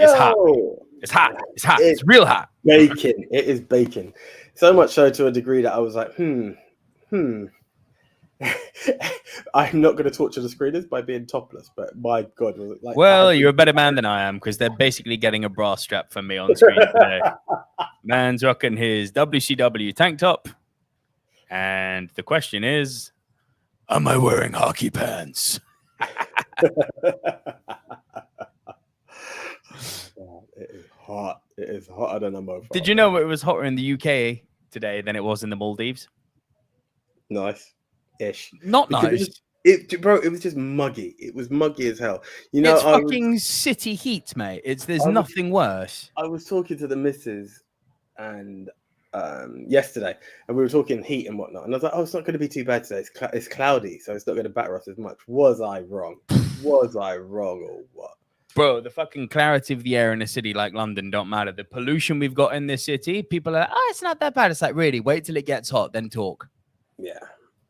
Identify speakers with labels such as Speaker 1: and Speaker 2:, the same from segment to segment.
Speaker 1: It's hot. It's hot. It's hot. It's real hot.
Speaker 2: Bacon. It is bacon. So much so to a degree that I was like, I'm not going to torture the screeners by being topless, but my God. Was it like,
Speaker 1: well, you're a better man than I am because they're basically getting a bra strap for me on screen today. Man's rocking his WCW tank top. And the question is, am I wearing hockey pants?
Speaker 2: It is hot. It is hotter than a mofo.
Speaker 1: Did you know it was hotter in the UK today than it was in the Maldives?
Speaker 2: Nice-ish.
Speaker 1: Not
Speaker 2: because
Speaker 1: nice.
Speaker 2: It was just muggy. It was muggy as hell. You know,
Speaker 1: it's fucking city heat, mate. There's nothing worse.
Speaker 2: I was talking to the missus and yesterday, and we were talking heat and whatnot, and I was like, "Oh, it's not going to be too bad today. It's cloudy, so it's not going to batter us as much." Was I wrong? Was I wrong or what?
Speaker 1: Bro, the fucking clarity of the air in a city like London don't matter. The pollution we've got in this city, people are like, "Oh, it's not that bad." It's like, really, wait till it gets hot, then talk.
Speaker 2: Yeah.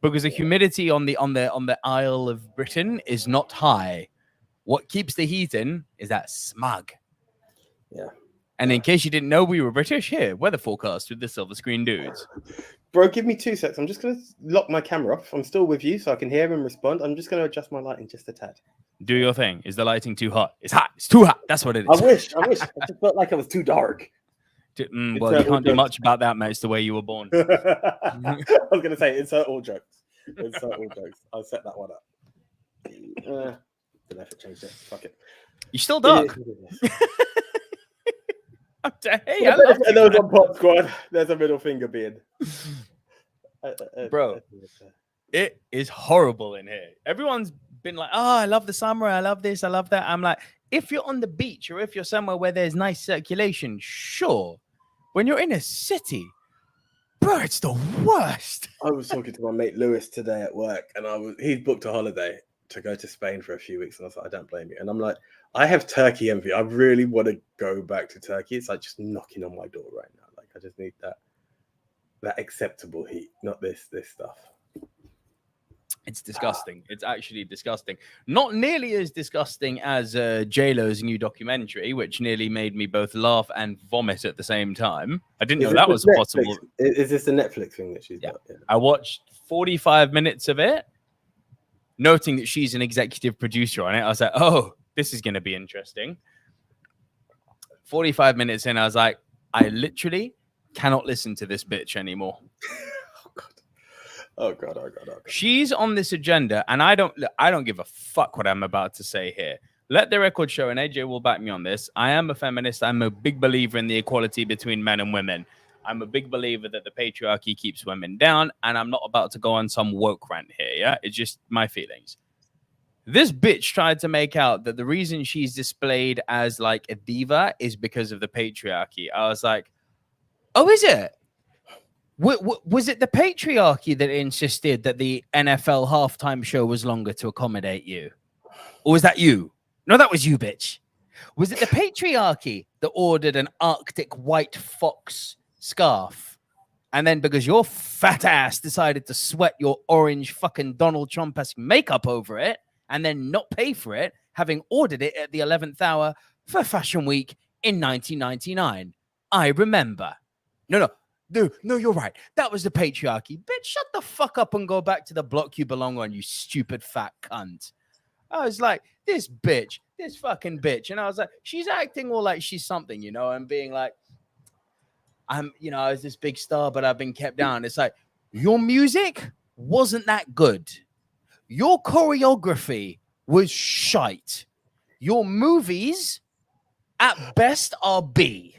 Speaker 1: Because the humidity on the Isle of Britain is not high. What keeps the heat in is that smog.
Speaker 2: Yeah.
Speaker 1: And in case you didn't know we were British, here, weather forecast with the silver screen dudes.
Speaker 2: Bro, give me 2 seconds. I'm just going to lock my camera off. I'm still with you, so I can hear and respond. I'm just going to adjust my lighting just a tad.
Speaker 1: Do your thing. Is the lighting too hot? It's hot. It's too hot. That's what it is.
Speaker 2: I wish. I just felt like I was too dark.
Speaker 1: Well, you can't do much about that, mate. It's the way you were born.
Speaker 2: I was going to say, insert all jokes. Insert all jokes. I'll set that one up. Don't know if it changed it. Fuck it.
Speaker 1: You're still dark. Hey,
Speaker 2: I love you, those on Pop Squad. There's a middle finger being.
Speaker 1: Bro, it is horrible in here. Everyone's been like, "Oh, I love the summer. I love this. I love that." I'm like, if you're on the beach or if you're somewhere where there's nice circulation, sure. When you're in a city, bro, it's the worst.
Speaker 2: I was talking to my mate Lewis today at work, and he's booked a holiday to go to Spain for a few weeks, and I was like, I don't blame you. And I'm like, I have Turkey envy. I really want to go back to Turkey. It's like just knocking on my door right now. Like I just need that acceptable heat, not this stuff.
Speaker 1: It's disgusting. It's actually disgusting. Not nearly as disgusting as J-Lo's new documentary, which nearly made me both laugh and vomit at the same time. I didn't know that was possible.
Speaker 2: Is this the Netflix thing that she's got? Yeah.
Speaker 1: I watched 45 minutes of it, noting that she's an executive producer on it. I was like, oh, this is going to be interesting. 45 minutes in, I was like, I literally cannot listen to this bitch anymore.
Speaker 2: Oh God.
Speaker 1: She's on this agenda, and I don't give a fuck what I'm about to say here. Let the record show, and AJ will back me on this. I am a feminist. I'm a big believer in the equality between men and women. I'm a big believer that the patriarchy keeps women down, and I'm not about to go on some woke rant here, yeah? It's just my feelings. This bitch tried to make out that the reason she's displayed as like a diva is because of the patriarchy. I was like, oh, is it? Was it the patriarchy that insisted that the NFL halftime show was longer to accommodate you? Or was that you? No, that was you, bitch. Was it the patriarchy that ordered an Arctic white fox scarf? And then because your fat ass decided to sweat your orange fucking Donald Trump-esque makeup over it and then not pay for it, having ordered it at the 11th hour for Fashion Week in 1999. I remember. No, you're right. That was the patriarchy. Bitch, shut the fuck up and go back to the block you belong on, you stupid fat cunt. I was like, this fucking bitch. And I was like, she's acting all like she's something, you know, and being like, I was this big star, but I've been kept down. It's like, your music wasn't that good. Your choreography was shite. Your movies, at best, are B.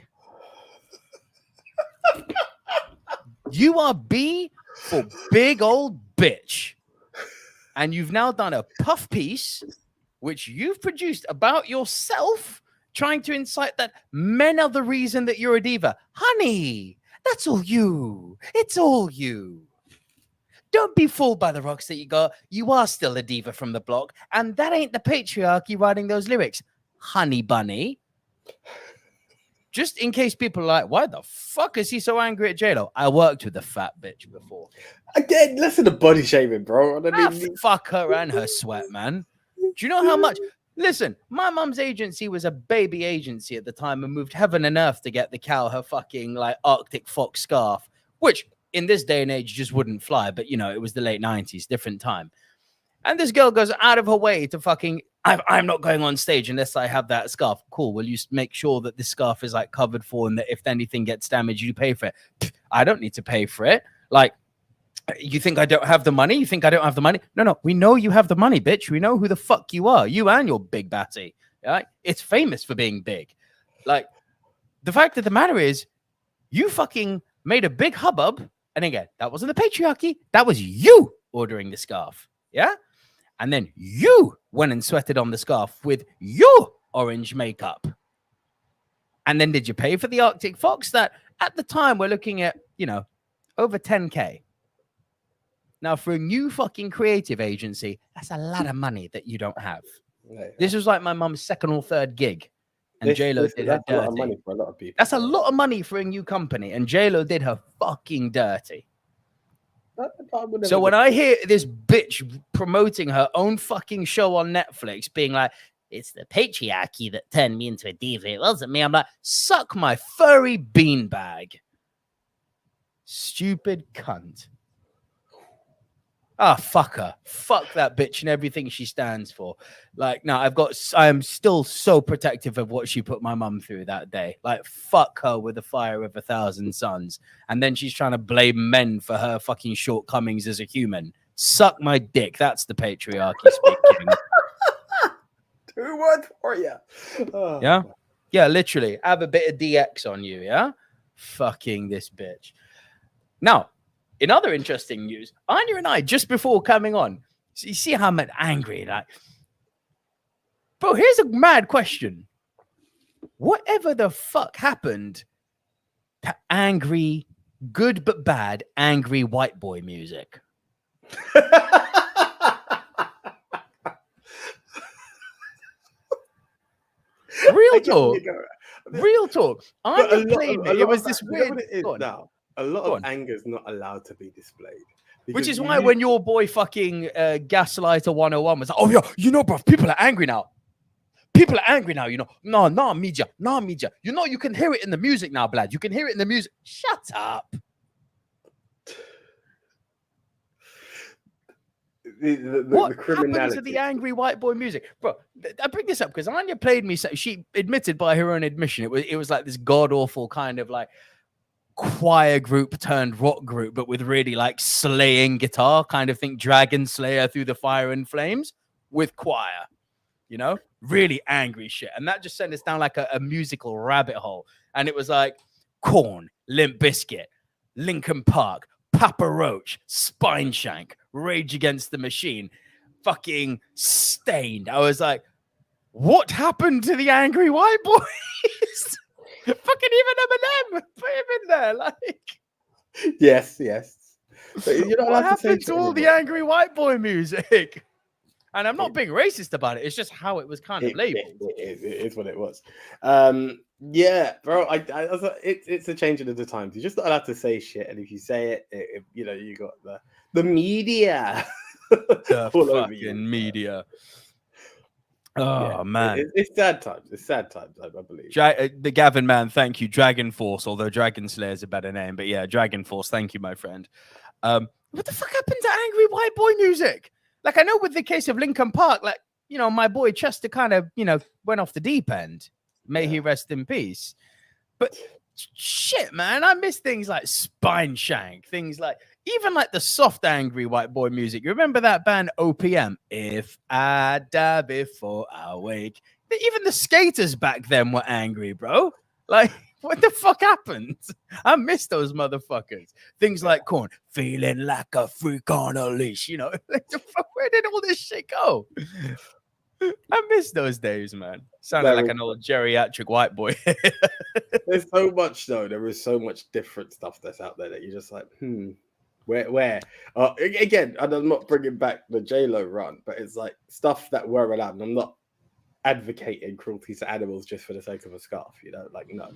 Speaker 1: You are B for big old bitch. And you've now done a puff piece, which you've produced about yourself, trying to incite that men are the reason that you're a diva. Honey, that's all you. It's all you. Don't be fooled by the rocks that you got. You are still a diva from the block, and that ain't the patriarchy writing those lyrics. Honey bunny. Just in case people are like, why the fuck is he so angry at J-Lo? I worked with a fat bitch before.
Speaker 2: Again, listen to body shaming, bro.
Speaker 1: Fuck her and her sweat, man. Do you know how much? Listen, my mum's agency was a baby agency at the time and moved heaven and earth to get the cow her fucking like Arctic fox scarf, which in this day and age just wouldn't fly. But, you know, it was the late 90s, different time. And this girl goes out of her way to fucking, I'm not going on stage unless I have that scarf. Cool. Will you make sure that this scarf is like covered for and that if anything gets damaged, you pay for it? Pfft, I don't need to pay for it. Like, you think I don't have the money? You think I don't have the money? No, we know you have the money, bitch. We know who the fuck you are. You and your big batty. Right? It's famous for being big. Like, the fact of the matter is, you fucking made a big hubbub. And again, that wasn't the patriarchy. That was you ordering the scarf. Yeah? And then you went and sweated on the scarf with your orange makeup. And then did you pay for the Arctic Fox? That at the time we're looking at, you know, over 10K. Now, for a new fucking creative agency, that's a lot of money that you don't have. Yeah. This was like my mum's second or third gig. And J-Lo did her dirty. That's a lot of money for a lot of people. That's a lot of money for a new company. And J-Lo did her fucking dirty. So when I hear this bitch promoting her own fucking show on Netflix being like, it's the patriarchy that turned me into a diva, it wasn't me. I'm like, suck my furry beanbag. Stupid cunt. Ah, fuck her. Fuck that bitch and everything she stands for. Like, no, I am still so protective of what she put my mum through that day. Like, fuck her with the fire of 1,000 suns. And then she's trying to blame men for her fucking shortcomings as a human. Suck my dick. That's the patriarchy speaking.
Speaker 2: 2 words for you. Oh.
Speaker 1: Yeah? Yeah, literally. Have a bit of DX on you, yeah? Fucking this bitch. Now, in other interesting news, Anya and I, just before coming on, so you see how I'm angry, like, bro, here's a mad question. Whatever the fuck happened to angry, good but bad, angry white boy music? Real talk. Real talk. Anya played me. It was this weird.
Speaker 2: A lot of anger is not allowed to be displayed.
Speaker 1: Which is why when your boy fucking Gaslighter 101 was like, oh, yeah, you know, bro, people are angry now. People are angry now, you know. No, media. You know, you can hear it in the music now, Blad. You can hear it in the music. Shut up. What happened to the angry white boy music? Bro, I bring this up because Anya played me. She admitted by her own admission, it was like this god-awful kind of like choir group turned rock group, but with really like slaying guitar, kind of think Dragon Slayer Through the Fire and Flames with choir, you know, really angry shit. And that just sent us down like a musical rabbit hole. And it was like Korn, Limp Bizkit, Linkin Park, Papa Roach, Spineshank, Rage Against the Machine, fucking Stained. I was like, what happened to the angry white boys? Fucking even Eminem, put him in there, like.
Speaker 2: Yes. But
Speaker 1: you're not what happened to all the angry white boy music? And I'm not being racist about it. It's just how it was kind of labeled.
Speaker 2: It is what it was. Yeah, bro. It's a change of the times. You're just not allowed to say shit, and if you say it, you know, you got the media.
Speaker 1: The fucking media. Oh, yeah, man.
Speaker 2: It's sad times. It's sad times, I believe.
Speaker 1: The Gavin man, thank you. Dragon Force, although Dragon Slayer is a better name. But yeah, Dragon Force, thank you, my friend. What the fuck happened to angry white boy music? Like, I know with the case of Linkin Park, like, you know, my boy Chester kind of, you know, went off the deep end. May he rest in peace. But shit, man, I miss things like Spineshank, things like, even like the soft, angry white boy music. You remember that band OPM? If I die before I wake. Even the skaters back then were angry, bro. Like, what the fuck happened? I miss those motherfuckers. Things like Korn, feeling like a freak on a leash. You know, where did all this shit go? I miss those days, man. Sounded like an old geriatric white boy.
Speaker 2: There's so much, though. There is so much different stuff that's out there that you're just like, Where? Again, and I'm not bringing back the J-Lo run, but it's like stuff that were allowed. And I'm not advocating cruelty to animals just for the sake of a scarf, you know, like, no.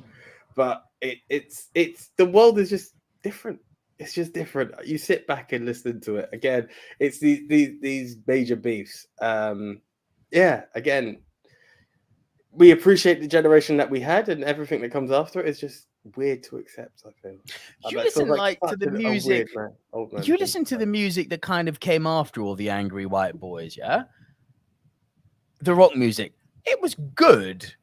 Speaker 2: But it's the world is just different. It's just different. You sit back and listen to it. Again, it's these major beefs. Yeah, again, we appreciate the generation that we had, and everything that comes after it is just weird to accept. I feel.
Speaker 1: You listen like to the music.
Speaker 2: Old man
Speaker 1: you listen to the music that kind of came after all the angry white boys, yeah? The rock music. It was good,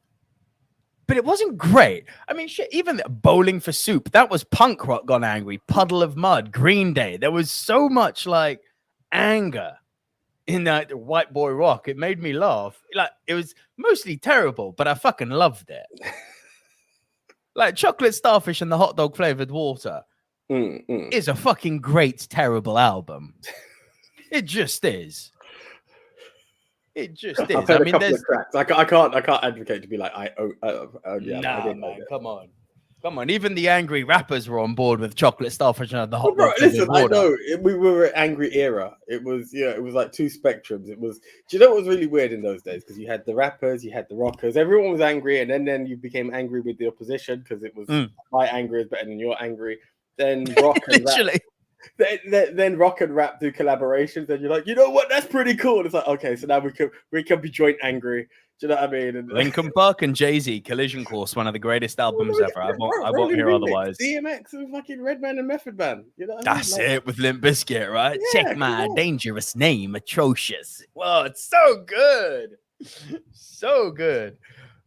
Speaker 1: but it wasn't great. I mean, shit, even Bowling for Soup, that was punk rock gone angry. Puddle of Mud, Green Day. There was so much like anger in that white boy rock. It made me laugh. Like, it was mostly terrible, but I fucking loved it. Like Chocolate Starfish and the Hot Dog Flavored Water is a fucking great, terrible album. It just is. It just is. I mean, there's
Speaker 2: cracks. I can't advocate to be like yeah.
Speaker 1: Nah, man, come on. Even the angry rappers were on board with Chocolate Starfish and the Hot Dog Flavored Water.
Speaker 2: I know we were an angry era. It was it was like two spectrums. It was. Do you know what was really weird in those days? Because you had the rappers, you had the rockers. Everyone was angry, and then you became angry with the opposition because it was my anger is better than your angry. Then rock and
Speaker 1: literally.
Speaker 2: Then rock and rap do collaborations, and you're like, you know what? That's pretty cool. And it's like, okay, so now we can be joint angry. Do you know what I mean? And
Speaker 1: Linkin Park and Jay-Z, Collision Course, one of the greatest albums ever. I won't hear otherwise.
Speaker 2: DMX and fucking Redman and Method Man. You know what
Speaker 1: That's
Speaker 2: I mean?
Speaker 1: it with Limp Bizkit, right?
Speaker 2: Yeah,
Speaker 1: Check my dangerous name, Atrocious. Whoa, it's so good. So good.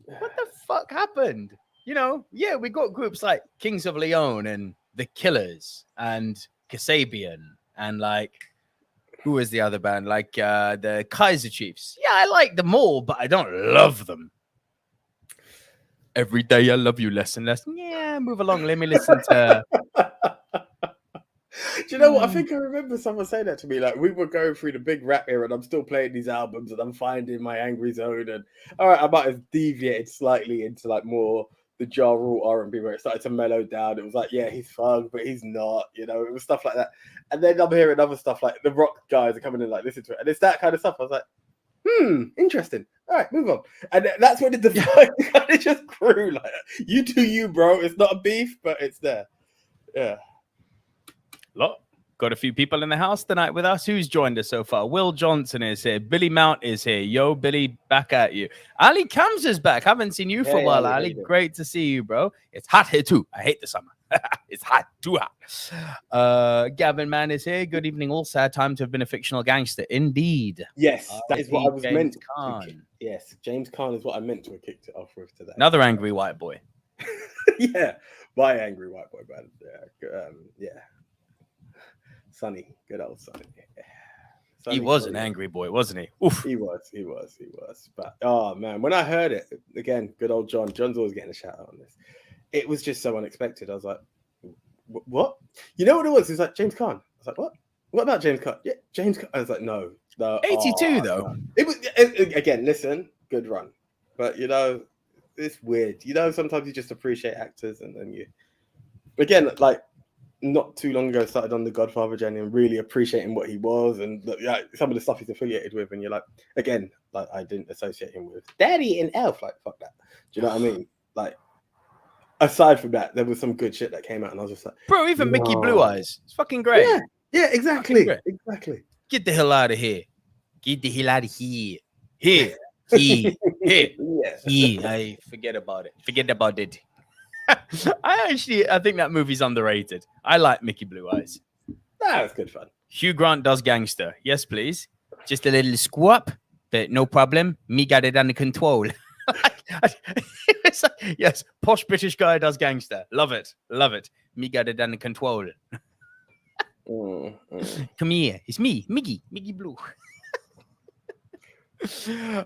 Speaker 1: What the fuck happened? You know, yeah, we got groups like Kings of Leon and The Killers and Kasabian and like who was the other band? Like the Kaiser Chiefs. Yeah, I like them all, but I don't love them. Every day I love you less and less. Yeah, move along. Let me listen to.
Speaker 2: Do you know what? I think I remember someone saying that to me. Like, we were going through the big rap era, and I'm still playing these albums, and I'm finding my angry zone. And all right, I might have deviated slightly into like more the Ja Rule R&B where it started to mellow down. It was like, yeah, he's fun, but he's not. You know, it was stuff like that. And then I'm hearing other stuff like the rock guys are coming in, like, listen to it, and it's that kind of stuff. I was like, interesting. All right, move on. And that's when the divide kind of just grew. Like, you do you, bro. It's not a beef, but it's there. Yeah.
Speaker 1: Lot. Got a few people in the house tonight with us. Who's joined us so far? Will Johnson is here. Billy Mount is here. Yo, Billy, back at you. Ali Kams is back. Haven't seen you for a while, Ali. Great to see you, bro. It's hot here too. I hate the summer. It's hot, too hot. Gavin Mann is here. Good evening, all. Sad time to have been a fictional gangster. Indeed.
Speaker 2: Yes, that is what I was
Speaker 1: James
Speaker 2: meant
Speaker 1: Caan.
Speaker 2: to. Yes, James Caan is what I meant to have kicked it off with today.
Speaker 1: Another angry white boy.
Speaker 2: Yeah, my angry white boy, man. Yeah. Sonny, good old Sonny.
Speaker 1: He was an angry boy, wasn't he? Oof.
Speaker 2: He was. But oh man, when I heard it again, good old John. John's always getting a shout out on this. It was just so unexpected. I was like, "What? You know what it was?" It's like James Caan. I was like, "What? What about James Caan?" Yeah, James Caan. I was like, "No,
Speaker 1: 82 though."
Speaker 2: No. It was again. Listen, good run, but you know, it's weird. You know, sometimes you just appreciate actors, and then you again like. Not too long ago, started on the Godfather journey and really appreciating what he was and some of the stuff he's affiliated with. And you're like, again, like I didn't associate him with Daddy and Elf. Like, fuck that. Do you know what I mean? Like, aside from that, there was some good shit that came out, and I was just like,
Speaker 1: bro, even Mickey Blue Eyes, it's fucking great.
Speaker 2: Yeah, exactly.
Speaker 1: Get the hell out of here. Get the hell out of here. Here. I forget about it. I think that movie's underrated. I like Mickey Blue Eyes.
Speaker 2: That was good fun.
Speaker 1: Hugh Grant does gangster. Yes, please. Just a little squap, but no problem. Me got it under control. Yes, posh British guy does gangster. Love it. Me got it under control. Come here. It's me, Mickey Blue.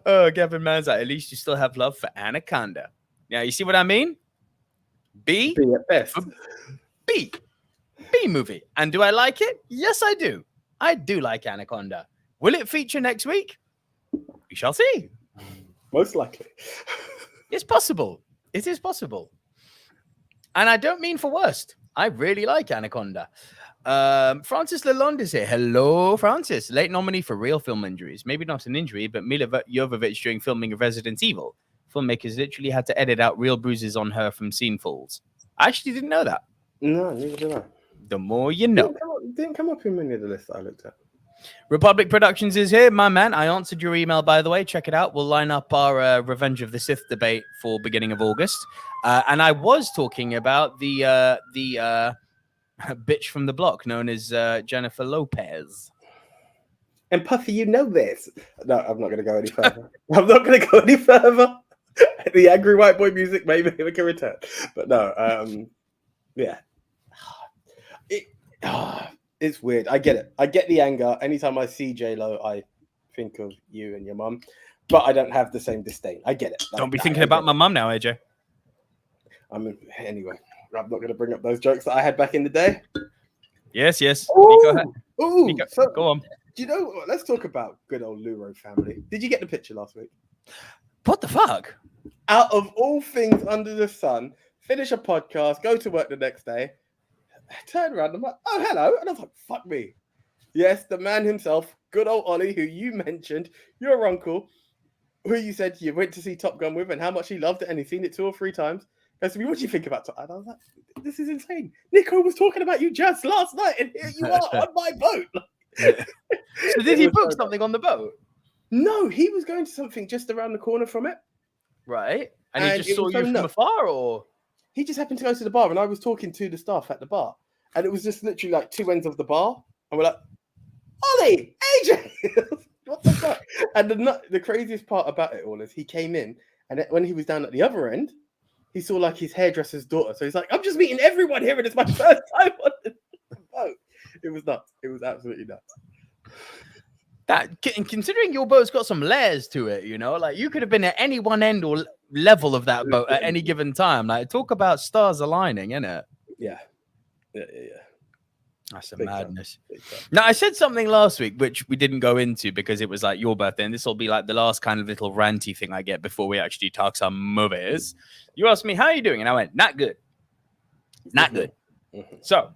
Speaker 1: Oh, Gavin Mann's like, at least you still have love for Anaconda. Now, you see what I mean? B
Speaker 2: at best.
Speaker 1: B movie. And do I like it? Yes, I do. I do like Anaconda. Will it feature next week? We shall see.
Speaker 2: Most likely.
Speaker 1: It's possible. It is possible. And I don't mean for worst. I really like Anaconda. Francis Lalonde is here. Hello, Francis. Late nominee for real film injuries. Maybe not an injury, but Mila Jovovich during filming of Resident Evil. Filmmakers literally had to edit out real bruises on her from scene falls. I actually didn't know that.
Speaker 2: No, neither did I.
Speaker 1: The more you know.
Speaker 2: Didn't come up in many of the lists I looked at.
Speaker 1: Republic Productions is here, my man. I answered your email, by the way. Check it out. We'll line up our Revenge of the Sith debate for beginning of August. And I was talking about the bitch from the block known as Jennifer Lopez.
Speaker 2: And Puffy, you know this. No, I'm not going to go any further. I'm not going to go any further. The angry white boy music maybe we can return. But no, yeah. It's weird. I get it. I get the anger. Anytime I see J-Lo, I think of you and your mum. But I don't have the same disdain. I get it.
Speaker 1: Don't be thinking about my mum now, AJ.
Speaker 2: Anyway, I'm not going to bring up those jokes that I had back in the day.
Speaker 1: Yes.
Speaker 2: Ooh,
Speaker 1: Nico,
Speaker 2: so,
Speaker 1: go on.
Speaker 2: Do you know what? Let's talk about good old Lurot family. Did you get the picture last week?
Speaker 1: What the fuck?
Speaker 2: Out of all things under the sun, finish a podcast, go to work the next day, turn around, I'm like, oh, hello. And I was like, fuck me. Yes, the man himself, good old Ollie, who you mentioned, your uncle, who you said you went to see Top Gun with and how much he loved it, and he's seen it 2 or 3 times. Goes to me, what do you think about Top Gun? And I was like, this is insane. Nico was talking about you just last night, and here you are on my boat.
Speaker 1: So did he book something on the boat?
Speaker 2: No, he was going to something just around the corner from it.
Speaker 1: Right. And he just saw you from afar, or? He
Speaker 2: just happened to go to the bar, and I was talking to the staff at the bar. And it was just literally like 2 ends of the bar. And we're like, Ollie, AJ, what the fuck? And the craziest part about it all is he came in, and when he was down at the other end, he saw like his hairdresser's daughter. So he's like, I'm just meeting everyone here, and it's my first time on the boat. It was nuts. It was absolutely nuts.
Speaker 1: That, considering your boat's got some layers to it, you know, like you could have been at any one end or level of that boat at any given time. Like, talk about stars aligning, innit?
Speaker 2: Yeah.
Speaker 1: That's a madness. Now, I said something last week, which we didn't go into because it was like your birthday, and this will be like the last kind of little ranty thing I get before we actually talk some movies. You asked me, how are you doing? And I went, not good. Not good. So,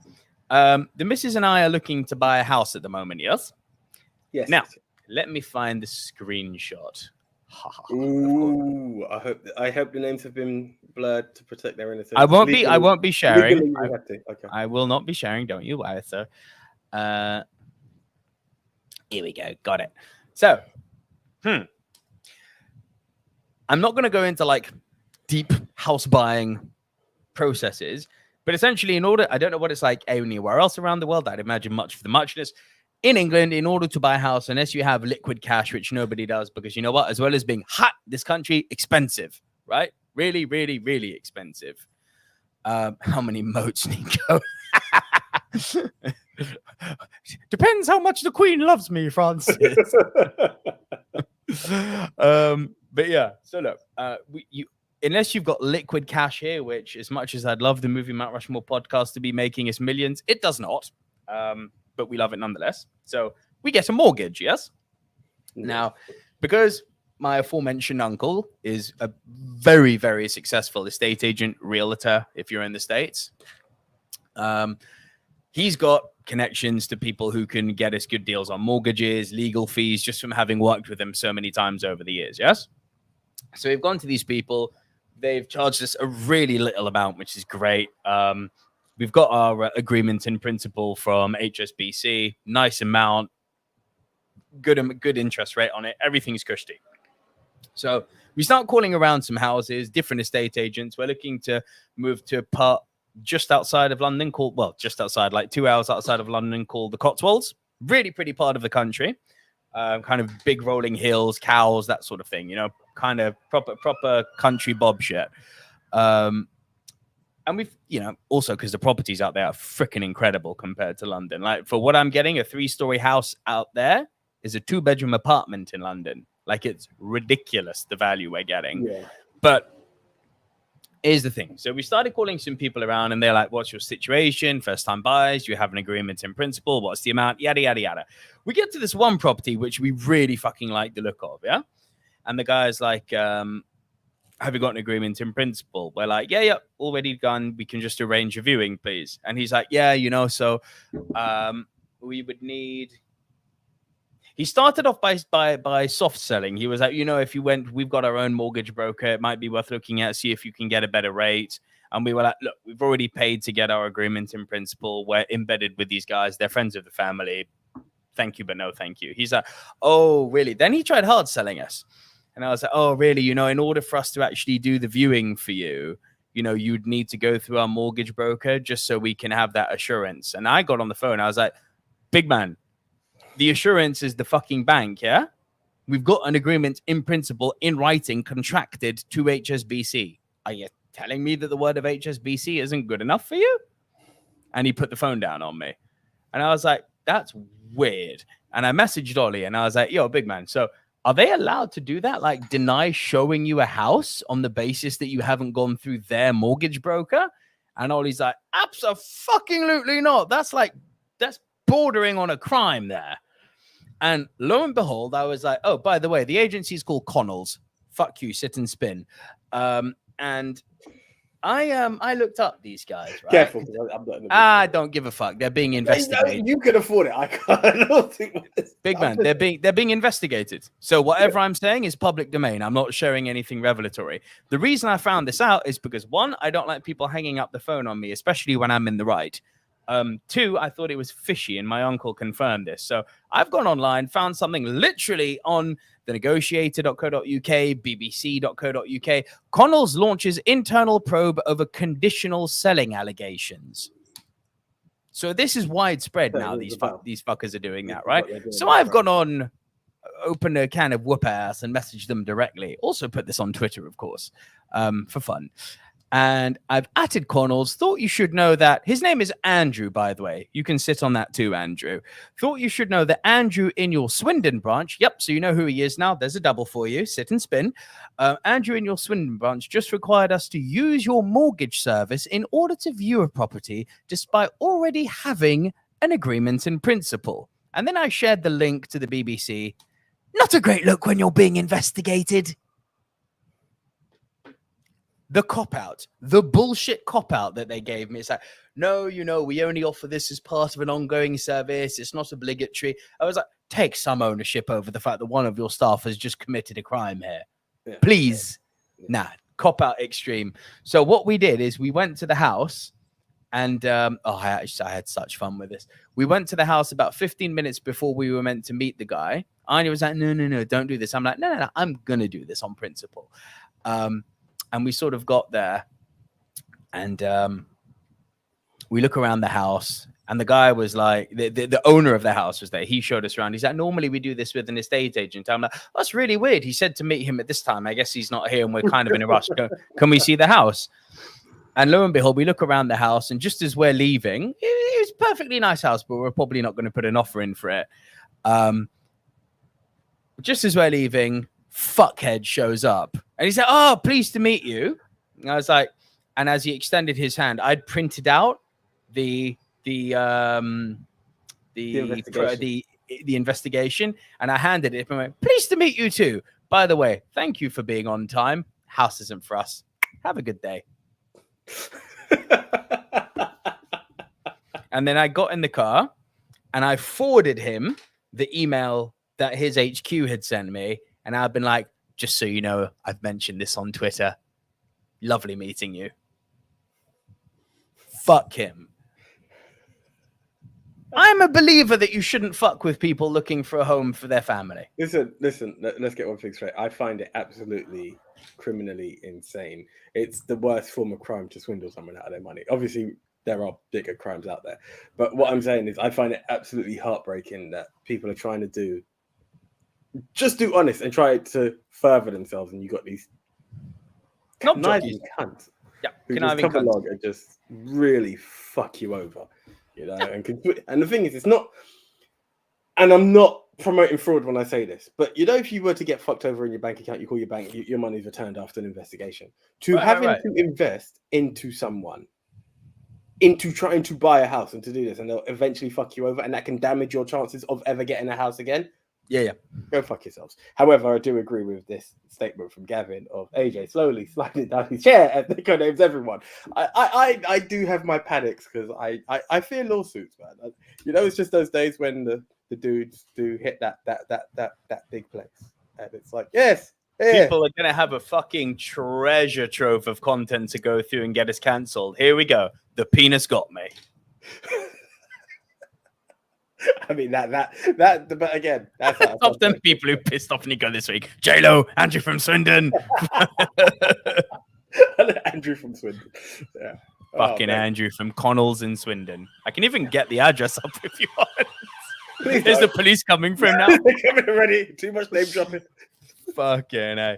Speaker 1: the missus and I are looking to buy a house at the moment, yes?
Speaker 2: Yes.
Speaker 1: Now, let me find the screenshot.
Speaker 2: Ooh, I hope the names have been blurred to protect their innocence.
Speaker 1: I won't be sharing.
Speaker 2: Okay.
Speaker 1: I will not be sharing. Don't you worry, sir. Here we go. Got it. So, I'm not going to go into like deep house buying processes, but essentially, I don't know what it's like anywhere else around the world. I'd imagine much for the muchness. In England, in order to buy a house, unless you have liquid cash, which nobody does, because you know what? As well as being hot, this country, expensive, right? Really, really, really expensive. How many moats, Nico? Depends how much the Queen loves me, Francis. But yeah, so look, unless you've got liquid cash here, which as much as I'd love the Movie Mount Rushmore podcast to be making us millions, it does not. But we love it nonetheless. So we get a mortgage, yes? Now, because my aforementioned uncle is a very, very successful estate agent, realtor, if you're in the States, he's got connections to people who can get us good deals on mortgages, legal fees, just from having worked with them so many times over the years, yes? So we've gone to these people. They've charged us a really little amount, which is great. We've got our agreement in principle from HSBC, nice amount, good interest rate on it. Everything's cushy. So we start calling around some houses, different estate agents. We're looking to move to a part just outside of London just outside, like 2 hours outside of London, called the Cotswolds. Really pretty part of the country. Kind of big rolling hills, cows, that sort of thing, you know, kind of proper country bob shit. And we've, also because the properties out there are freaking incredible compared to London. Like, for what I'm getting, a 3-story house out there is a 2-bedroom apartment in London. Like, it's ridiculous, the value we're getting. Yeah. But here's the thing. So we started calling some people around, and they're like, what's your situation? First time buyers? Do you have an agreement in principle? What's the amount? Yada, yada, yada. We get to this one property, which we really fucking like the look of, yeah? And the guy's like, have you got an agreement in principle? We're like, yeah, already done. We can just arrange a viewing, please. And he's like, yeah, so we would need. He started off by soft selling. He was like, if you went, we've got our own mortgage broker. It might be worth looking at, see if you can get a better rate. And we were like, look, we've already paid to get our agreement in principle. We're embedded with these guys. They're friends of the family. thank you, but no thank you. He's like, oh, really? Then he tried hard selling us. And I was like, oh, really? You know, in order for us to actually do the viewing for you, you know, you'd need to go through our mortgage broker just so we can have that assurance. And I got on the phone. I was like, big man, the assurance is the fucking bank, yeah? We've got an agreement in principle, in writing, contracted to HSBC. Are you telling me that the word of HSBC isn't good enough for you? And he put the phone down on me. And I was like, that's weird. And I messaged Ollie and I was like, yo, big man, so are they allowed to do that? Like deny showing you a house on the basis that you haven't gone through their mortgage broker? And Ollie's like, absolutely not. That's bordering on a crime there. And lo and behold, I was like, oh, by the way, the agency's called Connells. Fuck you, sit and spin. And I looked up these guys. Right?
Speaker 2: Careful.
Speaker 1: I don't give a fuck. They're being investigated.
Speaker 2: You can afford it. I can't. I don't think
Speaker 1: Big man, they're being investigated. So whatever I'm saying is public domain. I'm not sharing anything revelatory. The reason I found this out is because, one, I don't like people hanging up the phone on me, especially when I'm in the right. Two, I thought it was fishy, and my uncle confirmed this. So I've gone online, found something literally on thenegotiator.co.uk, bbc.co.uk. Connells launches internal probe over conditional selling allegations. So this is widespread now. These fuckers are doing that, right? So I've gone on, opened a can of whoop ass and messaged them directly. Also put this on Twitter, of course, for fun. And I've added Connells. Thought you should know that his name is Andrew, by the way. You can sit on that too, Andrew. Thought you should know that Andrew in your Swindon branch. Yep, so you know who he is now. There's a double for you. Sit and spin. Andrew in your Swindon branch just required us to use your mortgage service in order to view a property, despite already having an agreement in principle. And then I shared the link to the BBC. Not a great look when you're being investigated. The cop-out, the bullshit cop-out that they gave me. It's like, no, you know, we only offer this as part of an ongoing service. It's not obligatory. I was like, take some ownership over the fact that one of your staff has just committed a crime here. Yeah, please. Yeah. Nah, cop-out extreme. So what we did is we went to the house and, I had such fun with this. We went to the house about 15 minutes before we were meant to meet the guy. Anya was like, no, don't do this. I'm like, no, I'm going to do this on principle. And we sort of got there and we look around the house and the guy was like, the owner of the house was there. He showed us around. He's like, normally we do this with an estate agent. I'm like, that's really weird. He said to meet him at this time. I guess he's not here and we're kind of in a rush. Can we see the house? And lo and behold, we look around the house and just as we're leaving, it's a perfectly nice house, but we're probably not going to put an offer in for it. Just as we're leaving, fuckhead shows up and he's like, oh, pleased to meet you. And I was like, and as he extended his hand, I'd printed out the investigation and I handed it and went, pleased to meet you too. By the way, thank you for being on time. House isn't for us. Have a good day. And then I got in the car and I forwarded him the email that his HQ had sent me. And I've been like, just so you know, I've mentioned this on Twitter. Lovely meeting you. Fuck him. I'm a believer that you shouldn't fuck with people looking for a home for their family.
Speaker 2: Listen, let's get one thing straight. I find it absolutely criminally insane. It's the worst form of crime to swindle someone out of their money. Obviously, there are bigger crimes out there. But what I'm saying is I find it absolutely heartbreaking that people are trying to just do honest and try to further themselves, and you got these conniving cunts who just come along and just really fuck you over, you know. And the thing is, it's not, and I'm not promoting fraud when I say this, but you know, if you were to get fucked over in your bank account, you call your bank, your money's returned after an investigation. To invest into someone, into trying to buy a house and to do this, and they'll eventually fuck you over, and that can damage your chances of ever getting a house again.
Speaker 1: Yeah.
Speaker 2: Go fuck yourselves. However, I do agree with this statement from Gavin of AJ slowly sliding down his chair and Nico names everyone. I do have my panics because I fear lawsuits, man. You know, it's just those days when the dudes do hit that big place, and it's like, yes, yeah.
Speaker 1: People are gonna have a fucking treasure trove of content to go through and get us cancelled. Here we go. The penis got me.
Speaker 2: I mean that. But again, that's
Speaker 1: Top 10 people who pissed off Nico this week. J-Lo, Andrew from Swindon.
Speaker 2: Andrew from Swindon. Yeah.
Speaker 1: Fucking Andrew from Connells in Swindon. I can even get the address up if you want. Is the police coming for him now?
Speaker 2: They're coming already. Too much name dropping.
Speaker 1: Fucking hell.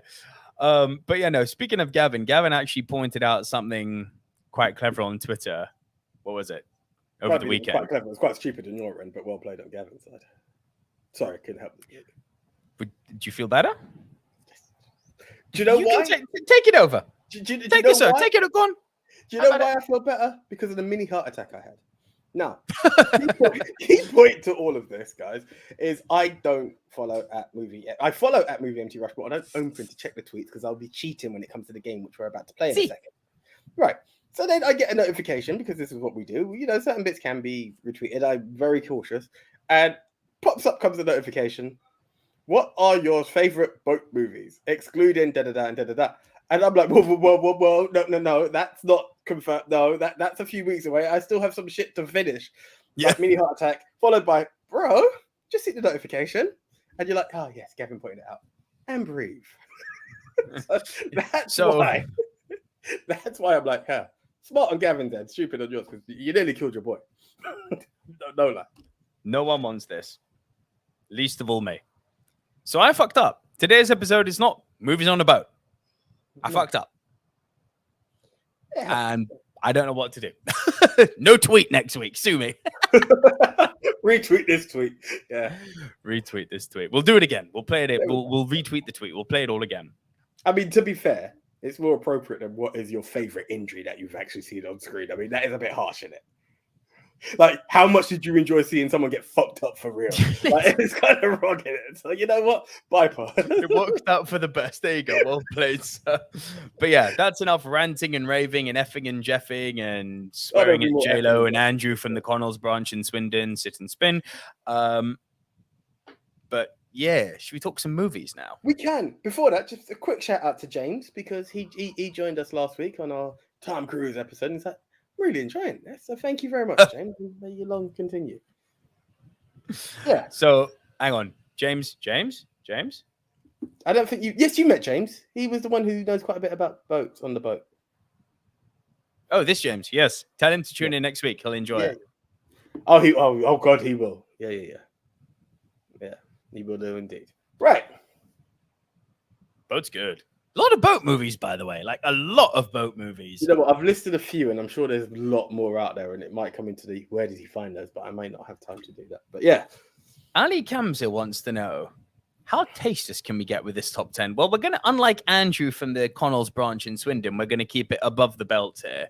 Speaker 1: But yeah, no, speaking of Gavin actually pointed out something quite clever on Twitter. What was it? Over the weekend.
Speaker 2: Quite clever. It was quite stupid on your end, but well played on Gavin's side. Sorry, I couldn't help it.
Speaker 1: But did you feel better?
Speaker 2: Do you know why?
Speaker 1: Take it over. Take it, sir. Take it, go on.
Speaker 2: Do you know why I feel better? Because of the mini heart attack I had. Now, key point to all of this, guys, is I don't follow at Movie. I follow at Movie MT Rushmore. I don't open to check the tweets because I'll be cheating when it comes to the game, which we're about to play in a second. Right. So then I get a notification because this is what we do. You know, certain bits can be retweeted. I'm very cautious. And comes a notification. What are your favorite boat movies? Excluding da-da-da and da-da-da. And I'm like, whoa, no, that's not confirmed. No, that's a few weeks away. I still have some shit to finish.
Speaker 1: Yeah.
Speaker 2: Like mini heart attack, followed by, bro, just see the notification. And you're like, oh, yes, Gavin pointed it out. And breathe. That's why I'm like, yeah, smart on Gavin's end, stupid on yours, because you nearly killed your boy. No lie.
Speaker 1: No one wants this. Least of all me. So I fucked up. Today's episode is not movies on a boat. I fucked up. Yeah. And I don't know what to do. No tweet next week. Sue me.
Speaker 2: Retweet this tweet. Yeah.
Speaker 1: Retweet this tweet. We'll do it again. We'll play it. We'll retweet the tweet. We'll play it all again.
Speaker 2: I mean, to be fair, it's more appropriate than what is your favorite injury that you've actually seen on screen. I mean, that is a bit harsh, isn't it? Like, how much did you enjoy seeing someone get fucked up for real? Like, it's kind of wrong in it. So, you know what? Bypass.
Speaker 1: It worked out for the best. There you go. Well played, sir. But yeah, that's enough ranting and raving and effing and jeffing and swearing at J-Lo and Andrew from the Connells branch in Swindon, sit and spin. But yeah, should we talk some movies now?
Speaker 2: We can. Before that, just a quick shout out to James because he joined us last week on our Tom Cruise episode. And he's like, really enjoying this. So thank you very much, James. May you long continue. Yeah.
Speaker 1: So hang on. James?
Speaker 2: I don't think you... Yes, you met James. He was the one who knows quite a bit about boats on the boat.
Speaker 1: Oh, this James. Yes. Tell him to tune in next week. He'll enjoy it.
Speaker 2: Oh, God, he will. Yeah. Yeah, he will do indeed. Right.
Speaker 1: Boat's good. A lot of boat movies, by the way. Like, a lot of boat movies.
Speaker 2: You know what? I've listed a few, and I'm sure there's a lot more out there, and it might come into the where did he find those, but I may not have time to do that. But yeah.
Speaker 1: Ali Caviezel wants to know, how tasteless can we get with this top 10? Well, we're going to, unlike Andrew from the Connells branch in Swindon, we're going to keep it above the belt here.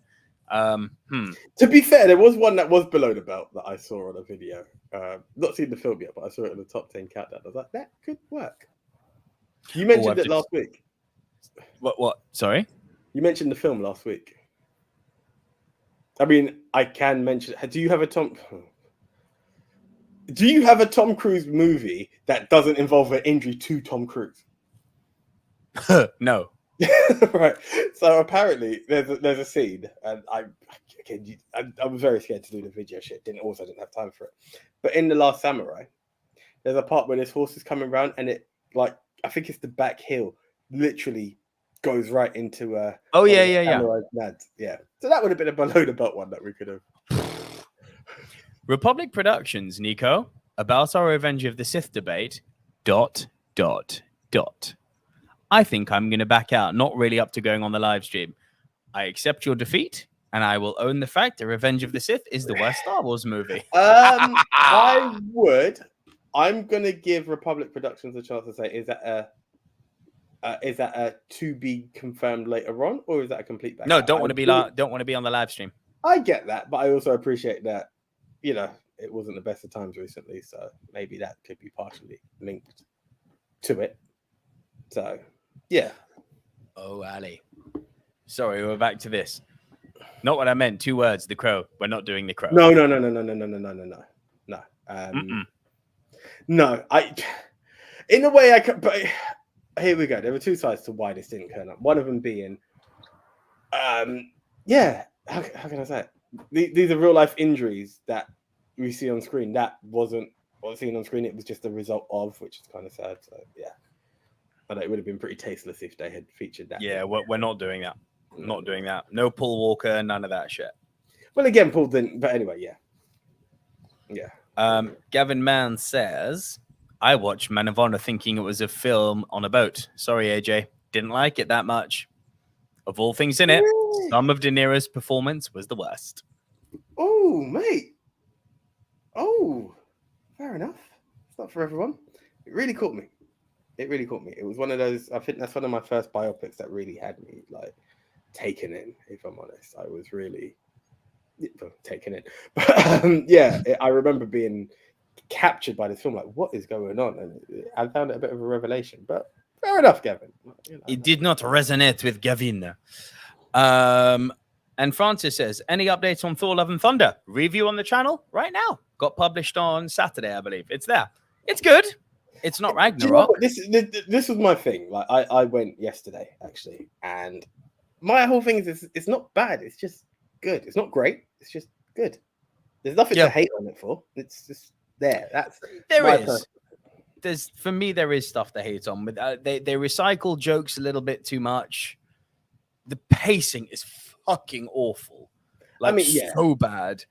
Speaker 2: To be fair, there was one that was below the belt that I saw on a video. Not seen the film yet, but I saw it in the top 10 countdown. I was like, that could work. You mentioned it last week.
Speaker 1: What? Sorry?
Speaker 2: You mentioned the film last week. I mean, I can mention... Do you have a Tom Cruise movie that doesn't involve an injury to Tom Cruise?
Speaker 1: No.
Speaker 2: Right. So apparently there's a scene, and I was very scared to do the video shit. Didn't have time for it. But in The Last Samurai, there's a part where this horse is coming around, and it, like, I think it's the back heel, literally goes right into yeah. Yeah. So that would have been a below the belt one that we could have.
Speaker 1: Republic Productions, Nico, about our Revenge of the Sith debate. ... I think I'm going to back out. Not really up to going on the live stream. I accept your defeat, and I will own the fact that Revenge of the Sith is the worst Star Wars movie.
Speaker 2: I would. I'm going to give Republic Productions a chance to say, is that a to be confirmed later on, or is that a complete back?
Speaker 1: No, don't want to be on the live stream.
Speaker 2: I get that, but I also appreciate that, you know, it wasn't the best of times recently, so maybe that could be partially linked to it. So, yeah. Oh, Ali.
Speaker 1: Sorry, we're back to this. Not what I meant. 2 words. The Crow. We're not doing The Crow.
Speaker 2: No. No. In a way, I could. But here we go. There were 2 sides to why this didn't turn up. One of them being, yeah. How can I say it? These are real life injuries that we see on screen, that wasn't what was seen on screen. It was just the result of, which is kind of sad. So yeah, I know it would have been pretty tasteless if they had featured that.
Speaker 1: Yeah, we're not doing that. Not doing that. No Paul Walker, none of that shit.
Speaker 2: Well, again, Paul didn't. But anyway, yeah.
Speaker 1: Gavin Mann says, I watched Man of Honor thinking it was a film on a boat. Sorry, AJ. Didn't like it that much. Of all things in it, some of De Niro's performance was the worst.
Speaker 2: Oh, mate. Oh, fair enough. It's not for everyone. It really caught me. It was one of those, I think that's one of my first biopics that really had me like taken in, if I'm honest. I was really taken in. But I remember being captured by this film, like, what is going on? And I found it a bit of a revelation, but fair enough, Gavin.
Speaker 1: It did not resonate with Gavin. And Francis says, any updates on Thor Love and Thunder? Review on the channel right now. Got published on Saturday, I believe. It's there. It's good. It's not Ragnarok.
Speaker 2: This was my thing. Like I went yesterday, actually, and my whole thing is it's not bad. It's just good. It's not great. It's just good. There's nothing to hate on it for. It's just there.
Speaker 1: For me, there is stuff to hate on. With they recycle jokes a little bit too much. The pacing is fucking awful. So bad.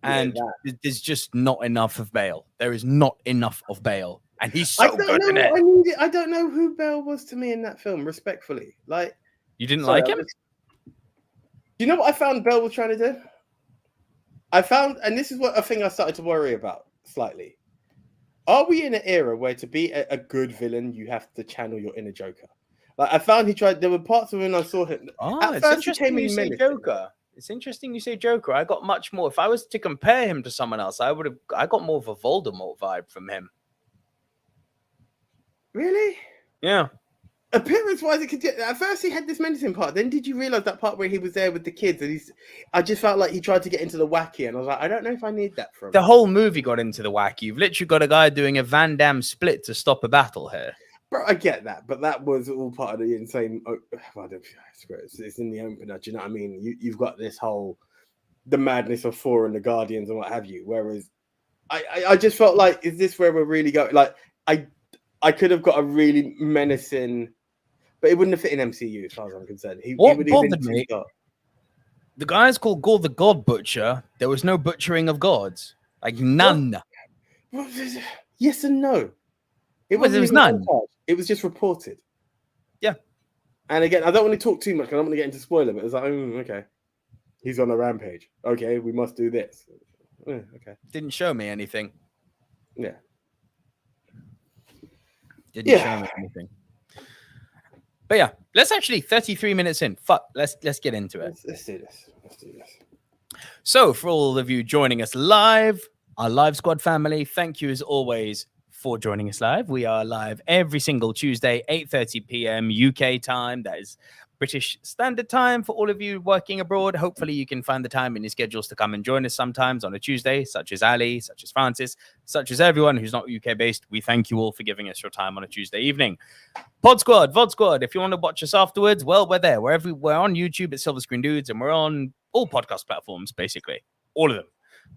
Speaker 1: And there's just not enough of Bale. There is not enough of Bale. And he's so good in it.
Speaker 2: I don't know who Bale was to me in that film, respectfully. Like,
Speaker 1: you didn't like him?
Speaker 2: You know what I found Bale was trying to do? And this is what a thing I started to worry about slightly. Are we in an era where to be a good villain, you have to channel your inner Joker? Like, I found there were parts of when I saw him.
Speaker 1: It's interesting you say Joker. It's interesting you say Joker. I got much more. If I was to compare him to someone else, I got more of a Voldemort vibe from him.
Speaker 2: Really?
Speaker 1: Yeah.
Speaker 2: Appearance-wise, at first he had this menacing part. Then did you realize that part where he was there with the kids? And I just felt like he tried to get into the wacky, and I was like, I don't know if I need that from him.
Speaker 1: The whole movie got into the wacky. You've literally got a guy doing a Van Damme split to stop a battle here.
Speaker 2: Bro, I get that, but that was all part of the insane. It's in the opener. Do you know what I mean? You've got this whole the madness of Thor and the Guardians and what have you. Whereas I just felt like, is this where we're really going? Like I could have got a really menacing, but it wouldn't have fit in MCU as far as I'm concerned.
Speaker 1: What bothered me? The guy's called Gore the God Butcher. There was no butchering of gods, like none.
Speaker 2: Yes and no.
Speaker 1: There was none.
Speaker 2: It was just reported.
Speaker 1: Yeah.
Speaker 2: And again, I don't want to talk too much. I don't want to get into spoiler, but it was like, okay, he's on a rampage. Okay, we must do this. Okay.
Speaker 1: Didn't show me anything.
Speaker 2: Yeah.
Speaker 1: Didn't show me anything. But yeah, let's actually 33 minutes in. Fuck, let's get into it.
Speaker 2: Let's do this.
Speaker 1: So, for all of you joining us live, our Live Squad family, thank you as always for joining us live. We are live every single Tuesday, 8:30 p.m. UK time. That is British Standard Time for all of you working abroad. Hopefully you can find the time in your schedules to come and join us sometimes on a Tuesday, such as Ali, such as Francis, such as everyone who's not UK based. We thank you all for giving us your time on a Tuesday evening. Pod Squad, VOD Squad, if you want to watch us afterwards, well, we're there. We're on YouTube at Silver Screen Dudes, and we're on all podcast platforms, basically. All of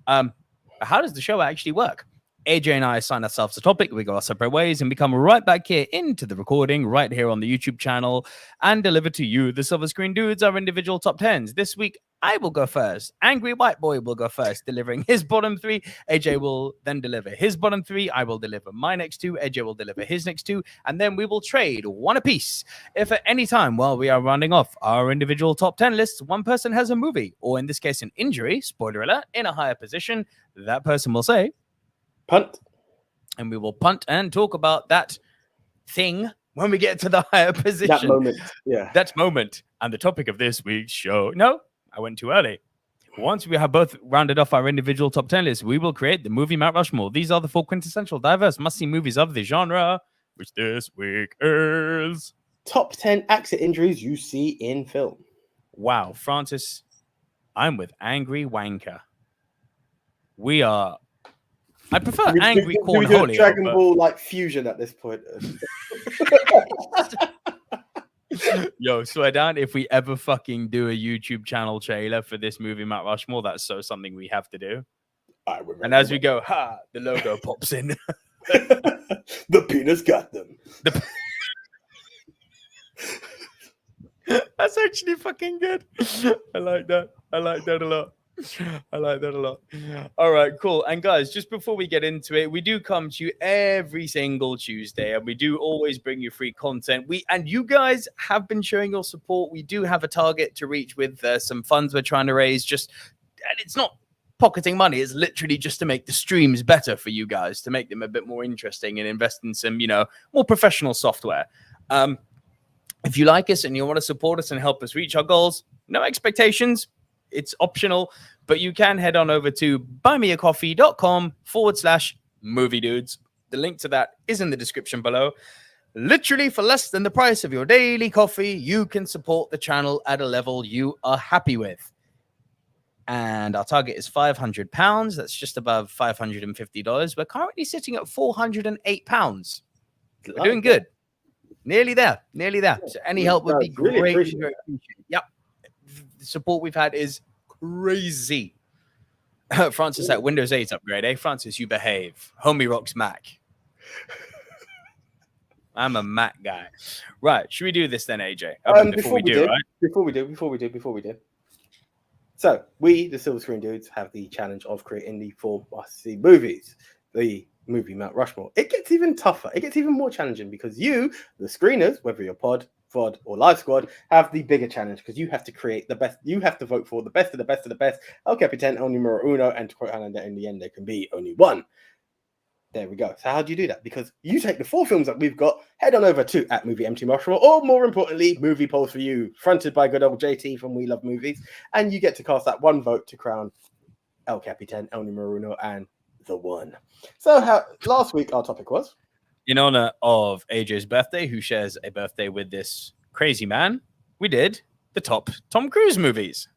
Speaker 1: them. How does the show actually work? AJ and I assign ourselves a topic, we go our separate ways, and we come right back here into the recording, right here on the YouTube channel, and deliver to you, the Silver Screen Dudes, our individual top 10s. This week, I will go first. Angry White Boy will go first, delivering his bottom 3. AJ will then deliver his bottom 3. I will deliver my next 2. AJ will deliver his next 2. And then we will trade one apiece. If at any time while we are rounding off our individual top 10 lists, one person has a movie, or in this case, an injury, spoiler alert, in a higher position, that person will say,
Speaker 2: punt.
Speaker 1: And we will punt and talk about that thing when we get to the higher position.
Speaker 2: That moment. Yeah.
Speaker 1: That moment. And the topic of this week's show. No, I went too early. Once we have both rounded off our individual top 10 lists, we will create the movie Mount Rushmore. These are the 4 quintessential, diverse, must-see movies of the genre, which this week is...
Speaker 2: Top 10 accident injuries you see in film.
Speaker 1: Wow, Francis, I'm with Angry Wanker. We are... I prefer Angry Cornholio.
Speaker 2: Dragon Ball like fusion at this point.
Speaker 1: Yo, swear down, if we ever fucking do a YouTube channel trailer for this movie Mount Rushmore, that's something we have to do. And as we go, the logo pops in.
Speaker 2: The penis got them.
Speaker 1: That's actually fucking good. I like that. I like that a lot. All right, cool. And guys, just before we get into it, we do come to you every single Tuesday, and we do always bring you free content. And you guys have been showing your support. We do have a target to reach with some funds we're trying to raise. And it's not pocketing money. It's literally just to make the streams better for you guys, to make them a bit more interesting and invest in some, more professional software. If you like us and you want to support us and help us reach our goals, no expectations. It's optional, but you can head on over to buymeacoffee.com/movie dudes. The link to that is in the description below. Literally, for less than the price of your daily coffee, you can support the channel at a level you are happy with. And our target is £500. That's just above $550. We're currently sitting at £408. We're doing good. Nearly there. So any help would be
Speaker 2: really
Speaker 1: great.
Speaker 2: appreciate it.
Speaker 1: Yep. The support we've had is crazy. Francis at Windows 8 upgrade. Francis, you behave. Homie rocks Mac. I'm a Mac guy. Right. Should we do this then, AJ?
Speaker 2: Before we do. So we, the Silver Screen Dudes, have the challenge of creating the 4 must-see movies. The Movie Mount Rushmore. It gets even tougher. It gets even more challenging because you, the screeners, whether you're pod, VOD, or live squad, have the bigger challenge because you have to create the best. You have to vote for the best of the best of the best. El Capitan, el numero uno, and to quote Hannah, in the end, there can be only one. There we go. So how do you do that? Because you take the 4 films that we've got, head on over to @MovieMTRushmore, or more importantly, Movie Polls for You, fronted by good old JT from We Love Movies, and you get to cast that one vote to crown El Capitan, el numero uno, and the one. So last week our topic was,
Speaker 1: in honor of AJ's birthday, who shares a birthday with this crazy man, we did the top Tom Cruise movies.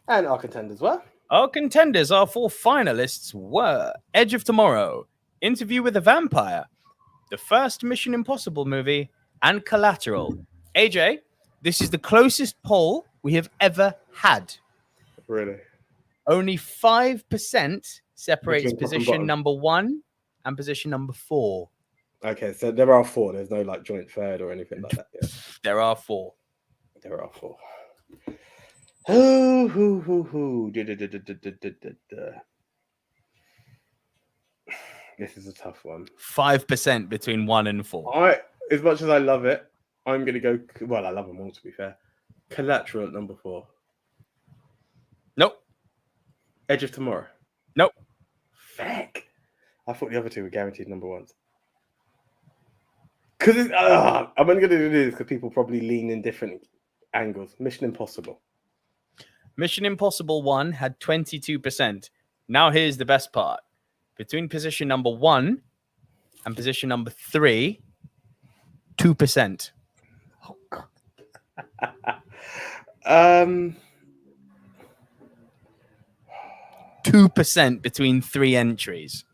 Speaker 2: And our contenders were?
Speaker 1: Our 4 finalists were Edge of Tomorrow, Interview with a Vampire, the first Mission Impossible movie, and Collateral. AJ, this is the closest poll we have ever had.
Speaker 2: Really?
Speaker 1: Only 5% separates position number 1 and position number 4.
Speaker 2: Okay, so there are 4. There's no joint third or anything like that. Yeah.
Speaker 1: There are 4.
Speaker 2: Who. This is a tough one.
Speaker 1: 5% between 1 and 4.
Speaker 2: As much as I love it, I'm going to go. Well, I love them all, to be fair. Collateral at number 4.
Speaker 1: Nope.
Speaker 2: Edge of Tomorrow.
Speaker 1: Nope.
Speaker 2: Feck. I thought the other 2 were guaranteed number 1s. Because I'm only going to do this because people probably lean in different angles. Mission Impossible.
Speaker 1: Mission Impossible 1 had 22%. Now here's the best part. Between position number 1 and position number 3, 2%.
Speaker 2: Oh, God.
Speaker 1: 2% between 3 entries.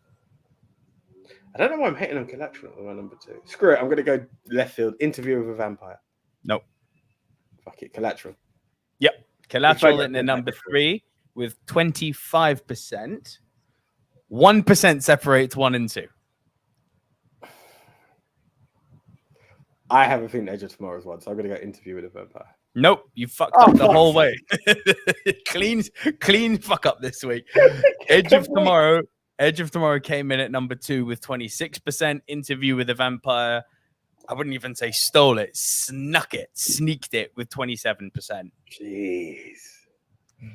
Speaker 2: I don't know why I'm hating on Collateral at my number 2. Screw it. I'm going to go left field. Interview with a Vampire.
Speaker 1: Nope.
Speaker 2: Fuck it. Collateral.
Speaker 1: Yep. Collateral in the number 3 with 25%. 1% separates 1 and 2.
Speaker 2: I have a feeling Edge of Tomorrow is 1, so I'm going to go Interview with a Vampire.
Speaker 1: Nope, you fucked up the whole way. clean fuck up this week. Edge of Tomorrow came in at number 2 with 26%. Interview with a Vampire, I wouldn't even say stole it, sneaked it with 27%.
Speaker 2: Jeez.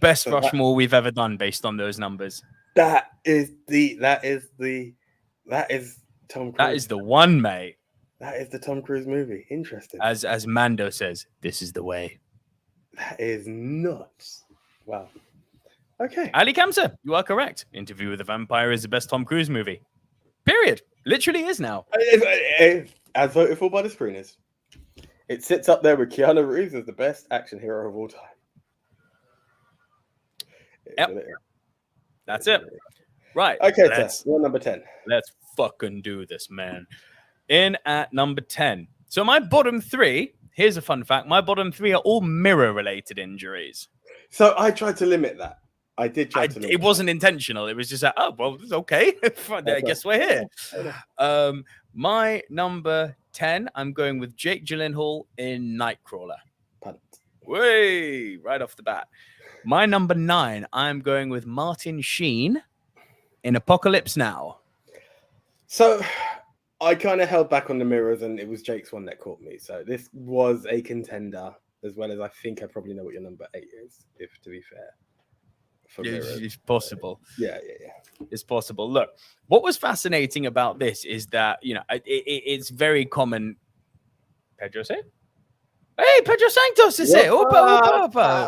Speaker 1: Best Rushmore we've ever done based on those numbers.
Speaker 2: That is Tom Cruise.
Speaker 1: That is the one, mate.
Speaker 2: That is the Tom Cruise movie. Interesting.
Speaker 1: As Mando says, this is the way.
Speaker 2: That is nuts. Wow. Okay.
Speaker 1: Ali Kamsa, you are correct. Interview with a Vampire is the best Tom Cruise movie. Period. Literally is now.
Speaker 2: As voted for by the screeners. It sits up there with Keanu Reeves as the best action hero of all time.
Speaker 1: Yep. That's it. Right.
Speaker 2: Okay, Tess. You're number 10.
Speaker 1: Let's fucking do this, man. In at number 10. So my bottom 3, here's a fun fact. My bottom 3 are all mirror-related injuries.
Speaker 2: So I tried to limit that. I did try to look.
Speaker 1: It wasn't intentional. It was just like, oh, well, it's okay. I guess we're here. My number 10, I'm going with Jake Gyllenhaal in Nightcrawler.
Speaker 2: Punt.
Speaker 1: Way right off the bat. My number 9, I'm going with Martin Sheen in Apocalypse Now.
Speaker 2: So I kind of held back on the mirrors, and it was Jake's one that caught me. So this was a contender, as well as I think I probably know what your number 8 is, if to be fair.
Speaker 1: It's possible.
Speaker 2: Yeah.
Speaker 1: It's possible. Look, what was fascinating about this is that, it's very common. Pedro say? Hey, Pedro Santos is here. Opa.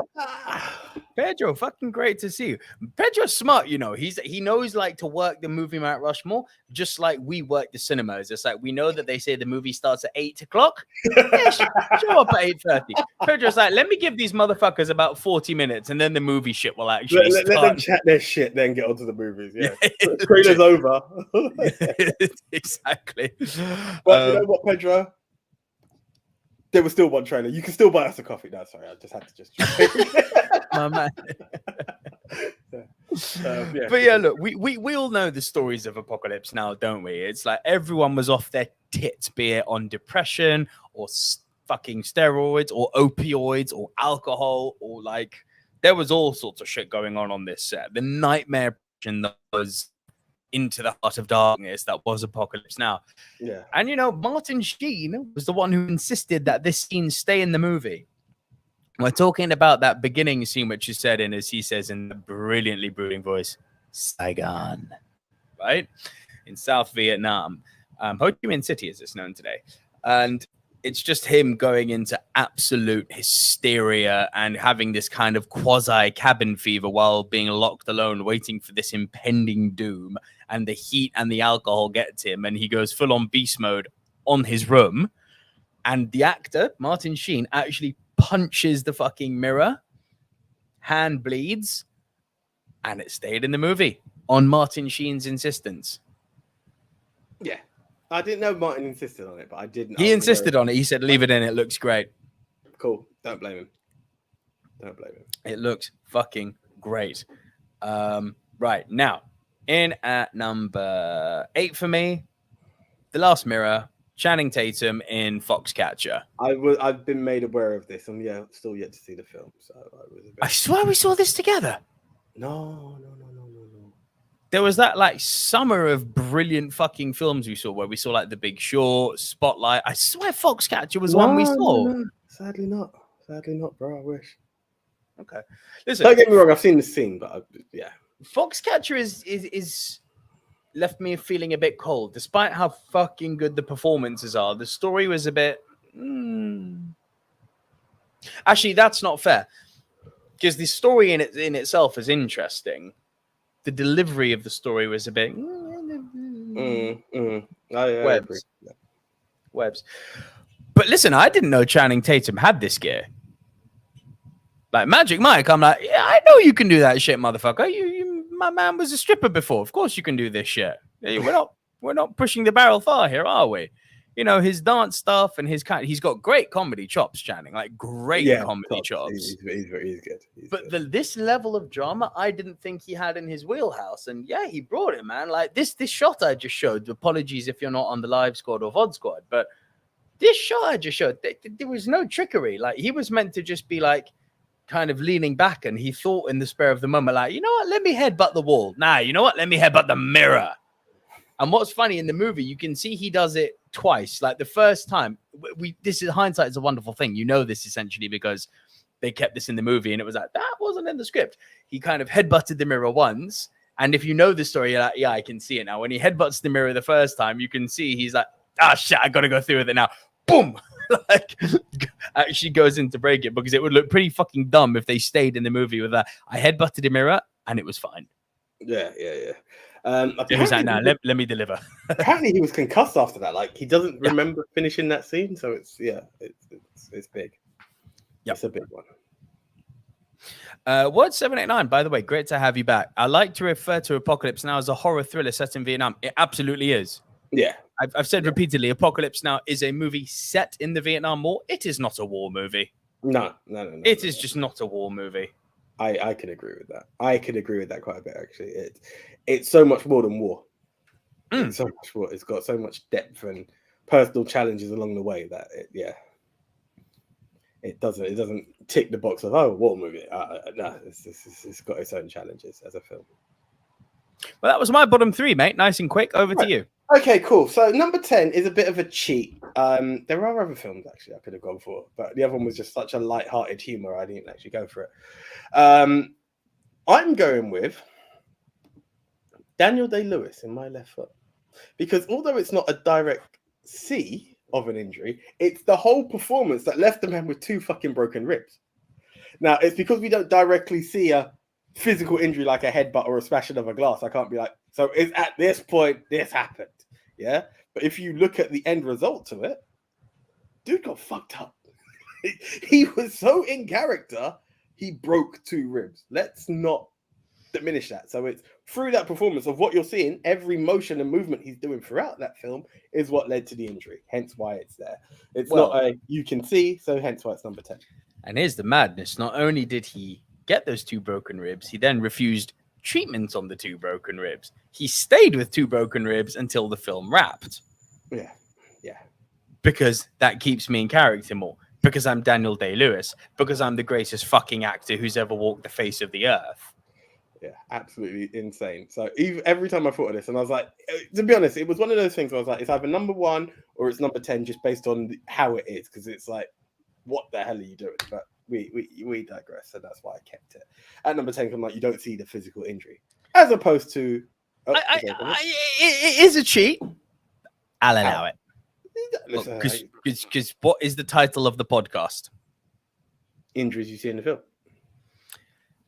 Speaker 1: Pedro, fucking great to see you. Pedro's smart, he knows like to work the movie Mount Rushmore, just like we work the cinemas. It's like we know that they say the movie starts at 8 o'clock. Yeah, show up at 8:30. Pedro's like, let me give these motherfuckers about 40 minutes, and then the movie shit will actually start.
Speaker 2: Let them chat their shit, then get onto the movies. Yeah, trailer's over.
Speaker 1: Exactly.
Speaker 2: But you know what, Pedro? There was still one trailer. You can still buy us a coffee. No, sorry, I just had to
Speaker 1: my man. But yeah, look, we all know the stories of Apocalypse Now, don't we? It's like everyone was off their tits, be it on depression or fucking steroids or opioids or alcohol, or like there was all sorts of shit going on this set. The nightmare that was Into the Heart of Darkness that was Apocalypse Now.
Speaker 2: Yeah.
Speaker 1: And Martin Sheen was the one who insisted that this scene stay in the movie. We're talking about that beginning scene, which is said in, as he says in a brilliantly brooding voice, Saigon, right? In South Vietnam. Ho Chi Minh City, as it's known today. And it's just him going into absolute hysteria and having this kind of quasi cabin fever while being locked alone, waiting for this impending doom. And the heat and the alcohol gets him, and he goes full on beast mode on his room. And the actor, Martin Sheen, actually punches the fucking mirror, hand bleeds, and it stayed in the movie on Martin Sheen's insistence.
Speaker 2: Yeah. I didn't know Martin insisted on it, but I didn't.
Speaker 1: He insisted on it. He said, leave it in. It looks great.
Speaker 2: Cool. Don't blame him.
Speaker 1: It looks fucking great. Right. Now, in at number 8 for me, The Last Mirror, Channing Tatum in Foxcatcher.
Speaker 2: I've been made aware of this, and still yet to see the film. So
Speaker 1: I swear we saw this together.
Speaker 2: No.
Speaker 1: There was that like summer of brilliant fucking films we saw, where we saw like The Big Short, Spotlight. I swear Foxcatcher was one we saw.
Speaker 2: No. Sadly not, bro. I wish.
Speaker 1: Okay. Listen,
Speaker 2: don't get me wrong. I've seen the scene, but yeah.
Speaker 1: Foxcatcher is left me feeling a bit cold, despite how fucking good the performances are. The story was a bit. Actually, that's not fair, because the story in itself is interesting. The delivery of the story was a bit webs. But listen, I didn't know Channing Tatum had this gear. Like Magic Mike, I'm like, yeah, I know you can do that shit, motherfucker. My man was a stripper before. Of course you can do this shit. We're not pushing the barrel far here, are we? His dance stuff and he's got great comedy chops, Channing. Like great comedy chops.
Speaker 2: He's good.
Speaker 1: But this level of drama, I didn't think he had in his wheelhouse. And yeah, he brought it, man. Like this shot I just showed. Apologies if you're not on the live squad or VOD squad, but this shot I just showed, there was no trickery. Like he was meant to just be like kind of leaning back, and he thought in the spur of the moment, like, you know what? Let me headbutt the wall. Nah, you know what? Let me headbutt the mirror. And what's funny in the movie, you can see he does it twice. Like the first time, this is hindsight is a wonderful thing. This essentially because they kept this in the movie, and it was like, that wasn't in the script. He kind of headbutted the mirror once. And if you know the story, you're like, yeah, I can see it now. When he headbutts the mirror the first time, you can see he's like, shit, I got to go through with it now. Boom. Like actually goes in to break it, because it would look pretty fucking dumb if they stayed in the movie with that. I headbutted a mirror and it was fine.
Speaker 2: Yeah.
Speaker 1: It was like, let me deliver.
Speaker 2: Apparently he was concussed after that. Like he doesn't remember finishing that scene. So it's big. Yep. It's a big one.
Speaker 1: Word 789, by the way, great to have you back. I like to refer to Apocalypse Now as a horror thriller set in Vietnam. It absolutely is.
Speaker 2: Yeah.
Speaker 1: I've said repeatedly, Apocalypse Now is a movie set in the Vietnam War. It is not a war movie.
Speaker 2: No.
Speaker 1: It is just not a war movie.
Speaker 2: I can agree with that. I can agree with that quite a bit, actually. It's so much more than war. It's so much more. It's got so much depth and personal challenges along the way that it doesn't tick the box of war movie. No, it's got its own challenges as a film.
Speaker 1: Well, that was my bottom 3, mate. Nice and quick. Over to you.
Speaker 2: Okay, cool. So number 10 is a bit of a cheat. There are other films actually I could have gone for, but the other one was just such a light-hearted humor. I didn't actually go for it. I'm going with Daniel Day-Lewis in My Left Foot, because although it's not a direct see of an injury, it's the whole performance that left the man with 2 fucking broken ribs. Now, it's because we don't directly see a physical injury like a headbutt or a smashing of a glass. I can't be like, so it's at this point this happened. Yeah. But if you look at the end result to it, dude got fucked up. He was so in character, he broke 2 ribs. Let's not diminish that. So it's through that performance of what you're seeing, every motion and movement he's doing throughout that film is what led to the injury. Hence why it's there. It's not a you can see, so hence why it's number 10.
Speaker 1: And here's the madness. Not only did he get those 2 broken ribs, he then refused treatment on the 2 broken ribs. He stayed with 2 broken ribs until the film wrapped.
Speaker 2: Yeah.
Speaker 1: Because that keeps me in character more. Because I'm Daniel Day-Lewis. Because I'm the greatest fucking actor who's ever walked the face of the earth.
Speaker 2: Yeah, absolutely insane. So every time I thought of this, and I was like, to be honest, it was one of those things where I was like, it's either number 1 or it's number 10, just based on how it is. Because it's like, what the hell are you doing? But we digress, so that's why I kept it at number 10. I'm like, you don't see the physical injury, as opposed to
Speaker 1: it is a cheat. I'll allow it. Because what is the title of the podcast?
Speaker 2: Injuries you see in the film.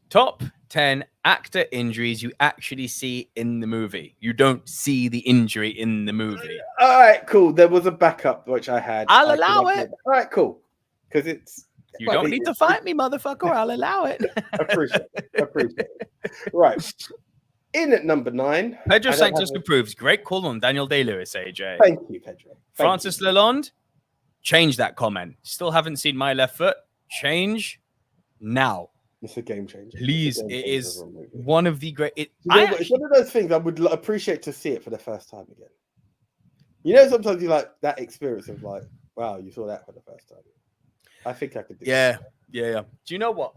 Speaker 1: Top 10 actor injuries you actually see in the movie. You don't see the injury in the movie.
Speaker 2: All right, cool. There was a backup which I had.
Speaker 1: I'll allow it.
Speaker 2: All right, cool. Because it's
Speaker 1: you don't need to fight me, motherfucker. I'll allow it.
Speaker 2: Appreciate it. Right. In at number 9,
Speaker 1: Pedro Sanchez approves. Great call on Daniel Day-Lewis, AJ.
Speaker 2: Thank you, Pedro.
Speaker 1: Francis Lalonde, change that comment. Still haven't seen My Left Foot. Change now.
Speaker 2: It's a game changer.
Speaker 1: Please, it is one of the great. It's
Speaker 2: one of those things I would appreciate to see it for the first time again. You know, sometimes you like that experience of like, wow, you saw that for the first time. I think I could do that.
Speaker 1: Yeah. Do you know what?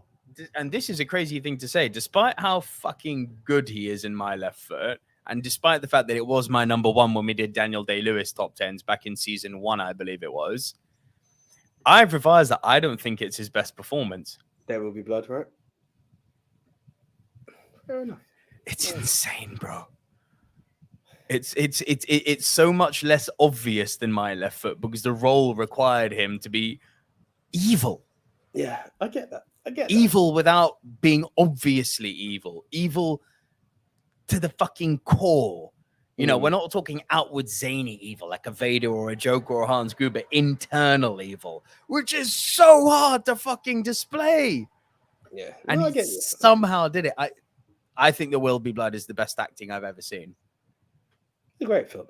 Speaker 1: And this is a crazy thing to say. Despite how fucking good he is in My Left Foot, and despite the fact that it was my number 1 when we did Daniel Day-Lewis top 10s back in season 1, I believe it was, I've revised that I don't think it's his best performance.
Speaker 2: There Will Be Blood, right? Fair enough.
Speaker 1: It's insane, bro. It's so much less obvious than My Left Foot because the role required him to be evil.
Speaker 2: Yeah, I get that.
Speaker 1: Evil without being obviously evil. Evil to the fucking core. You know, we're not talking outward zany evil like a Vader or a Joker or Hans Gruber. Internal evil, which is so hard to fucking display.
Speaker 2: Yeah,
Speaker 1: and he somehow did it. I think The Will Be Blood is the best acting I've ever seen.
Speaker 2: It's a great film.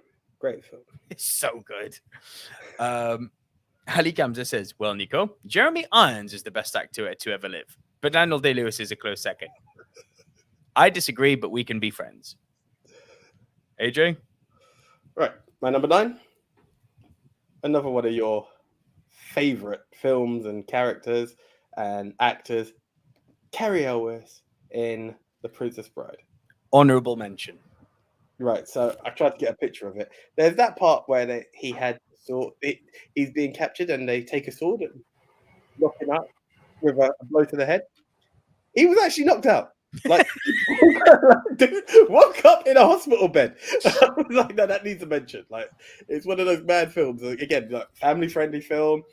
Speaker 1: It's so good. Ali Gamza says, well, Nico, Jeremy Irons is the best actor to ever live, but Daniel Day-Lewis is a close second. I disagree, but we can be friends. AJ?
Speaker 2: Right. My number 9. Another one of your favorite films and characters and actors. Carrie Elwes in The Princess Bride.
Speaker 1: Honorable mention.
Speaker 2: Right. So I tried to get a picture of it. There's that part where he's being captured and they take a sword and knock him out with a blow to the head. He was actually knocked out. Like, dude, woke up in a hospital bed. I was like, no, that needs a mention. Like, it's one of those mad films. Like, again, like family-friendly film.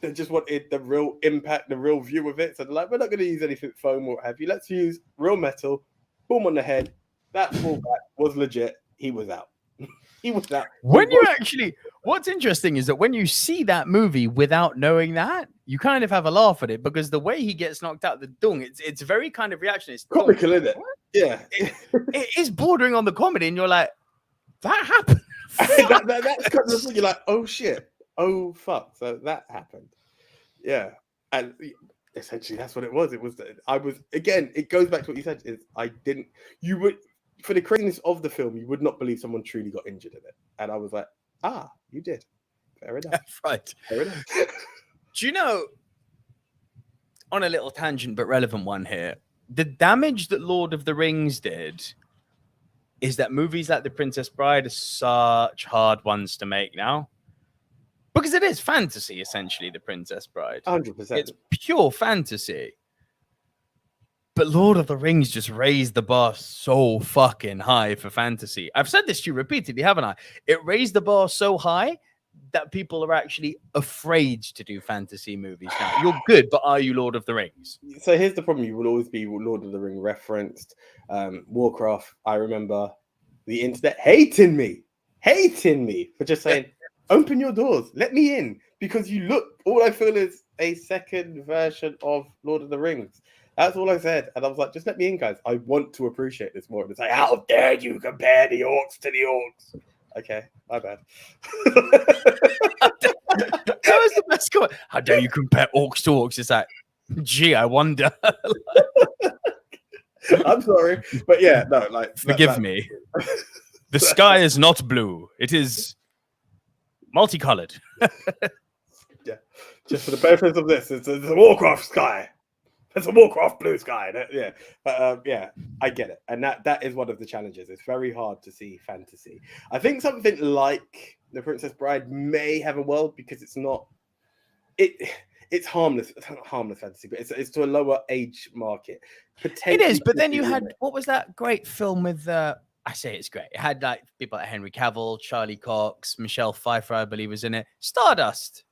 Speaker 2: They just wanted the real impact, the real view of it. So they're like, we're not going to use anything foam or what have you. Let's use real metal. Boom on the head. That fallback was legit. He was out. He was out.
Speaker 1: What's interesting is that when you see that movie without knowing that, you kind of have a laugh at it because the way he gets knocked out the dung, it's very kind of reaction. It's
Speaker 2: comical, isn't it? Yeah.
Speaker 1: It is bordering on the comedy, and you're like, that happened.
Speaker 2: That's kind of you're like, oh shit, oh fuck. So that happened. Yeah. And Essentially, that's what it was. Again, it goes back to what you said, you would, for the craziness of the film, you would not believe someone truly got injured in it. And I was like, you did. Fair enough.
Speaker 1: Right.
Speaker 2: Fair enough.
Speaker 1: Do you know, on a little tangent but relevant one here, the damage that Lord of the Rings did is that movies like The Princess Bride are such hard ones to make now. Because it is fantasy, essentially, The Princess Bride.
Speaker 2: 100%.
Speaker 1: It's pure fantasy. But Lord of the Rings just raised the bar so fucking high for fantasy. I've said this to you repeatedly, haven't I? It raised the bar so high that people are actually afraid to do fantasy movies now. You're good, but are you Lord of the Rings?
Speaker 2: So here's the problem. You will always be Lord of the Ring referenced. Warcraft, I remember the internet hating me for just saying, open your doors, let me in, because all I feel is a second version of Lord of the Rings. That's all I said. And I was like, just let me in, guys. I want to appreciate this more. And it's like, how dare you compare the orcs to the orcs? Okay, my bad.
Speaker 1: That was the best comment. How dare you compare orcs to orcs? It's like, gee, I wonder.
Speaker 2: I'm sorry. But yeah, no, like...
Speaker 1: Forgive me. The sky is not blue. It is multicolored.
Speaker 2: Yeah, just for the benefit of this, it's a Warcraft sky. It's a Warcraft blue sky. Yeah, but yeah, I get it, and that is one of the challenges. It's very hard to see fantasy. I think something like The Princess Bride may have a world because it's not. It's harmless. It's not harmless fantasy, but it's to a lower age market.
Speaker 1: It is, but then you had what was that great film with? I say it's great. It had like people like Henry Cavill, Charlie Cox, Michelle Pfeiffer, I believe, was in it. Stardust.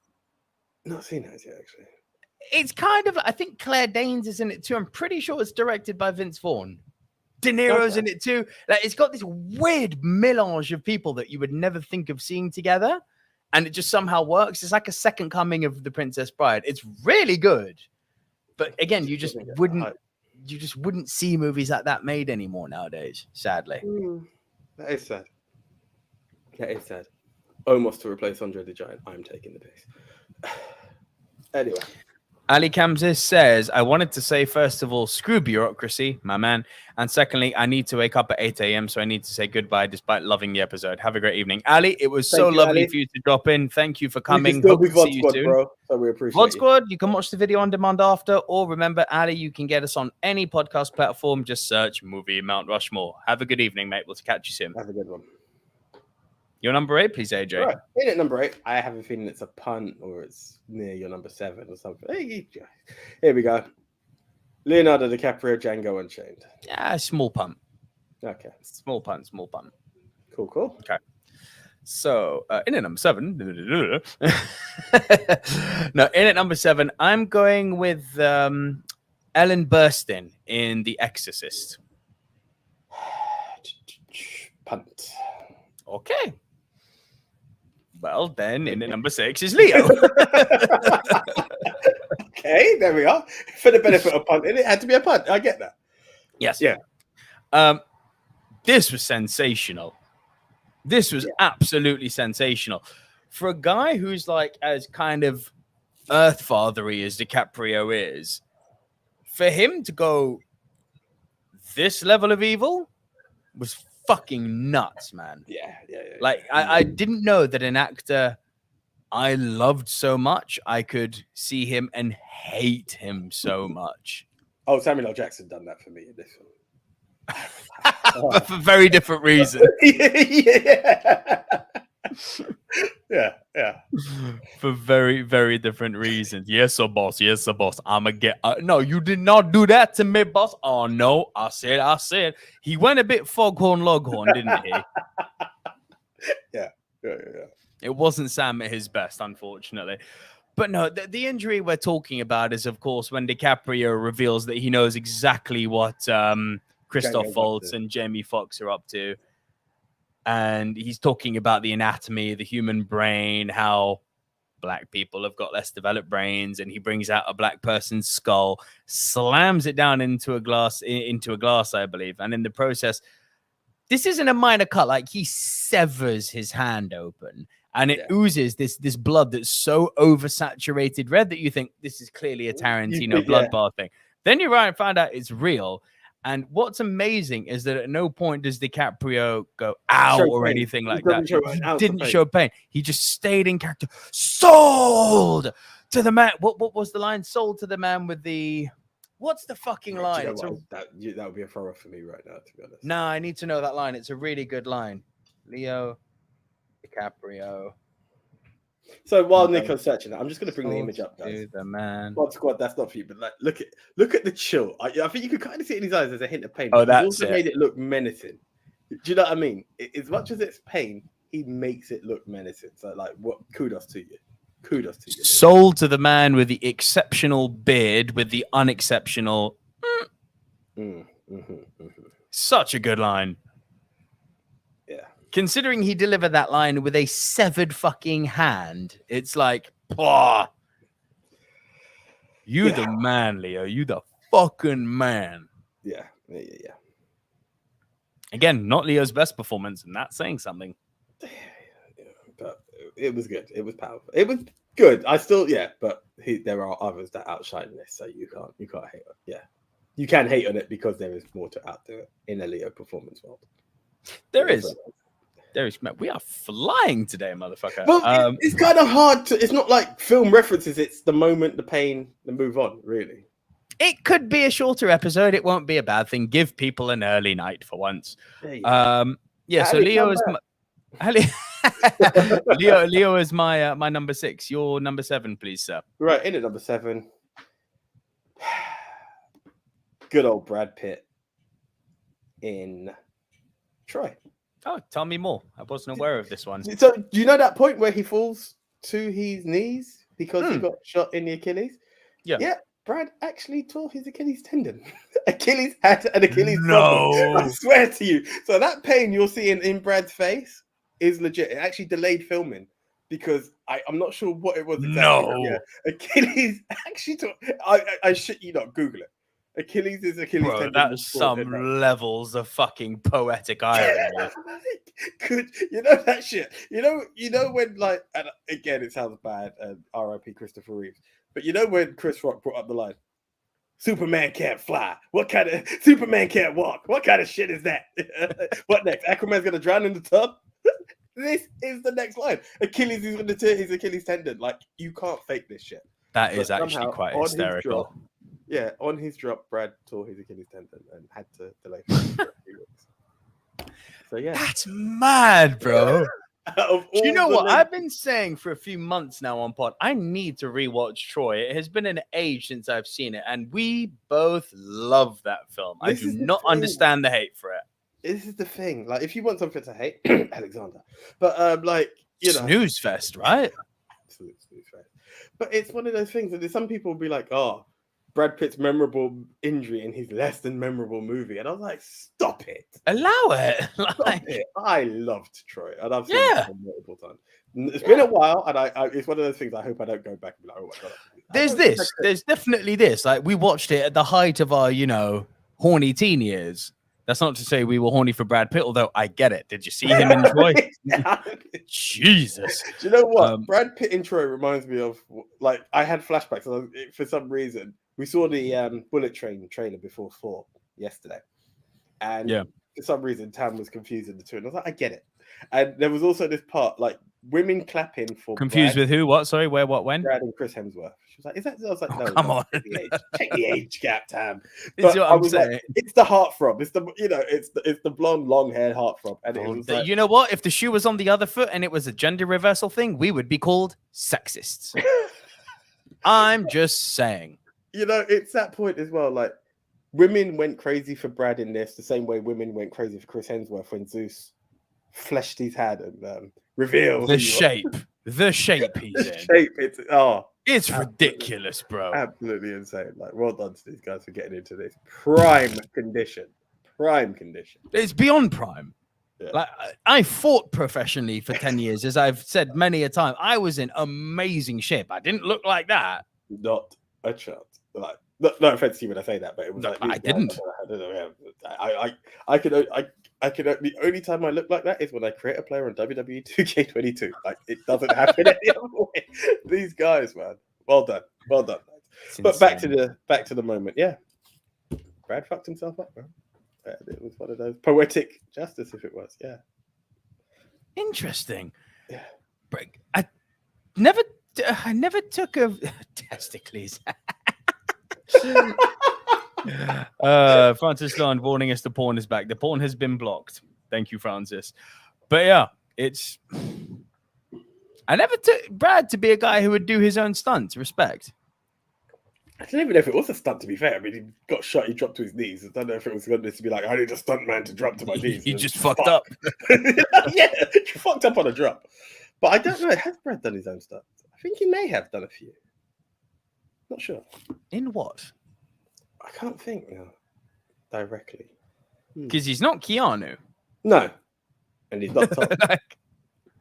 Speaker 2: Not seen that yet, actually.
Speaker 1: It's kind of, I think Claire Danes is in it too. I'm pretty sure it's directed by Vince Vaughn. De Niro's in it too. Like, it's got this weird melange of people that you would never think of seeing together, and it just somehow works. It's like a second coming of The Princess Bride. It's really good, but again, you just wouldn't see movies like that made anymore nowadays. Sadly,
Speaker 2: that is sad. That is sad. Almost to replace Andre the Giant. I'm taking the piss. Anyway.
Speaker 1: Ali Kamzis says, I wanted to say, first of all, screw bureaucracy, my man. And secondly, I need to wake up at 8 a.m., so I need to say goodbye despite loving the episode. Have a great evening. Ali, it was so lovely for you to drop in. Thank you for coming.
Speaker 2: Hope to see you soon. Bro, so we appreciate
Speaker 1: VOD Squad, you can watch the video on demand after, or remember, Ali, you can get us on any podcast platform. Just search Movie Mount Rushmore. Have a good evening, mate. We'll catch you soon.
Speaker 2: Have a good one.
Speaker 1: Your number 8, please, AJ.
Speaker 2: Right. In at number 8, I have a feeling it's a punt or it's near your number 7 or something. Here we go. Leonardo DiCaprio, Django Unchained.
Speaker 1: Yeah, small punt.
Speaker 2: Okay.
Speaker 1: Small punt.
Speaker 2: Cool.
Speaker 1: Okay. So, in at number 7. No, in at number 7, I'm going with Ellen Burstyn in The Exorcist.
Speaker 2: Punt.
Speaker 1: Okay. Well, then, in at number 6 is Leo.
Speaker 2: Okay, there we are. For the benefit of punting, it had to be a punt. I get that.
Speaker 1: Yes.
Speaker 2: Yeah.
Speaker 1: This was sensational. This was absolutely sensational. For a guy who's like as kind of earthfathery as DiCaprio is, for him to go this level of evil was fucking nuts, man.
Speaker 2: Yeah.
Speaker 1: Like, I didn't know that an actor I loved so much, I could see him and hate him so much.
Speaker 2: Oh, Samuel L. Jackson done that for me in this one.
Speaker 1: But for very different reasons.
Speaker 2: Yeah.
Speaker 1: For very, very different reasons. Yes, sir, boss. I'ma get... no, you did not do that to me, boss. Oh, no. I said. He went a bit foghorn loghorn, didn't he?
Speaker 2: Yeah.
Speaker 1: It wasn't Sam at his best, unfortunately. But no, the injury we're talking about is, of course, when DiCaprio reveals that he knows exactly what Christoph Waltz and Jamie Foxx are up to. And he's talking about the anatomy of the human brain, how black people have got less developed brains, and he brings out a black person's skull, slams it down into a glass, I believe. And in the process, this isn't a minor cut. Like, he severs his hand open. And it oozes this blood that's so oversaturated red that you think this is clearly a Tarantino bloodbath thing. Then you find out it's real. And what's amazing is that at no point does DiCaprio go ow or anything like that. He didn't show pain. He just stayed in character. Sold to the man. What was the line? Sold to the man with the... What's the fucking line?
Speaker 2: That would be a throw off for me right now, to be honest.
Speaker 1: No, I need to know that line. It's a really good line. Leo DiCaprio.
Speaker 2: So while Nico's searching that, I'm just going to bring the image up, guys.
Speaker 1: The man.
Speaker 2: Squad, that's not for you, but like, look at the chill. I think you could kind of see it in his eyes as a hint of pain.
Speaker 1: Oh, that's
Speaker 2: also
Speaker 1: it.
Speaker 2: Made it look menacing. Do you know what I mean? As much as it's pain, he makes it look menacing. So like, what? Kudos to you. Kudos to you.
Speaker 1: Sold to the man with the exceptional beard with the unexceptional. Such a good line.
Speaker 2: Yeah.
Speaker 1: Considering he delivered that line with a severed fucking hand, it's like, oh, you the man, Leo. You the fucking man.
Speaker 2: Yeah.
Speaker 1: Again, not Leo's best performance, and that's saying something.
Speaker 2: But it was good. It was powerful. It was good. But there are others that outshine this, so you can't hate on it. Yeah. You can hate on it because there is more to outdo it in a Leo performance world.
Speaker 1: There is. We are flying today, motherfucker.
Speaker 2: Well, it's kind of hard to. It's not like film references. It's the moment, the pain, the move on. Really,
Speaker 1: it could be a shorter episode. It won't be a bad thing. Give people an early night for once. So Leo is Leo is my number 6. Your number 7, please, sir.
Speaker 2: Right, in at number 7. Good old Brad Pitt in Troy.
Speaker 1: Oh, tell me more. I wasn't aware of this one.
Speaker 2: So, do you know that point where he falls to his knees because he got shot in the Achilles? Yeah. Brad actually tore his Achilles tendon. Achilles had an Achilles problem. I swear to you. So that pain you're seeing in Brad's face is legit. It actually delayed filming because I'm not sure what it was exactly.
Speaker 1: No.
Speaker 2: Yeah. Achilles actually tore. I shit you not. Google it. Achilles is Achilles tendon.
Speaker 1: That's some levels of fucking poetic irony.
Speaker 2: You know that shit. You know when, like, and again it sounds bad, and R.I.P. Christopher Reeves. But you know when Chris Rock brought up the line, Superman can't fly. Superman can't walk. What kind of shit is that? What next? Aquaman's gonna drown in the tub? This is the next line. Achilles is gonna tear his Achilles tendon. Like, you can't fake this shit.
Speaker 1: That is actually quite hysterical.
Speaker 2: On his drop, Brad tore his Achilles tendon and had to delay for a few weeks. So yeah,
Speaker 1: that's mad, bro. Do you know what I've been saying for a few months now on pod? I need to rewatch Troy. It has been an age since I've seen it, and we both love that film. I do not understand the hate for it.
Speaker 2: This is the thing. Like, if you want something to hate, Alexander. But
Speaker 1: snooze fest, right?
Speaker 2: Absolute snooze fest. But it's one of those things that some people will be like, "Oh, Brad Pitt's memorable injury in his less than memorable movie," and I was like, "Stop it!
Speaker 1: Allow it!"
Speaker 2: Stop it! I loved Troy, and I've seen it multiple times. It's been a while, and it's one of those things. I hope I don't go back and be like, "Oh my god!"
Speaker 1: There's definitely this. Like, we watched it at the height of our, horny teen years. That's not to say we were horny for Brad Pitt, although I get it. Did you see him in Troy? Jesus.
Speaker 2: Do you know what? Brad Pitt in Troy reminds me of, like, I had flashbacks. For some reason, we saw the Bullet Train trailer before Thor yesterday. And for some reason, Tam was confusing the two. And I was like, I get it. And there was also this part, like, women clapping for
Speaker 1: confused
Speaker 2: Brad.
Speaker 1: With who? What? Sorry, where? What? When?
Speaker 2: Brad and Chris Hemsworth. She was like, "Is that?" I was like, "No,
Speaker 1: come on,
Speaker 2: check the age gap, Tam."
Speaker 1: That's what I'm saying.
Speaker 2: Like, it's the heartthrob. It's the blonde, long haired heartthrob. And it was like,
Speaker 1: you know what? If the shoe was on the other foot and it was a gender reversal thing, we would be called sexists. I'm just saying.
Speaker 2: It's that point as well. Like, women went crazy for Brad in this, the same way women went crazy for Chris Hemsworth when Zeus fleshed his hand and revealed
Speaker 1: the shape he's in. It's ridiculous, bro.
Speaker 2: Absolutely insane. Like, well done to these guys for getting into this prime condition.
Speaker 1: It's beyond prime.
Speaker 2: Yeah.
Speaker 1: Like, I fought professionally for 10 years, as I've said many a time. I was in amazing shape. I didn't look like that.
Speaker 2: Not a chance. Like, no offense to you when I say that, but it was like
Speaker 1: I didn't.
Speaker 2: The only time I look like that is when I create a player on WWE 2K22. Like, it doesn't happen any other way. These guys, man. Well done. But back to the moment. Yeah. Brad fucked himself up, man. It was one of those poetic justice, if it was. Yeah.
Speaker 1: Interesting.
Speaker 2: Yeah.
Speaker 1: I never took a testicles. Francis Lund warning us the porn is back. The porn has been blocked. Thank you, Francis. But yeah, I never took Brad to be a guy who would do his own stunts. Respect.
Speaker 2: I don't even know if it was a stunt, to be fair. I mean, he got shot, he dropped to his knees. I don't know if it was going to be like, I need a stunt man to drop to my knees.
Speaker 1: He just fucked up.
Speaker 2: Yeah, he fucked up on a drop. But I don't know. Has Brad done his own stunts? I think he may have done a few. Not sure.
Speaker 1: In what?
Speaker 2: I can't think now. Directly.
Speaker 1: Because he's not Keanu.
Speaker 2: No. And he's not Tom.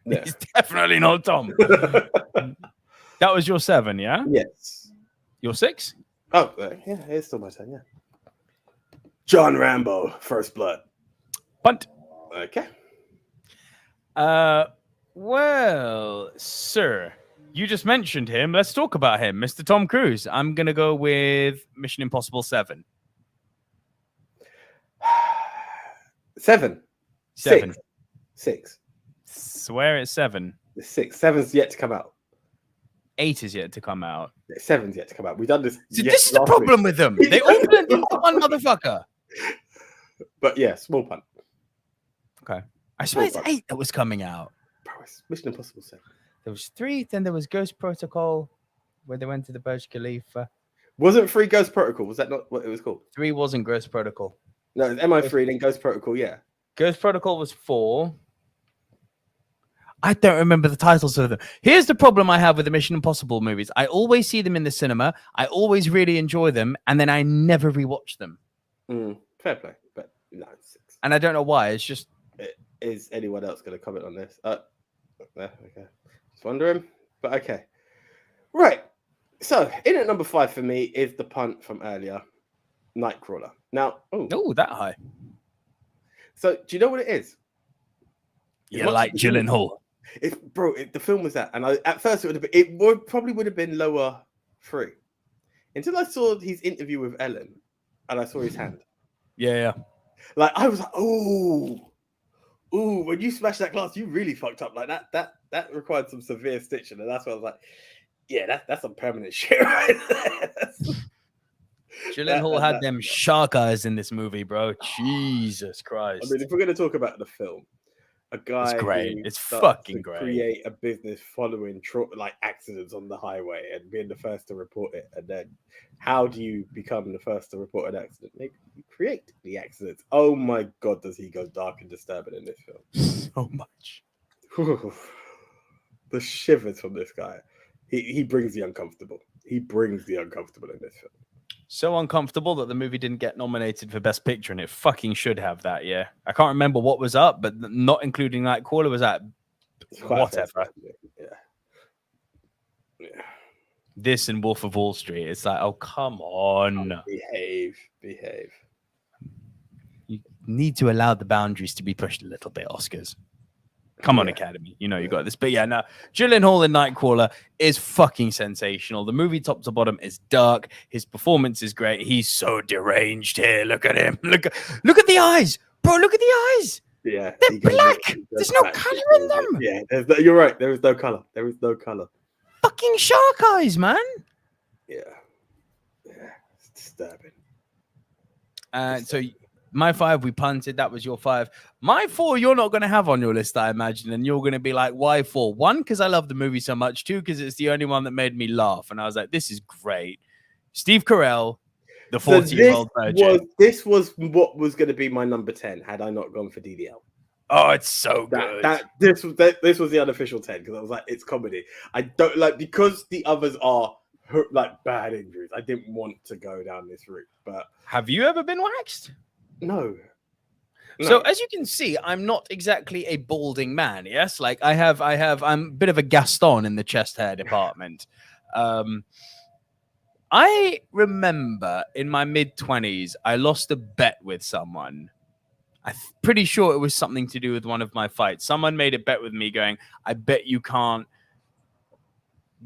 Speaker 1: Yeah. He's definitely not Tom. That was your 7, yeah?
Speaker 2: Yes.
Speaker 1: Your 6?
Speaker 2: Oh, yeah, it's still my turn, yeah. John Rambo, First Blood.
Speaker 1: Punt.
Speaker 2: Okay.
Speaker 1: Well, sir, you just mentioned him. Let's talk about him, Mr. Tom Cruise. I'm going to go with Mission Impossible 7.
Speaker 2: 7.
Speaker 1: 7.
Speaker 2: 6.
Speaker 1: Swear it's 7.
Speaker 2: 6. 7's yet to come out.
Speaker 1: 8 is yet to come out.
Speaker 2: 7's yet to come out. We've done this.
Speaker 1: So this is the problem with them. They all blend into one motherfucker.
Speaker 2: But yeah, small punt.
Speaker 1: Okay. I swear it's 8 that was coming out.
Speaker 2: Bro, it's Mission Impossible 7.
Speaker 1: There was 3, then there was Ghost Protocol, where they went to the Burj Khalifa.
Speaker 2: Wasn't 3 Ghost Protocol? Was that not what it was called?
Speaker 1: 3 wasn't Ghost Protocol.
Speaker 2: No, it was MI3, then Ghost Protocol, yeah.
Speaker 1: Ghost Protocol was 4. I don't remember the titles of them. Here's the problem I have with the Mission Impossible movies. I always see them in the cinema. I always really enjoy them, and then I never rewatch them.
Speaker 2: Fair play, but no, 6.
Speaker 1: And I don't know why. It's just...
Speaker 2: Is anyone else going to comment on this? Okay. Just wondering, but okay. Right. So, in at number 5 for me is the punt from earlier, Nightcrawler. Now,
Speaker 1: that high.
Speaker 2: So, do you know what it is?
Speaker 1: You like Gyllenhaal.
Speaker 2: The film was that, and at first probably would have been lower 3 until I saw his interview with Ellen, and I saw his hand.
Speaker 1: Yeah.
Speaker 2: Like I was like, ooh, when you smashed that glass, you really fucked up. Like that required some severe stitching, and that's why I was like, yeah, that's some permanent shit right there.
Speaker 1: Gyllenhaal had them shark eyes in this movie, bro. Jesus Christ.
Speaker 2: I mean, if we're going to talk about the film, a guy
Speaker 1: it's great. It's fucking great.
Speaker 2: Create a business following like accidents on the highway and being the first to report it, and then how do you become the first to report an accident? You create the accidents. Oh my god, does he go dark and disturbing in this film?
Speaker 1: So much.
Speaker 2: The shivers from this guy. He brings the uncomfortable. He brings the uncomfortable in this film.
Speaker 1: So uncomfortable that the movie didn't get nominated for Best Picture, and it fucking should have that. Yeah, I can't remember what was up, but not including Nightcrawler was at whatever. Yeah. This and Wolf of Wall Street. It's like, oh come on,
Speaker 2: behave.
Speaker 1: You need to allow the boundaries to be pushed a little bit, Oscars. Come on, Academy. You know you got this. But yeah, no, Gyllenhaal in Nightcrawler is fucking sensational. The movie top to bottom is dark. His performance is great. He's so deranged here. Look at him. Look at the eyes. Bro, look at the eyes.
Speaker 2: Yeah.
Speaker 1: They're black. There's no color in them.
Speaker 2: Yeah, you're right. There is no color.
Speaker 1: Fucking shark eyes, man.
Speaker 2: Yeah. It's disturbing.
Speaker 1: So my 5, we punted. That was your 5. My 4, you're not going to have on your list, I imagine. And you're going to be like, why 4? 1, because I love the movie so much. 2, because it's the only one that made me laugh. And I was like, this is great. Steve Carell, the 40-year-old virgin.
Speaker 2: This was what was going to be my number 10 had I not gone for DDL.
Speaker 1: Oh, it's so good.
Speaker 2: This was the unofficial 10 because I was like, it's comedy. I don't like, because the others are like bad injuries. I didn't want to go down this route. But
Speaker 1: have you ever been waxed?
Speaker 2: No.
Speaker 1: So as you can see, I'm not exactly a balding man. Yes, like I'm a bit of a Gaston in the chest hair department. I remember in my mid-20s, I lost a bet with someone, pretty sure it was something to do with one of my fights. Someone made a bet with me going, I bet you can't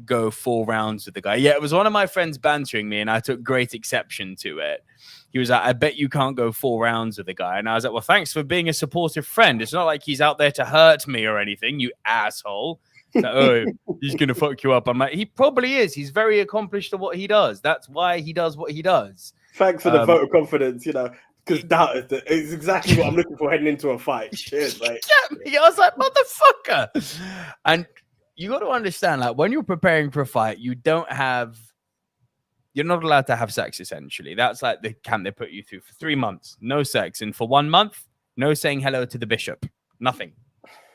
Speaker 1: go 4 rounds with the guy. Yeah, it was one of my friends bantering me, and I took great exception to it. He was like, I bet you can't go 4 rounds with the guy. And I was like, well, thanks for being a supportive friend. It's not like he's out there to hurt me or anything, you asshole. Like, oh, he's going to fuck you up. I'm like, he probably is. He's very accomplished at what he does. That's why he does what he does.
Speaker 2: Thanks for the vote of confidence, because that is exactly what I'm looking for heading into a fight. Cheers, mate.
Speaker 1: I was like, motherfucker. And you got to understand, like, when you're preparing for a fight, you're not allowed to have sex, essentially. That's like the camp they put you through for 3 months. No sex. And for 1 month, no saying hello to the bishop. Nothing.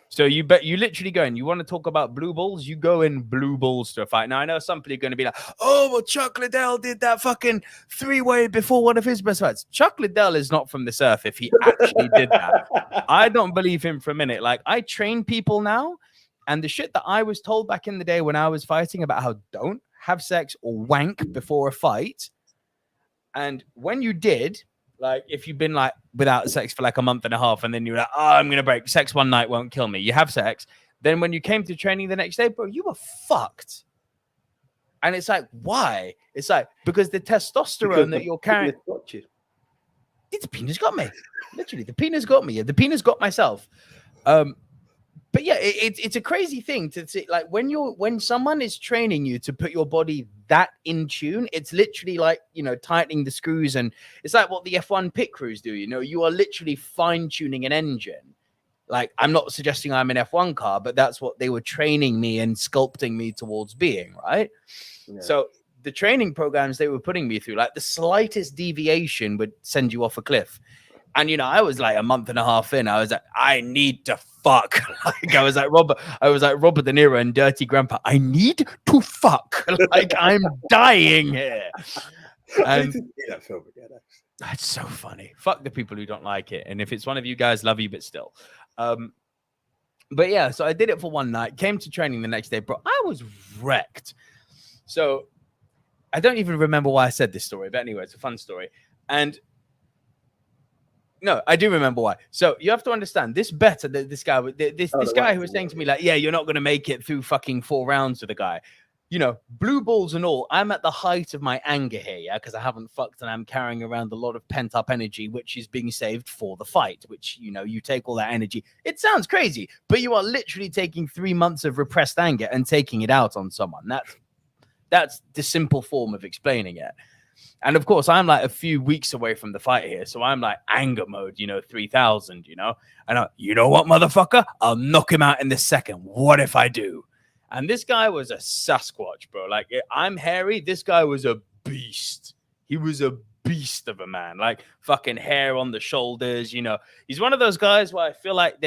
Speaker 1: So you literally go in. You want to talk about blue balls? You go in blue balls to a fight. Now, I know some people are going to be like, oh, well, Chuck Liddell did that fucking 3-way before one of his best fights. Chuck Liddell is not from this earth if he actually did that. I don't believe him for a minute. Like, I train people now, and the shit that I was told back in the day when I was fighting about how don't have sex or wank before a fight. And when you did, like, if you've been like without sex for like a month and a half, and then you're like, oh, I'm going to break. Sex one night won't kill me. You have sex. Then when you came to training the next day, bro, you were fucked. And it's like, why? It's like, because the testosterone that you're carrying. The penis got me. Literally, the penis got me. The penis got myself. But yeah, it's a crazy thing to see. Like, when someone is training you to put your body that in tune, it's literally like, tightening the screws, and it's like what the F1 pit crews do. You are literally fine tuning an engine. Like, I'm not suggesting I'm an F1 car, but that's what they were training me and sculpting me towards being, right? Yeah. So the training programs they were putting me through, like the slightest deviation would send you off a cliff. And, I was like a month and a half in. I was like, I need to fuck. Like, I was like Robert De Niro in Dirty Grandpa. I need to fuck. Like, I'm dying here. And
Speaker 2: that film again,
Speaker 1: that's so funny. Fuck the people who don't like it. And if it's one of you guys, love you, but still. But yeah, so I did it for one night, came to training the next day, bro. I was wrecked. So I don't even remember why I said this story, but anyway, it's a fun story. And no, I do remember why. So you have to understand this better. This guy who was saying to me, like, yeah, you're not going to make it through fucking 4 rounds with a guy. Blue balls and all. I'm at the height of my anger here, yeah, because I haven't fucked and I'm carrying around a lot of pent up energy, which is being saved for the fight, which, you take all that energy. It sounds crazy, but you are literally taking 3 months of repressed anger and taking it out on someone. That's the simple form of explaining it. And of course, I'm like a few weeks away from the fight here. So I'm like anger mode, 3000, And you know what, motherfucker? I'll knock him out in the second. What if I do? And this guy was a Sasquatch, bro. Like, I'm hairy. This guy was a beast. He was a beast of a man. Like, fucking hair on the shoulders, He's one of those guys where I feel like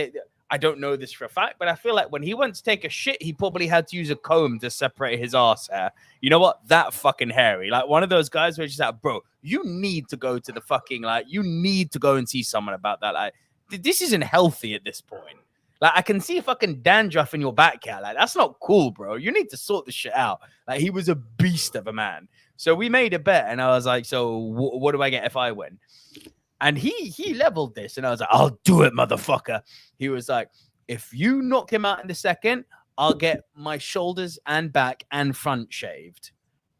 Speaker 1: I don't know this for a fact, but I feel like when he went to take a shit, he probably had to use a comb to separate his ass hair. You know what? That fucking hairy. Like, one of those guys where he's just like, bro, you need to go to the fucking, like, you need to go and see someone about that. Like, this isn't healthy at this point. Like, I can see a fucking dandruff in your back, cat. Like, that's not cool, bro. You need to sort this shit out. Like, he was a beast of a man. So we made a bet, and I was like, so what do I get if I win? And he leveled this, and I was like, I'll do it, motherfucker. He was like, if you knock him out in the second, I'll get my shoulders and back and front shaved.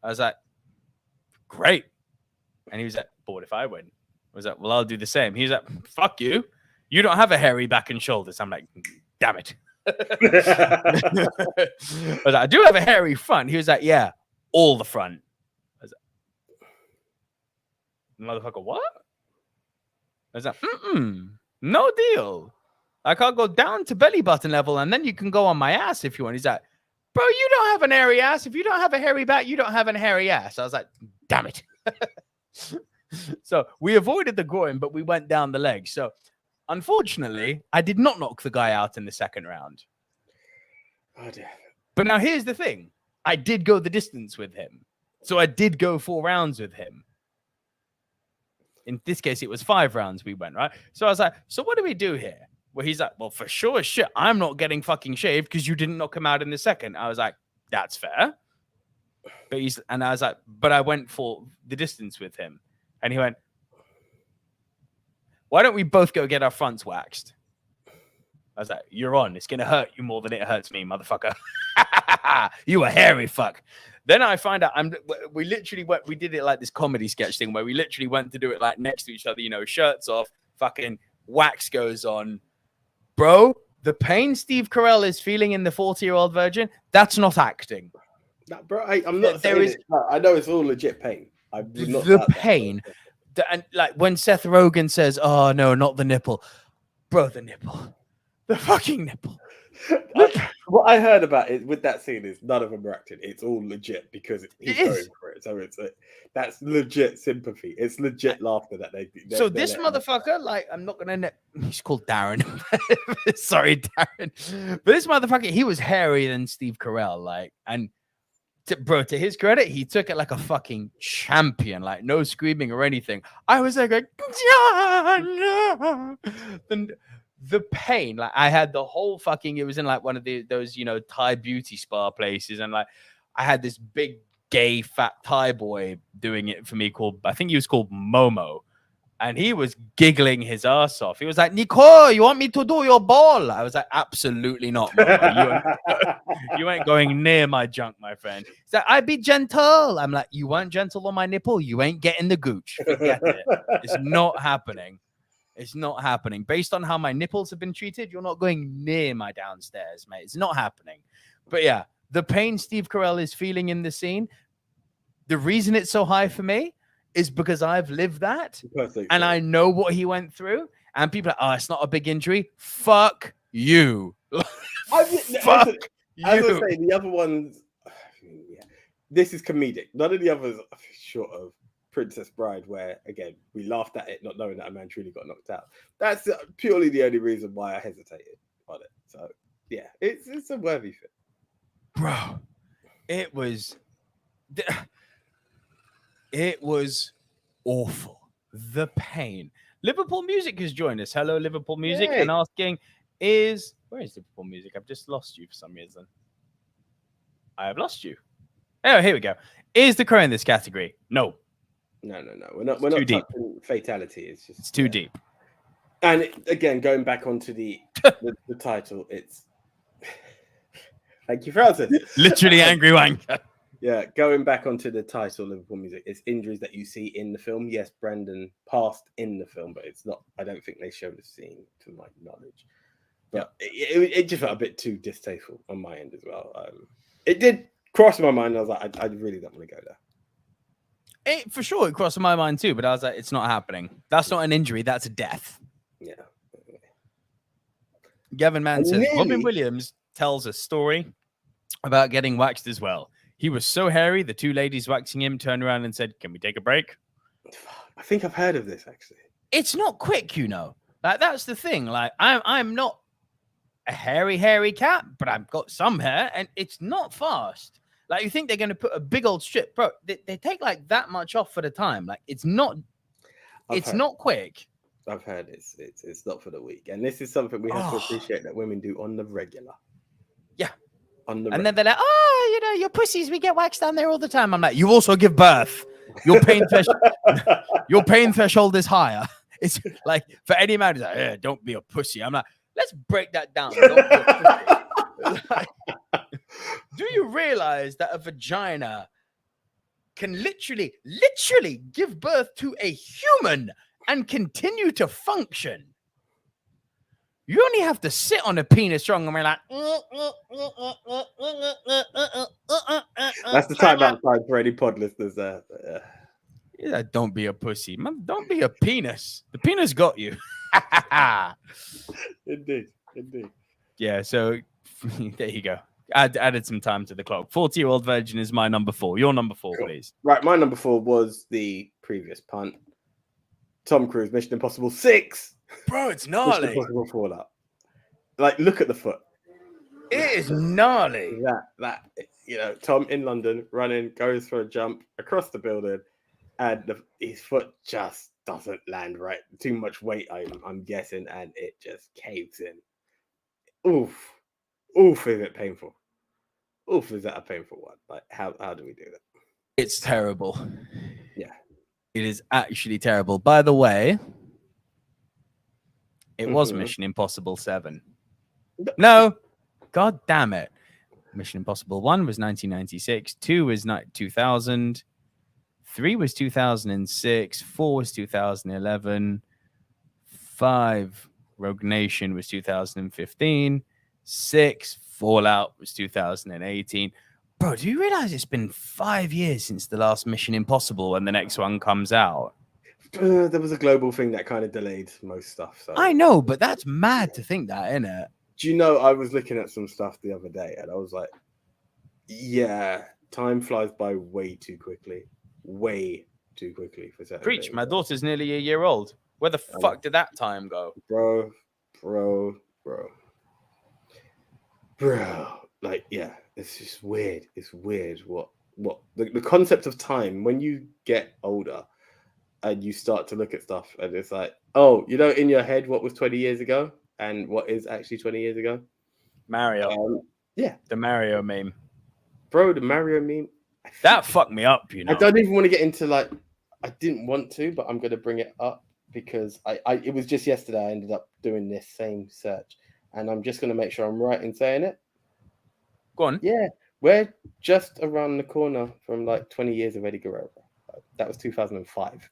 Speaker 1: I was like, great. And he was like, but what if I win? I was like, well, I'll do the same. He was like, fuck you. You don't have a hairy back and shoulders. I'm like, damn it. I was like, I do have a hairy front. He was like, yeah, all the front. I was like, motherfucker, what? I was like, no deal. Like, I'll go down to belly button level, and then you can go on my ass if you want. He's like, bro, you don't have an hairy ass. If you don't have a hairy back, you don't have a hairy ass. I was like, damn it. So we avoided the groin, but we went down the leg. So unfortunately, I did not knock the guy out in the second round.
Speaker 2: Oh, dear.
Speaker 1: But now here's the thing. I did go the distance with him. So I did go 4 rounds with him. In this case, it was 5 rounds we went, right? So I was like, so what do we do here? Well, he's like, well, for sure as shit, I'm not getting fucking shaved because you didn't knock him out in the second. I was like, that's fair. And I was like, but I went for the distance with him. And he went, Why don't we both go get our fronts waxed? I was like, you're on. It's going to hurt you more than it hurts me, motherfucker. You a hairy fuck. Then I find out we literally went, we did it like this comedy sketch thing where we literally went to do it like next to each other, you know, shirts off, fucking wax goes on. Bro, the pain Steve Carell is feeling in the 40-year-old virgin, that's not acting.
Speaker 2: That, bro, I'm not saying it. I know it's all legit pain.
Speaker 1: The pain. And like when Seth Rogen says, oh, no, not the nipple. Bro, the nipple. The fucking nipple.
Speaker 2: What I heard about it with that scene is none of them are acting. It's all legit because he's going for it. So that's legit sympathy. It's legit laughter that they.
Speaker 1: So this motherfucker, like, I'm not gonna. He's called Darren. Sorry, Darren. But this motherfucker, he was hairier than Steve Carell, like, and bro, to his credit, he took it like a fucking champion, like no screaming or anything. I was like, the pain, like I had the whole fucking, it was in like one of those, you know, Thai beauty spa places. And like, I had this big gay fat Thai boy doing it for me I think he was called Momo. And he was giggling his ass off. He was like, Nico, you want me to do your ball? I was like, absolutely not, Momo. You ain't going near my junk, my friend. He's like, I'd be gentle. I'm like, you weren't gentle on my nipple. You ain't getting the gooch. Forget it. It's not happening. It's not happening. Based on how my nipples have been treated, you're not going near my downstairs, mate. It's not happening. But yeah, the pain Steve Carell is feeling in the scene, the reason it's so high for me is because I've lived that. Perfect, and I know what he went through. And people are like, oh, it's not a big injury. Fuck you.
Speaker 2: Fuck you. As I say, the other ones, yeah, this is comedic. None of the others are short of Princess Bride, where again we laughed at it, not knowing that a man truly got knocked out. That's purely the only reason why I hesitated on it. So yeah, it's a worthy fit,
Speaker 1: bro. It was awful. The pain. Liverpool Music has joined us. Hello, Liverpool Music, and asking, where is Liverpool Music? I've just lost you for some reason. I have lost you. Oh, here we go. Is the crow in this category? No.
Speaker 2: No. We're not too deep. Fatality. It's
Speaker 1: too deep.
Speaker 2: And again, going back onto the title, it's thank you, Francis.
Speaker 1: Literally angry wanker.
Speaker 2: Yeah, going back onto the title, Liverpool Music, it's injuries that you see in the film. Yes, Brandon passed in the film, but it's not. I don't think they showed the scene, to my knowledge. But it just felt a bit too distasteful on my end as well. It did cross my mind. I was like, I really don't want to go there.
Speaker 1: For sure, it crossed my mind too, but I was like, it's not happening. That's not an injury. That's a death.
Speaker 2: Yeah.
Speaker 1: Gavin Mann says, Robin Williams tells a story about getting waxed as well. He was so hairy, the two ladies waxing him turned around and said, can we take a break?
Speaker 2: I think I've heard of this, actually.
Speaker 1: It's not quick, you know. Like, that's the thing. Like, I'm not a hairy cat, but I've got some hair, and it's not fast. Like, you think they're going to put a big old strip, bro? They take like that much off for the time. Like, it's not quick.
Speaker 2: I've heard it's not for the week, and this is something we have to appreciate that women do on the regular.
Speaker 1: Yeah, and then they're like, oh, you know, your pussies, we get waxed down there all the time. I'm like, you also give birth. Your pain threshold is higher. It's like for any man, it's like, don't be a pussy. I'm like, let's break that down. Don't be a pussy. Do you realize that a vagina can literally give birth to a human and continue to function? You only have to sit on a penis strong and we're like,
Speaker 2: that's the time outside for any pod listeners there.
Speaker 1: Yeah, don't be a pussy, man. Don't be a penis. The penis got you.
Speaker 2: Indeed.
Speaker 1: Yeah, so there you go. I added some time to the clock. 40-year-old virgin is my number 4. Your number 4, cool. Please.
Speaker 2: Right, my number 4 was the previous punt. Tom Cruise, Mission Impossible 6.
Speaker 1: Bro, it's gnarly.
Speaker 2: Mission Impossible Fallout. Like, look at the foot.
Speaker 1: It is gnarly.
Speaker 2: That you know, Tom in London running, goes for a jump across the building, and his foot just doesn't land right. Too much weight, I'm guessing, and it just caves in. Oof, is it painful? Oof, is that a painful one? Like, how do we do that?
Speaker 1: It's terrible.
Speaker 2: Yeah.
Speaker 1: It is actually terrible. By the way, It was Mission Impossible 7. No, god damn it. Mission Impossible 1 was 1996, 2 was 2000, 3 was 2006, 4 was 2011, 5 Rogue Nation was 2015, 6 Fallout was 2018. Bro, do you realize it's been 5 years since the last Mission Impossible and the next one comes out?
Speaker 2: There was a global thing that kind of delayed most stuff. So
Speaker 1: I know, but that's mad to think that, isn't it?
Speaker 2: do you know, I was looking at some stuff the other day and I was like, yeah, time flies by way too quickly. Way too quickly for certain
Speaker 1: Preach,
Speaker 2: things.
Speaker 1: my daughter's nearly a year old. Where the fuck did that time go?
Speaker 2: Bro. Like, yeah, it's just weird. It's weird what the concept of time when you get older and you start to look at stuff and it's like, oh, you know, in your head what was 20 years ago and what is actually 20 years ago?
Speaker 1: Mario.
Speaker 2: Yeah.
Speaker 1: The Mario meme.
Speaker 2: Bro, the Mario meme.
Speaker 1: That fucked me up, you know.
Speaker 2: I don't even want to get into like, I didn't want to, but I'm going to bring it up because it was just yesterday I ended up doing this same search and I'm just going to make sure I'm right in saying it.
Speaker 1: Go on.
Speaker 2: Yeah, we're just around the corner from like 20 years of Eddie Guerrero. That was 2005.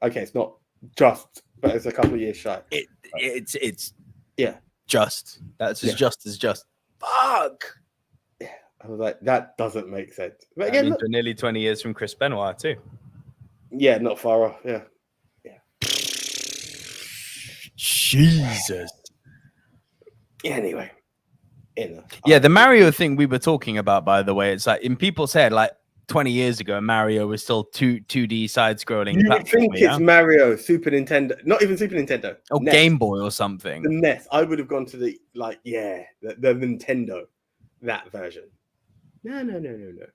Speaker 2: Okay, it's not just, but it's a couple of years shy.
Speaker 1: It's
Speaker 2: yeah,
Speaker 1: just. That's as just as just. Fuck.
Speaker 2: Yeah, I was like, that doesn't make sense. But
Speaker 1: Again,
Speaker 2: again,
Speaker 1: look, nearly 20 years from Chris Benoit too.
Speaker 2: Yeah, not far off. Yeah.
Speaker 1: Jesus.
Speaker 2: Anyway.
Speaker 1: Yeah, the Mario thing we were talking about, by the way, it's like in people's head, like 20 years ago, Mario was still 2D side-scrolling.
Speaker 2: You would think it's Mario, Super Nintendo, not even Super Nintendo.
Speaker 1: Or NES. Game Boy or something.
Speaker 2: The NES. I would have gone to the Nintendo, that version. No.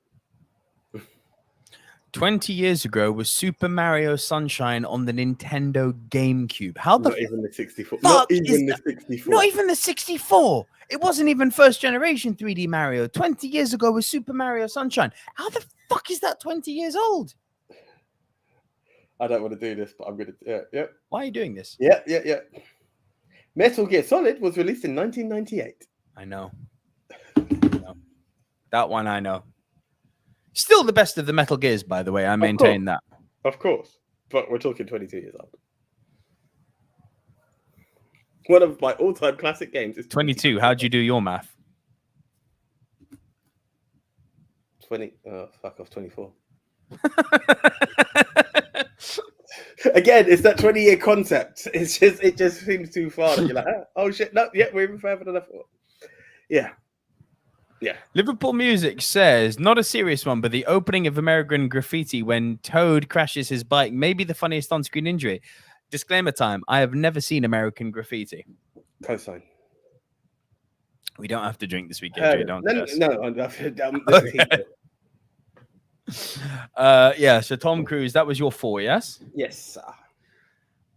Speaker 1: 20 years ago was Super Mario Sunshine on the Nintendo GameCube. How the
Speaker 2: Not even the 64.
Speaker 1: Not
Speaker 2: even the 64.
Speaker 1: Not even the 64. It wasn't even first generation 3D Mario. 20 years ago was Super Mario Sunshine. How the fuck is that 20 years old?
Speaker 2: I don't want to do this, but I'm going to. Yeah.
Speaker 1: Why are you doing this?
Speaker 2: Yeah. Metal Gear Solid was released in 1998.
Speaker 1: I know. That one I know. Still the best of the Metal Gears, by the way. I maintain that.
Speaker 2: Of course. But we're talking 22 years old. One of my all-time classic games is
Speaker 1: 22. How'd you do your math?
Speaker 2: 20. Oh, fuck off, 24. Again, it's that 20-year concept. It just seems too far. You're like, oh shit, no, yeah, we're even further than I thought. Yeah.
Speaker 1: Liverpool Music says, not a serious one, but the opening of American Graffiti when Toad crashes his bike may be the funniest on-screen injury. Disclaimer time. I have never seen American Graffiti.
Speaker 2: Cosign.
Speaker 1: We don't have to drink this week, AJ. Don't yeah, so Tom Cruise, that was your 4, yes?
Speaker 2: Yes, sir.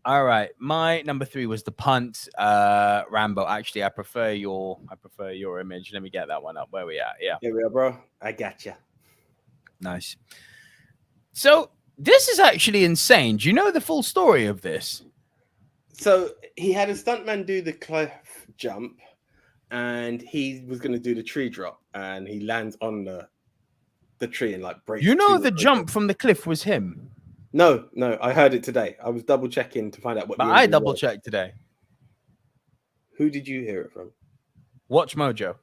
Speaker 1: All right. My number 3 was the punt. Rambo. Actually, I prefer your image. Let me get that one up. Where we at? Yeah.
Speaker 2: Here we are, bro. I gotcha.
Speaker 1: Nice. So this is actually insane. Do you know the full story of this?
Speaker 2: So he had a stuntman do the cliff jump and he was going to do the tree drop and he lands on the tree and like breaks.
Speaker 1: You know the jump from the cliff was him?
Speaker 2: No, I heard it today. I was double checking to find out what.
Speaker 1: But I double checked today.
Speaker 2: Who did you hear it from?
Speaker 1: Watch Mojo.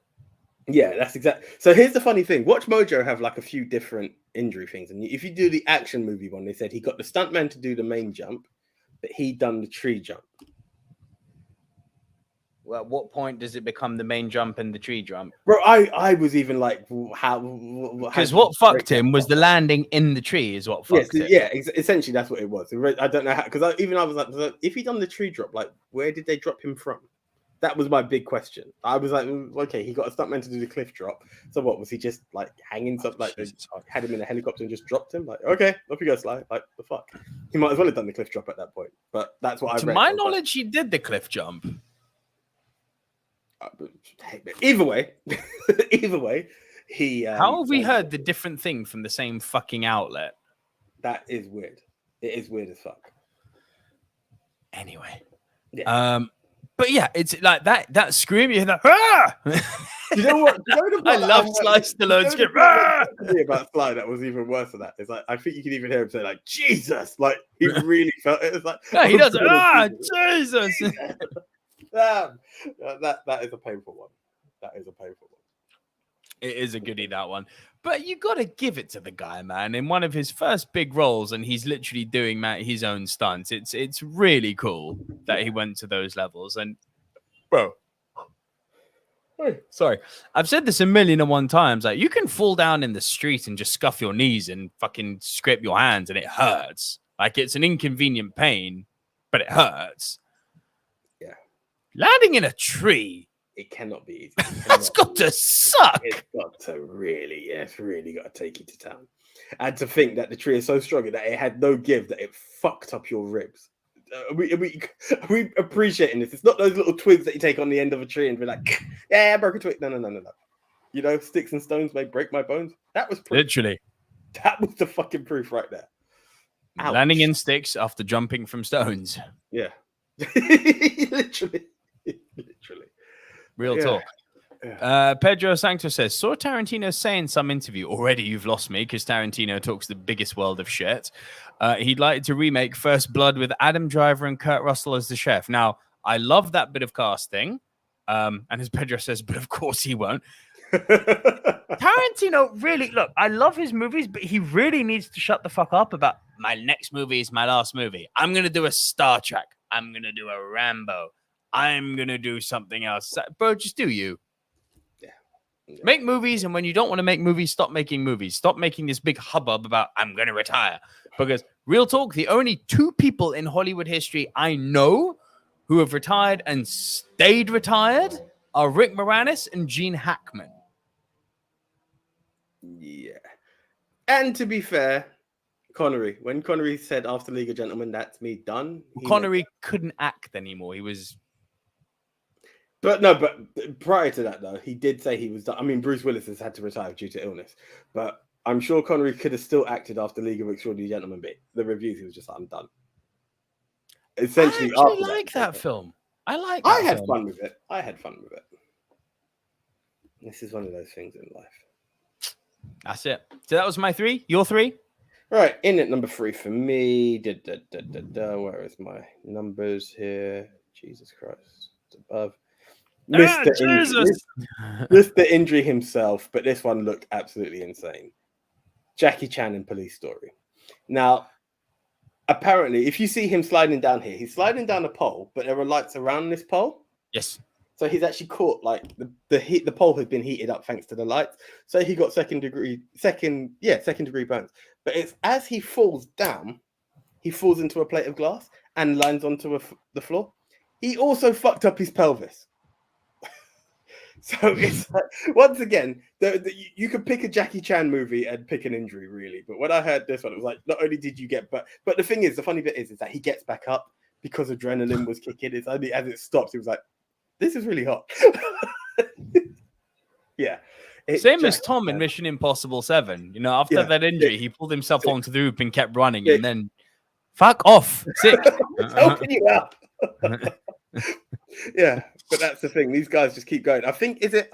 Speaker 2: Yeah, that's exactly. So here's the funny thing. Watch Mojo have like a few different injury things. And if you do the action movie one, they said he got the stuntman to do the main jump, but he done the tree jump.
Speaker 1: Well, at what point does it become the main jump and the tree jump?
Speaker 2: Bro, I was even like, how?
Speaker 1: Because what fucked him was the landing in the tree is what fucked him.
Speaker 2: Yeah, essentially that's what it was. I don't know how, because I was like, if he done the tree drop, like, where did they drop him from? That was my big question. I was like, okay, he got a stuntman to do the cliff drop. So what, was he just like hanging something? Like they had him in a helicopter and just dropped him? Like, okay, off you go, Sly. Like, the fuck? He might as well have done the cliff drop at that point. But that's what I read.
Speaker 1: To my knowledge, he did the cliff jump.
Speaker 2: Either way, he.
Speaker 1: How have we heard the different thing from the same fucking outlet?
Speaker 2: That is weird. It is weird as fuck.
Speaker 1: Anyway.
Speaker 2: Yeah.
Speaker 1: But yeah, it's like that scream, you hear that, ah!
Speaker 2: You know what?
Speaker 1: I love Sly Stallone's scream.
Speaker 2: About Sly that was even worse than that. It's like I think you can even hear him say like Jesus, like he really felt it. It's like
Speaker 1: yeah, he does. Jesus.
Speaker 2: Damn. That is a painful one. That is a painful one.
Speaker 1: It is a goodie, that one. But you got to give it to the guy, man. In one of his first big roles, and he's literally doing his own stunts. It's really cool that he went to those levels. And, bro, sorry, I've said this 1,000,001 times. Like, you can fall down in the street and just scuff your knees and fucking scrape your hands, and it hurts. Like, it's an inconvenient pain, but it hurts.
Speaker 2: Yeah.
Speaker 1: Landing in a tree.
Speaker 2: It cannot be easy.
Speaker 1: That's got to suck.
Speaker 2: It's got to really, it's really got to take you to town. And to think that the tree is so strong that it had no give, that it fucked up your ribs. We appreciating this. It's not those little twigs that you take on the end of a tree and be like, yeah, I broke a twig. No. You know, sticks and stones may break my bones. That was proof.
Speaker 1: Literally.
Speaker 2: That was the fucking proof right there. Ouch.
Speaker 1: Landing in sticks after jumping from stones.
Speaker 2: Yeah. Literally.
Speaker 1: Real talk. Yeah. Pedro Sanctos says, saw Tarantino say in some interview, already you've lost me because Tarantino talks the biggest world of shit. He'd like to remake First Blood with Adam Driver and Kurt Russell as the chef. Now, I love that bit of casting. And as Pedro says, but of course he won't. Tarantino really, look, I love his movies, but he really needs to shut the fuck up about my next movie is my last movie. I'm going to do a Star Trek. I'm going to do a Rambo. I'm going to do something else. Bro, just do you.
Speaker 2: Yeah.
Speaker 1: Make movies, and when you don't want to make movies, stop making movies. Stop making this big hubbub about, I'm going to retire. Because, real talk, the only 2 people in Hollywood history I know who have retired and stayed retired are Rick Moranis and Gene Hackman.
Speaker 2: Yeah. And to be fair, Connery, when Connery said after League of Gentlemen, that's me done.
Speaker 1: Connery couldn't act anymore. He was...
Speaker 2: But prior to that, though, he did say he was done. I mean, Bruce Willis has had to retire due to illness. But I'm sure Connery could have still acted after League of Extraordinary Gentlemen, but the reviews, he was just like, I'm done. Essentially,
Speaker 1: I actually like that film. I
Speaker 2: had fun with it. This is one of those things in life.
Speaker 1: That's it. So that was my 3. Your 3?
Speaker 2: Right, in at number 3 for me. Where is my numbers here? Jesus Christ. It's above. Mr. Injury himself, but this one looked absolutely insane. Jackie Chan in Police Story. Now, apparently, if you see him sliding down here, he's sliding down a pole, but there are lights around this pole.
Speaker 1: Yes.
Speaker 2: So he's actually caught, like, the pole has been heated up thanks to the lights. So he got second degree burns. But it's as he falls down, he falls into a plate of glass and lands onto the floor. He also fucked up his pelvis. So it's like, once again, you could pick a Jackie Chan movie and pick an injury, really. But when I heard this one, it was like, not only did you get, but the thing is, the funny bit is that he gets back up because adrenaline was kicking. It's only as it stops, he was like, this is really hot. Yeah.
Speaker 1: Same as Tom in Mission Impossible 7. You know, after that injury, he pulled himself onto the roof and kept running, and then fuck off. Sick.
Speaker 2: Helping you out. Yeah, but that's the thing. These guys just keep going. I think, is it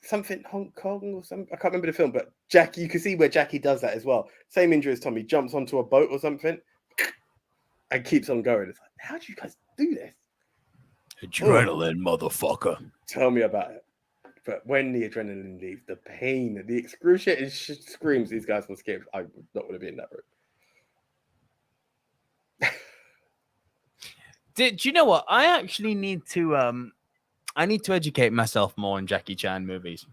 Speaker 2: something Hong Kong or something? I can't remember the film, but Jackie, you can see where Jackie does that as well. Same injury as Tommy, jumps onto a boat or something and keeps on going. It's like, how do you guys do this?
Speaker 1: Adrenaline, motherfucker. Tell
Speaker 2: me about it. But when the adrenaline leaves, the pain, the excruciating screams these guys must give, I would not want to be in that room.
Speaker 1: Do you know what? I actually need to educate myself more on Jackie Chan movies.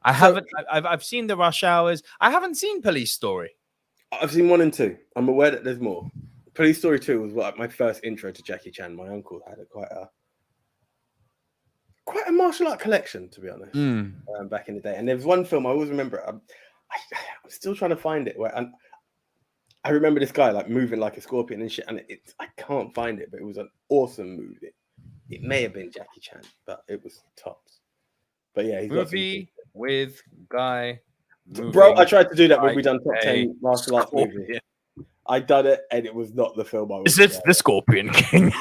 Speaker 1: I've seen the Rush Hours. I haven't seen Police Story.
Speaker 2: I've seen 1 and 2. I'm aware that there's more. Police Story 2 was my first intro to Jackie Chan. My uncle had quite a martial art collection, to be honest, back in the day. And there was one film I always remember. I'm still trying to find it. Where I remember this guy like moving like a scorpion and shit. And I can't find it, but it was an awesome movie. It may have been Jackie Chan, but it was tops. But yeah, he's
Speaker 1: movie with guy.
Speaker 2: Bro, I tried to do that when we done top 10 martial arts movies. I done it, and it was not the film I was.
Speaker 1: Is it the Scorpion King?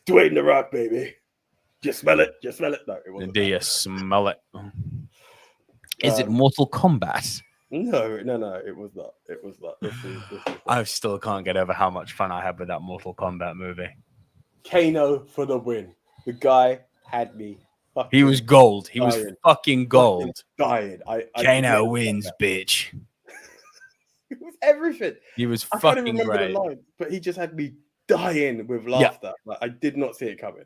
Speaker 2: Dwayne the Rock, baby. Just smell it. Just smell it. No, it wasn't.
Speaker 1: Do you smell it? Is it Mortal Kombat?
Speaker 2: No, it was not. It was not. This is
Speaker 1: I still can't get over how much fun I had with that Mortal Kombat movie.
Speaker 2: Kano for the win. The guy had me.
Speaker 1: He was gold. He was fucking gold.
Speaker 2: Dying.
Speaker 1: Kano wins, bitch.
Speaker 2: It was everything.
Speaker 1: He was
Speaker 2: I
Speaker 1: fucking
Speaker 2: can't even remember
Speaker 1: great.
Speaker 2: the line, but he just had me dying with laughter.
Speaker 1: Yeah.
Speaker 2: Like, I did not see it coming.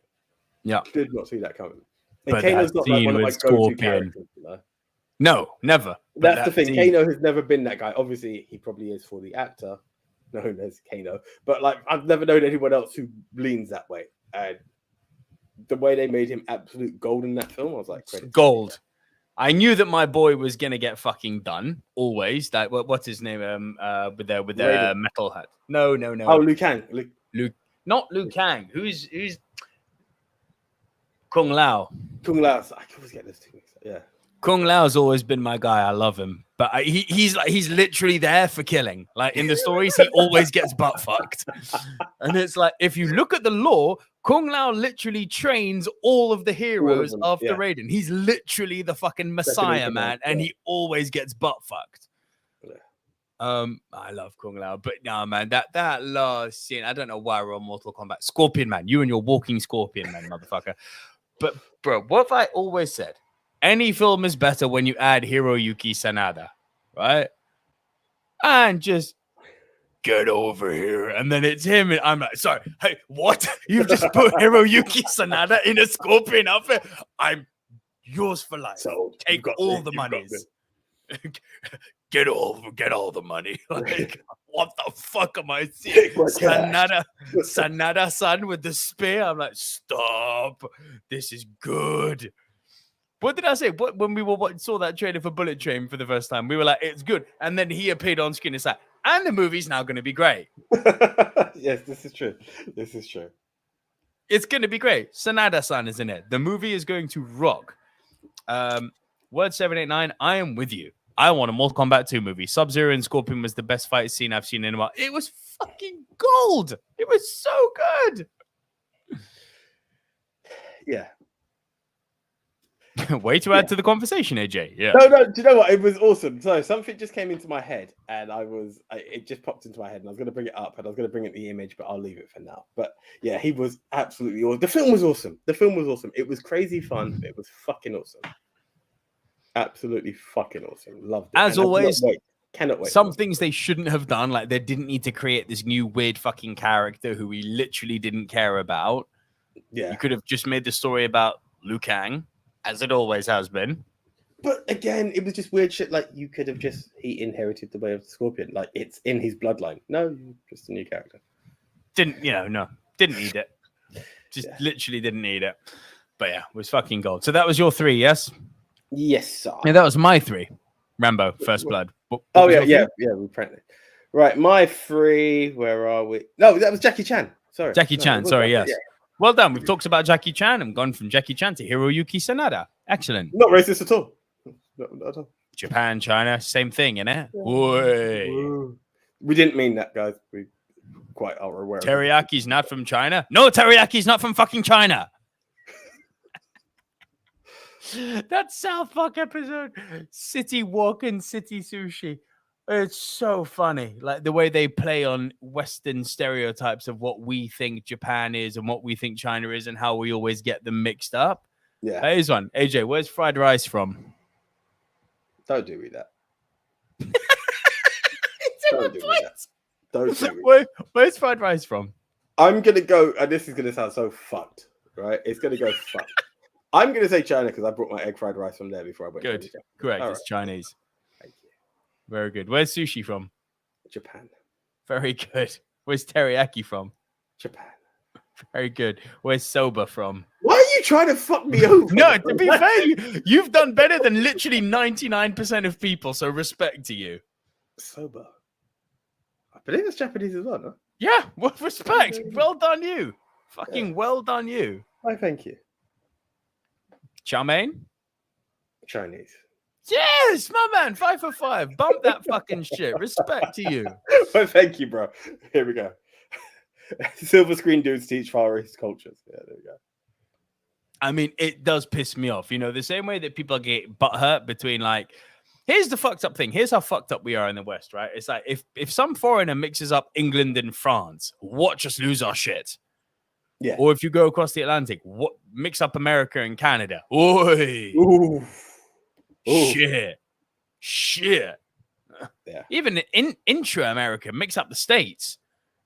Speaker 1: Yeah.
Speaker 2: Did not see that coming. And
Speaker 1: But
Speaker 2: Kano's
Speaker 1: that
Speaker 2: not like
Speaker 1: scene
Speaker 2: one of my
Speaker 1: with
Speaker 2: go-to
Speaker 1: Scorpion.
Speaker 2: characters, you know?
Speaker 1: No, never.
Speaker 2: That's the thing. Kano has never been that guy. Obviously, he probably is for the actor known as Kano. But like, I've never known anyone else who leans that way. And the way they made him absolute gold in that film, I was like,
Speaker 1: gold. I knew that my boy was gonna get fucking done. Always. That what's his name? With the metal hat. No.
Speaker 2: Oh, Liu Kang.
Speaker 1: Not Liu Kang. Who's Kung Lao?
Speaker 2: Kung Lao. I always get those two mixed up. Yeah.
Speaker 1: Kung Lao's always been my guy. I love him, but he's literally there for killing. Like in the stories, he always gets butt fucked, and it's like if you look at the lore, Kung Lao literally trains all of the heroes after Raiden. He's literally the fucking messiah, man, and he always gets butt fucked. Yeah. I love Kung Lao, but no, man, that last scene, I don't know why we're on Mortal Kombat. Scorpion Man, you and your walking scorpion, man, motherfucker. But bro, what have I always said? Any film is better when you add Hiroyuki Sanada, right? And just get over here. And then it's him. And I'm like, sorry, hey, what? You've just put Hiroyuki Sanada in a scorpion outfit? I'm yours for life. So take all the monies. Get all the money. Like, what the fuck am I seeing? Sanada-san with the spear. I'm like, stop. This is good. What did I say? When we saw that trailer for Bullet Train for the first time, we were like, it's good. And then he appeared on screen. It's like, and the movie's now going to be great.
Speaker 2: Yes, this is true. This is true.
Speaker 1: It's going to be great. Sanada-san is in it. The movie is going to rock. Word 789, I am with you. I want a Mortal Kombat 2 movie. Sub-Zero and Scorpion was the best fight scene I've seen in a while. It was fucking gold. It was so good.
Speaker 2: Yeah.
Speaker 1: Way to add to the conversation, AJ. Yeah.
Speaker 2: No. Do you know what? It was awesome. So something just came into my head, and it just popped into my head, and I was going to bring it up, and I was going to bring it the image, but I'll leave it for now. But yeah, he was absolutely awesome. The film was awesome. It was crazy fun. It was fucking awesome. Absolutely fucking awesome. Loved it.
Speaker 1: As always,
Speaker 2: cannot wait.
Speaker 1: Some things they shouldn't have done, like they didn't need to create this new weird fucking character who we literally didn't care about.
Speaker 2: Yeah,
Speaker 1: you could have just made the story about Liu Kang, as it always has been.
Speaker 2: But again, it was just weird shit. Like you could have he inherited the way of the Scorpion. Like it's in his bloodline. No, just a new character.
Speaker 1: Didn't need it. Just literally didn't need it. But yeah, it was fucking gold. So that was your 3, yes?
Speaker 2: Yes, sir.
Speaker 1: Yeah, that was my 3. Rambo, First Blood. What
Speaker 2: yeah. We printed it. Right, my 3. Where are we? No, that was Jackie Chan. Sorry,
Speaker 1: Jackie Chan. Sorry, yes. Yeah. Well done. We've talked about Jackie Chan and gone from Jackie Chan to Hiroyuki Sanada. Excellent.
Speaker 2: Not racist at all. Not at all.
Speaker 1: Japan, China, same thing, innit? Yeah.
Speaker 2: We didn't mean that, guys. We quite are aware.
Speaker 1: Teriyaki's not from China. No, Teriyaki's not from fucking China. That South Park episode, City Walking, City Sushi. It's so funny. Like the way they play on Western stereotypes of what we think Japan is and what we think China is and how we always get them mixed up.
Speaker 2: Yeah.
Speaker 1: Here's one. AJ, where's fried rice from?
Speaker 2: Don't do me that.
Speaker 1: Don't do me
Speaker 2: that. Don't do me
Speaker 1: Where's fried rice from?
Speaker 2: I'm going to go, and this is going to sound so fucked, right? It's going to go fucked. I'm going to say China because I brought my egg fried rice from there before I went.
Speaker 1: Good. Correct. All it's right. Chinese.
Speaker 2: Thank you.
Speaker 1: Very good. Where's sushi from?
Speaker 2: Japan.
Speaker 1: Very good. Where's teriyaki from?
Speaker 2: Japan.
Speaker 1: Very good. Where's soba from?
Speaker 2: Why are you trying to fuck me over?
Speaker 1: No, to be fair, you've done better than literally 99% of people, so respect to you.
Speaker 2: Soba. I believe it's Japanese as well, no?
Speaker 1: Yeah, well, respect. Well done, you. Fucking well done, you.
Speaker 2: Why, thank you.
Speaker 1: Chow mein?
Speaker 2: Chinese.
Speaker 1: Yes, my man, 5 for 5. Bump that fucking shit. Respect to you.
Speaker 2: Well, thank you, bro. Here we go. Silver screen dudes teach Far East cultures. Yeah, there we go.
Speaker 1: I mean, it does piss me off. You know, the same way that people get butthurt between like, here's the fucked up thing. Here's how fucked up we are in the West, right? It's like if some foreigner mixes up England and France, watch us lose our shit.
Speaker 2: Yeah.
Speaker 1: Or if you go across the Atlantic, mix up America and Canada. Oi.
Speaker 2: Ooh.
Speaker 1: Shit.
Speaker 2: Yeah.
Speaker 1: Even in intra-America, mix up the states.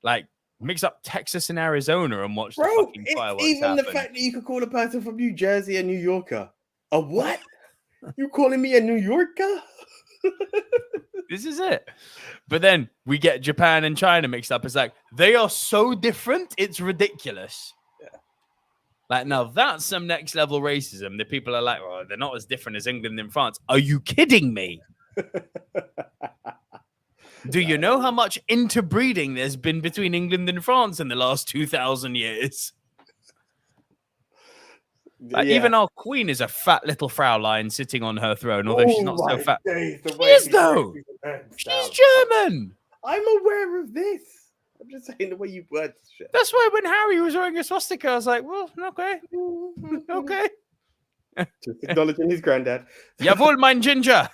Speaker 1: Like, mix up Texas and Arizona and watch the fucking fireworks
Speaker 2: even
Speaker 1: happen.
Speaker 2: The fact that you could call a person from New Jersey a New Yorker. A what? You calling me a New Yorker?
Speaker 1: This is it. But then we get Japan and China mixed up. It's like, they are so different, it's ridiculous.
Speaker 2: Yeah.
Speaker 1: Like, now that's some next level racism. The people are like, oh, they're not as different as England and France. Are you kidding me? Do you know how much interbreeding there's been between England and France in the last 2,000 years? Like, even our queen is a fat little Fraulein sitting on her throne, although she's not so fat. She is, though. She's German.
Speaker 2: I'm aware of this. I'm just saying the way you word shit.
Speaker 1: That's why when Harry was wearing a swastika, I was like, well, okay. Okay.
Speaker 2: Just acknowledging his granddad.
Speaker 1: Jawohl, mein Ginger.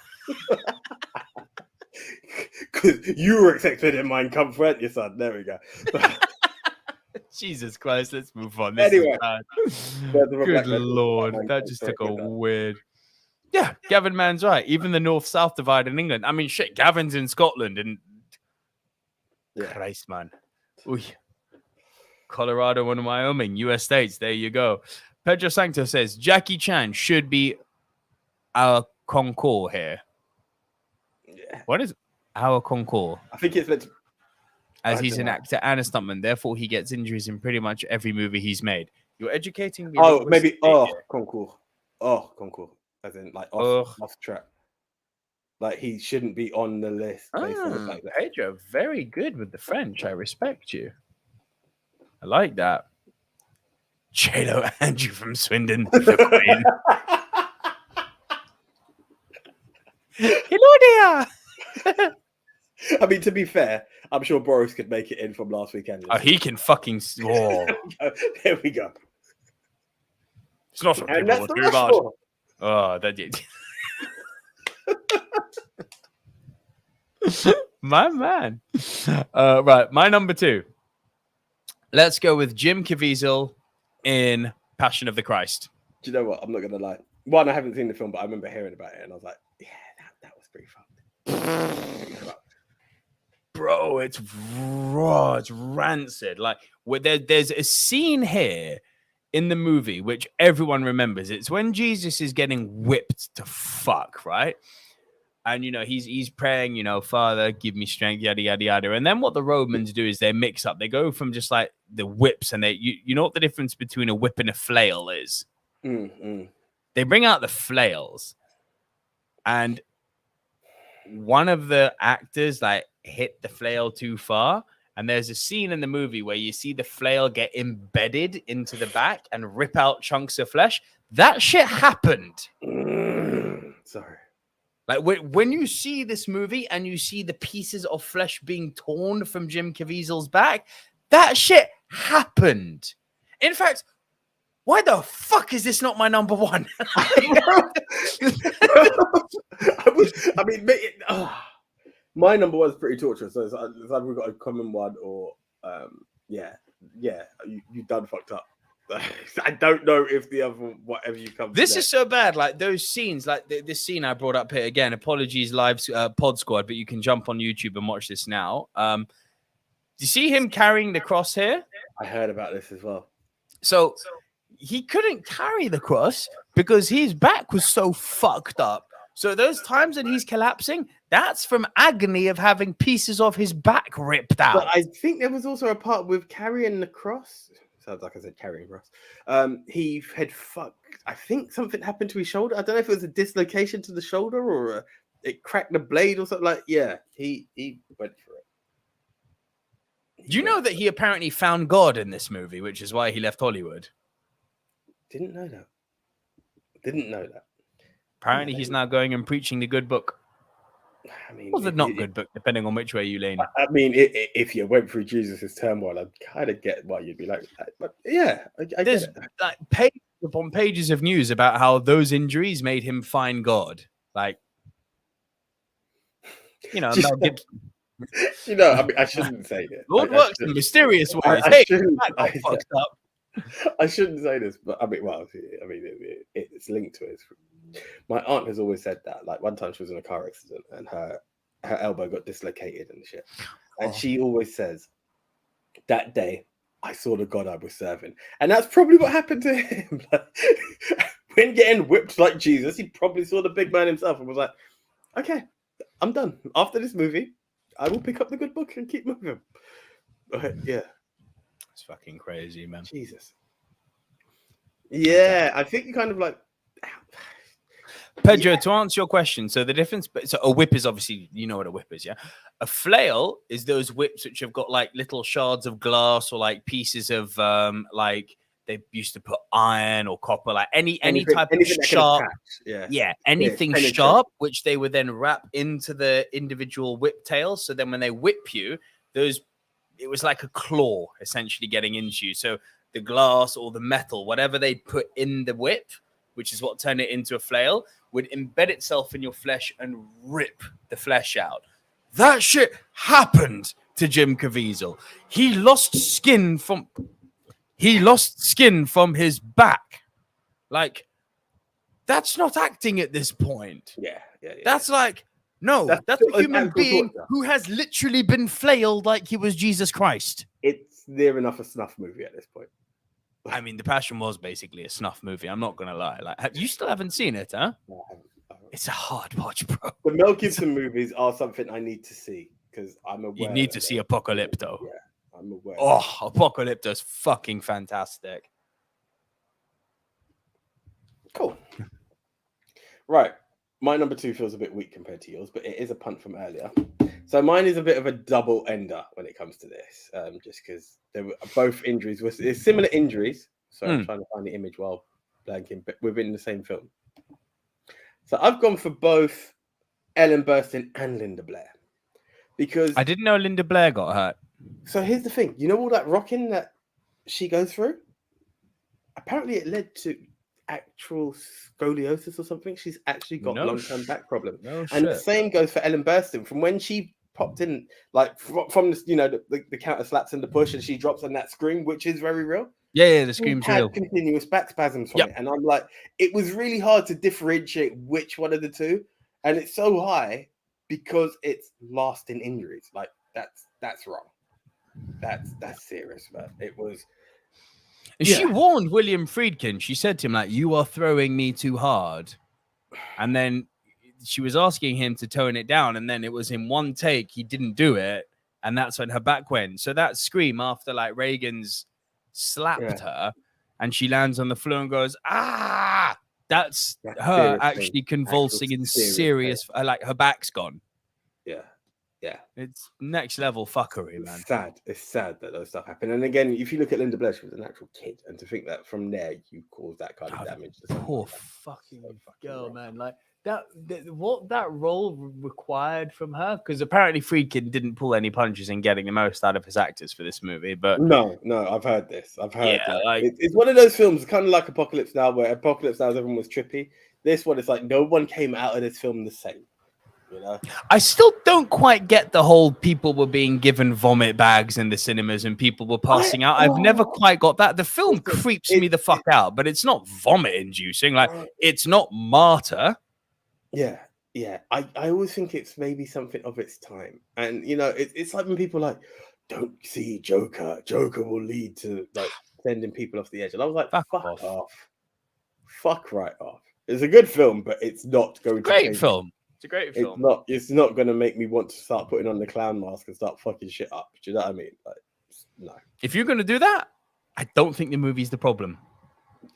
Speaker 2: Because you were expected in Mein Kampf, weren't you, son? There we go.
Speaker 1: Jesus Christ, let's move on. This
Speaker 2: Anyway.
Speaker 1: Good Lord. That just took a weird... Yeah, Gavin Mann's right. Even the North-South divide in England. I mean, shit, Gavin's in Scotland and...
Speaker 2: Yeah.
Speaker 1: Christ, man. Ooh. Colorado and Wyoming, US states. There you go. Pedro Sancto says, Jackie Chan should be our concours here.
Speaker 2: Yeah.
Speaker 1: What is our concours?
Speaker 2: I think it's meant to...
Speaker 1: As he's an actor and a stuntman, therefore he gets injuries in pretty much every movie he's made. You're educating me.
Speaker 2: Oh, maybe concours. Oh, concours. As in like off track. Like he shouldn't be on the list. Like that.
Speaker 1: Pedro, very good with the French. I respect you. I like that. J-Lo Andrew from Swindon, the Queen. Hello there.
Speaker 2: I mean, to be fair, I'm sure Boris could make it in from last weekend.
Speaker 1: Oh, he can fucking... Oh.
Speaker 2: There we go.
Speaker 1: It's not something people want to do about. Oh, that did. My man. Right, my number 2. Let's go with Jim Caviezel in Passion of the Christ.
Speaker 2: Do you know what? I'm not going to lie. One, I haven't seen the film, but I remember hearing about it, and I was like, yeah, that was pretty fun.
Speaker 1: Bro, it's raw. It's rancid. Like, there's a scene here in the movie which everyone remembers. It's when Jesus is getting whipped to fuck, right? And, you know, he's praying, you know, Father, give me strength, yada, yada, yada. And then what the Romans do is they mix up. They go from just like the whips, and you know what the difference between a whip and a flail is? They bring out the flails, and one of the actors like hit the flail too far, and there's a scene in the movie where you see the flail get embedded into the back and rip out chunks of flesh. That shit happened.
Speaker 2: Sorry.
Speaker 1: Like when you see this movie and you see the pieces of flesh being torn from Jim Caviezel's back, that shit happened. In fact, why the fuck is this not my number 1?
Speaker 2: My number 1 is pretty torturous. So it's either we've got a common one or, you done fucked up. I don't know if the other, whatever you come to.
Speaker 1: This is so bad. Like those scenes, like this scene I brought up here again. Apologies, live pod squad, but you can jump on YouTube and watch this now. Do you see him carrying the cross here?
Speaker 2: I heard about this as well.
Speaker 1: So he couldn't carry the cross because his back was so fucked up. So those times that he's collapsing, that's from agony of having pieces of his back ripped out.
Speaker 2: But I think there was also a part with carrying the cross. Sounds like I said carrying cross. He had I think something happened to his shoulder. I don't know if it was a dislocation to the shoulder or it cracked the blade or something. Like, yeah, he went for it.
Speaker 1: Do you know that he apparently found God in this movie, which is why he left Hollywood?
Speaker 2: Didn't know that.
Speaker 1: Apparently, he's now going and preaching the good book.
Speaker 2: I mean,
Speaker 1: Or the not good book, depending on which way you lean.
Speaker 2: I mean, if you went through Jesus' turmoil, I'd kind of get why you'd be like that. But yeah, I
Speaker 1: There's
Speaker 2: get it.
Speaker 1: like pages upon pages of news about how those injuries made him find God. Like, Mel Gibson.
Speaker 2: I mean, I shouldn't say this.
Speaker 1: Lord works in mysterious ways.
Speaker 2: I
Speaker 1: Fucked up.
Speaker 2: I shouldn't say this, but I mean, it's linked to it. My aunt has always said that. Like one time she was in a car accident and her elbow got dislocated and shit. And she always says, that day I saw the God I was serving. And that's probably what happened to him. Like, when getting whipped like Jesus, he probably saw the big man himself and was like, okay, I'm done. After this movie, I will pick up the good book and keep moving. But yeah.
Speaker 1: It's fucking crazy, man.
Speaker 2: Jesus. Yeah, I think you kind of like...
Speaker 1: Pedro, to answer your question, so the difference, so a whip is obviously, you know what a whip is, yeah? A flail is those whips which have got like little shards of glass or like pieces of like they used to put iron or copper, like any type of sharp, anything sharp, which they would then wrap into the individual whip tails. So then when they whip you, it was like a claw essentially getting into you. So the glass or the metal, whatever they put in the whip, which is what turned it into a flail, would embed itself in your flesh and rip the flesh out. That shit happened to Jim Caviezel. He lost skin from his back. Like, that's not acting at this point.
Speaker 2: Yeah.
Speaker 1: That's like, no, that's a human being who has literally been flailed like he was Jesus Christ.
Speaker 2: It's near enough a snuff movie at this point.
Speaker 1: I mean, The Passion was basically a snuff movie. I'm not gonna lie. Like, you still haven't seen it, huh?
Speaker 2: No, I haven't.
Speaker 1: It's a hard watch, bro.
Speaker 2: The Mel Gibson movies are something I need to see because I'm aware.
Speaker 1: You need to see Apocalypto.
Speaker 2: Yeah, I'm aware.
Speaker 1: Oh, Apocalypto's fucking fantastic.
Speaker 2: Cool. Right. My number 2 feels a bit weak compared to yours, but it is a punt from earlier. So mine is a bit of a double ender when it comes to this, just because there were both injuries were similar injuries. So I'm trying to find the image while blanking, but within the same film. So I've gone for both Ellen Burstyn and Linda Blair because
Speaker 1: I didn't know Linda Blair got hurt.
Speaker 2: So here's the thing: you know all that rocking that she goes through. Apparently, it led to actual scoliosis or something. She's actually got long-term back problems. And the same goes for Ellen Burstyn. From when she popped in, like from the counter slaps and the push, and she drops on that scream, which is very real.
Speaker 1: Yeah, the scream's real.
Speaker 2: Continuous back spasms from it, and I'm like, it was really hard to differentiate which one of the two, and it's so high because it's lasting injuries. Like that's wrong. That's serious, man. It was.
Speaker 1: And she warned William Friedkin. She said to him, like, you are throwing me too hard. And then she was asking him to tone it down. And then it was in one take. He didn't do it. And that's when her back went. So that scream after like Reagan's slapped her and she lands on the floor and goes, ah, that's her actually convulsing in serious, like her back's gone. Yeah. It's next level fuckery, man.
Speaker 2: It's sad that those stuff happen. And again, if you look at Linda Blair, she was an actual kid. And to think that from there, you cause that kind of damage.
Speaker 1: Poor fucking girl, man. Like, what that role required from her, because apparently Friedkin didn't pull any punches in getting the most out of his actors for this movie. But
Speaker 2: no, I've heard this. It's one of those films, kind of like Apocalypse Now, where Apocalypse Now everyone was trippy. This one is like no one came out of this film the same. You know?
Speaker 1: I still don't quite get the whole people were being given vomit bags in the cinemas and people were passing out. I've never quite got that. The film creeps me the fuck out, but it's not vomit inducing. Like, it's not Martyr.
Speaker 2: Yeah. I always think it's maybe something of its time. And, you know, it's like when people are like, don't see Joker. Joker will lead to, like, sending people off the edge. And I was like, fuck off. Fuck right off. It's a good film, but it's not going to
Speaker 1: Great film. It's a great film.
Speaker 2: It's not going to make me want to start putting on the clown mask and start fucking shit up. Do you know what I mean? Like, no.
Speaker 1: If you're going to do that, I don't think the movie's the problem.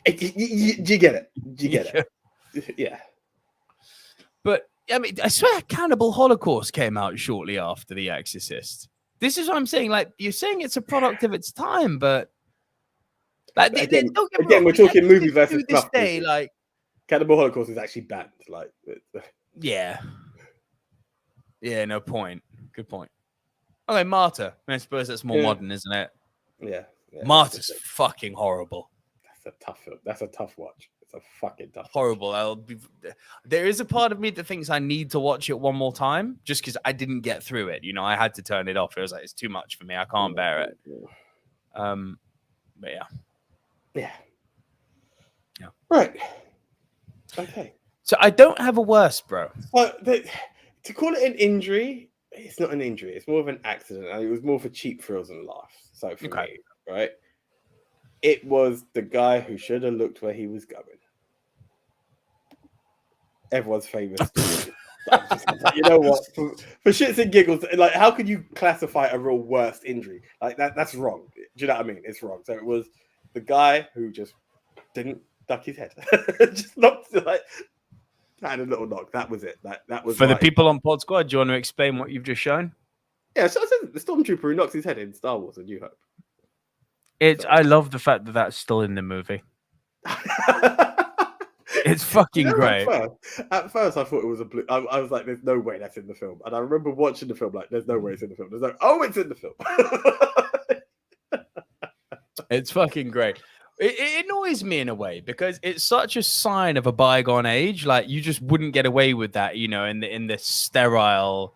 Speaker 2: Do you get it? Do you get it? Yeah.
Speaker 1: But, I mean, I swear Cannibal Holocaust came out shortly after The Exorcist. This is what I'm saying. Like, you're saying it's a product of its time, but... Like,
Speaker 2: again, we're talking movie versus
Speaker 1: this day, like,
Speaker 2: Cannibal Holocaust is actually banned. Like,
Speaker 1: Yeah. Yeah, no point. Good point. Okay, Martyr. I suppose that's more modern, isn't it?
Speaker 2: Yeah.
Speaker 1: Martyr's fucking horrible.
Speaker 2: That's a tough film. That's a tough watch. It's a fucking tough
Speaker 1: horrible. There is a part of me that thinks I need to watch it one more time just because I didn't get through it. You know, I had to turn it off. It was like, it's too much for me. I can't bear it. But
Speaker 2: yeah. Right. Okay.
Speaker 1: So I don't have a worst, bro.
Speaker 2: Well, to call it an injury, it's not an injury. It's more of an accident. And it was more for cheap thrills and laughs. So for me, right? It was the guy who should have looked where he was going. Everyone's famous. You know what? For shits and giggles, like, how could you classify a real worst injury? Like, that's wrong. Do you know what I mean? It's wrong. So it was the guy who just didn't duck his head. Just knocked, like, had a little knock. That was it. That was
Speaker 1: for the people on Pod Squad. Do you want to explain what you've just shown?
Speaker 2: Yeah, so the stormtrooper who knocks his head in Star Wars: A New Hope.
Speaker 1: I love the fact that that's still in the movie. It's fucking great.
Speaker 2: At first, I thought it was a blue. I was like, "There's no way that's in the film." And I remember watching the film like, "There's no way it's in the film." It's in the film.
Speaker 1: It's fucking great. It annoys me in a way because it's such a sign of a bygone age. Like, you just wouldn't get away with that, you know, in the sterile,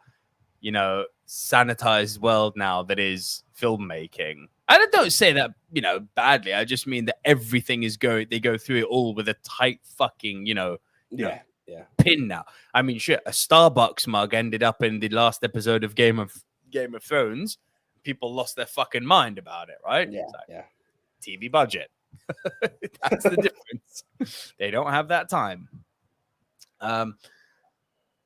Speaker 1: you know, sanitized world now that is filmmaking. I don't say that, you know, badly. I just mean that everything is they go through it all with a tight fucking, you know, pin now. I mean, shit, a Starbucks mug ended up in the last episode of Game of Thrones. People lost their fucking mind about it, right?
Speaker 2: Yeah.
Speaker 1: TV budget. That's the difference. They don't have that time.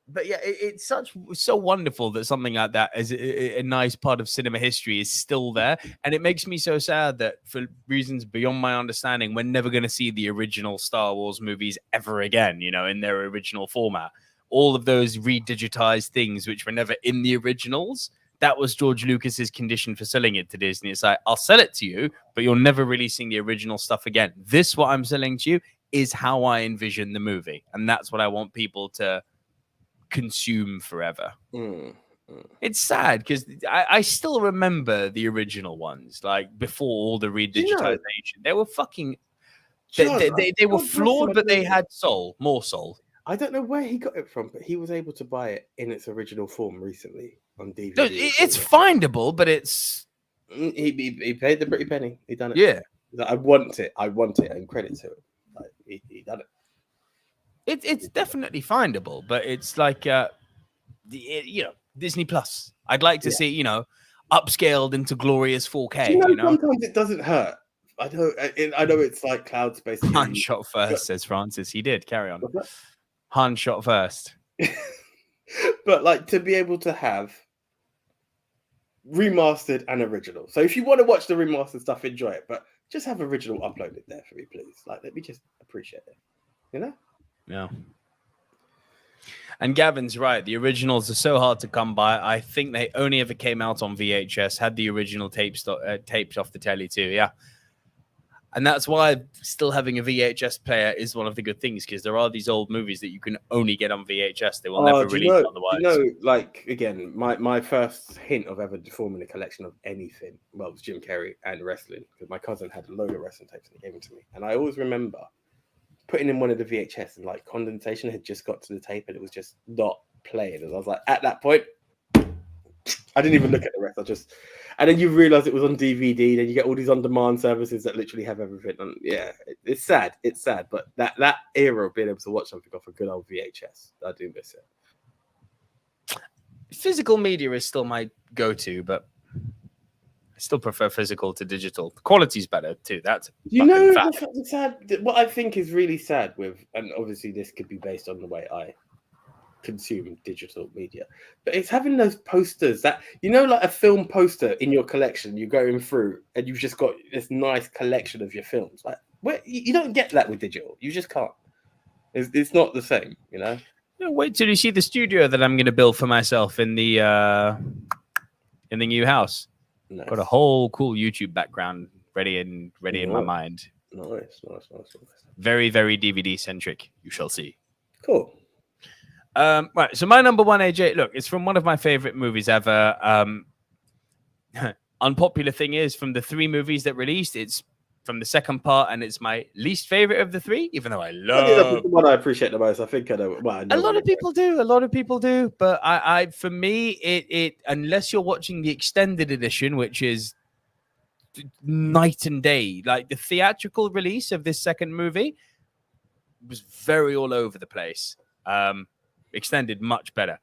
Speaker 1: But yeah, it's so wonderful that something like that, as a nice part of cinema history, is still there. And it makes me so sad that, for reasons beyond my understanding, we're never going to see the original Star Wars movies ever again, you know, in their original format. All of those redigitized things, which were never in the originals, that was George Lucas's condition for selling it to Disney. It's like, I'll sell it to you, but you're never releasing the original stuff again. This, what I'm selling to you, is how I envision the movie. And that's what I want people to consume forever. It's sad because I still remember the original ones, like before all the redigitization. They were fucking they were flawed, but they had more soul.
Speaker 2: I don't know where he got it from, but he was able to buy it in its original form recently on DVD.
Speaker 1: No, it's findable, but it's
Speaker 2: he paid the pretty penny. He done it.
Speaker 1: Yeah,
Speaker 2: like, I want it, and credit to him. Like, he done it.
Speaker 1: It's definitely findable, but it's like you know, Disney Plus. I'd like to see, you know, upscaled into glorious 4K. You know,
Speaker 2: sometimes it doesn't hurt. I know it's like cloud space.
Speaker 1: Han shot first, says Francis. He did. Carry on. Han shot first.
Speaker 2: But like, to be able to have remastered and original. So if you want to watch the remastered stuff, enjoy it. But just have original uploaded there for me, please. Like, let me just appreciate it. You know?
Speaker 1: Yeah. And Gavin's right. The originals are so hard to come by. I think they only ever came out on VHS, had the original tapes off the telly too. Yeah. And that's why still having a VHS player is one of the good things, because there are these old movies that you can only get on VHS. They will never release otherwise.
Speaker 2: You know, like, again, my first hint of ever forming a collection of anything, well, it was Jim Carrey and wrestling, because my cousin had a load of wrestling tapes and he gave them to me. And I always remember putting in one of the VHS and like condensation had just got to the tape and it was just not playing. And I was like, at that point, I didn't even look at the rest. And then you realize it was on DVD. Then you get all these on-demand services that literally have everything. And yeah, it's sad. It's sad. But that era of being able to watch something off a good old VHS, I do miss it.
Speaker 1: Physical media is still my go-to, but I still prefer physical to digital. The quality's better too. That's
Speaker 2: sad. What I think is really sad with, and obviously this could be based on the way I consume digital media, but it's having those posters that, you know, like a film poster in your collection, you're going through and you've just got this nice collection of your films. Like, where you don't get that with digital. You just can't. It's not the same, you know.
Speaker 1: No, wait till you see the studio that I'm going to build for myself in the new house. Nice. Got a whole cool YouTube background ready in my mind.
Speaker 2: Nice.
Speaker 1: Very, very DVD centric. You shall see.
Speaker 2: Cool.
Speaker 1: Right. So my number one, AJ. Look, it's from one of my favorite movies ever. Unpopular thing is, from the 3 movies that released, it's from the second part, and it's my least favorite of the 3. Even though I love
Speaker 2: the one I appreciate the most. I think I know. Well, I know
Speaker 1: a lot of people do. But I for me, it unless you're watching the extended edition, which is night and day. Like the theatrical release of this second movie was very all over the place. Extended much better.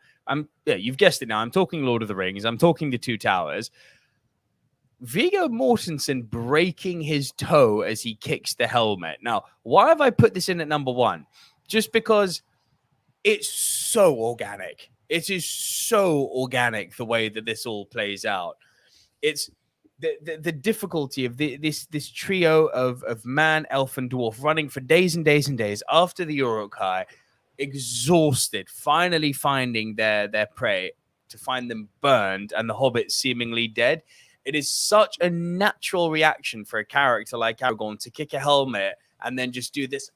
Speaker 1: You've guessed it now. I'm talking Lord of the Rings. I'm talking The Two Towers. Viggo Mortensen breaking his toe as he kicks the helmet. Now, why have I put this in at number 1? Just because it's so organic. It is so organic the way that this all plays out. It's the difficulty of this trio of man, elf, and dwarf running for days and days and days after the Uruk-hai, exhausted, finally finding their prey, to find them burned and the hobbit seemingly dead. It is such a natural reaction for a character like Aragorn to kick a helmet and then just do this.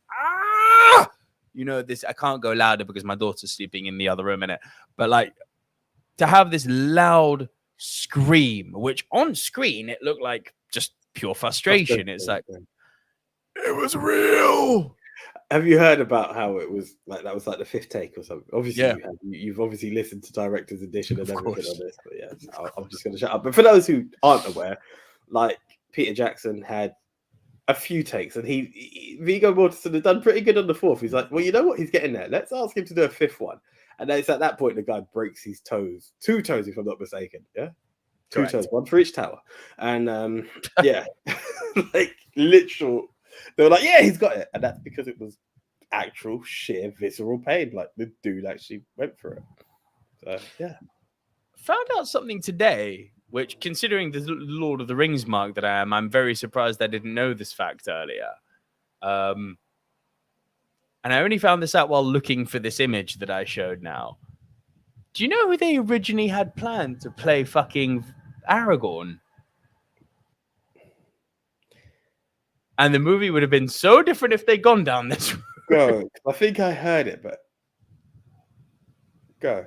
Speaker 1: This. I can't go louder because my daughter's sleeping in the other room, innit? But like to have this loud scream, which on screen it looked like just pure frustration. It's like it was real.
Speaker 2: Have you heard about how it was like that was like the 5th take or something? Obviously,
Speaker 1: yeah.
Speaker 2: You've obviously listened to director's edition and everything on this, but yeah, I'm just going to shut up. But for those who aren't aware, like Peter Jackson had a few takes, and Viggo Mortensen had done pretty good on the 4th. He's like, well, you know what? He's getting there. Let's ask him to do a 5th one. And then it's at that point the guy breaks his toes, 2 toes if I'm not mistaken. Yeah, Correct. 2 toes, 1 for each tower, and like literal. They were like, yeah, he's got it. And that's because it was actual sheer visceral pain. Like the dude actually went for it. So, yeah.
Speaker 1: Found out something today, which considering the Lord of the Rings mark that I am, I'm very surprised I didn't know this fact earlier. And I only found this out while looking for this image that I showed now. Do you know who they originally had planned to play fucking Aragorn? And the movie would have been so different if they'd gone down this route.
Speaker 2: Go. I think I heard it, but go.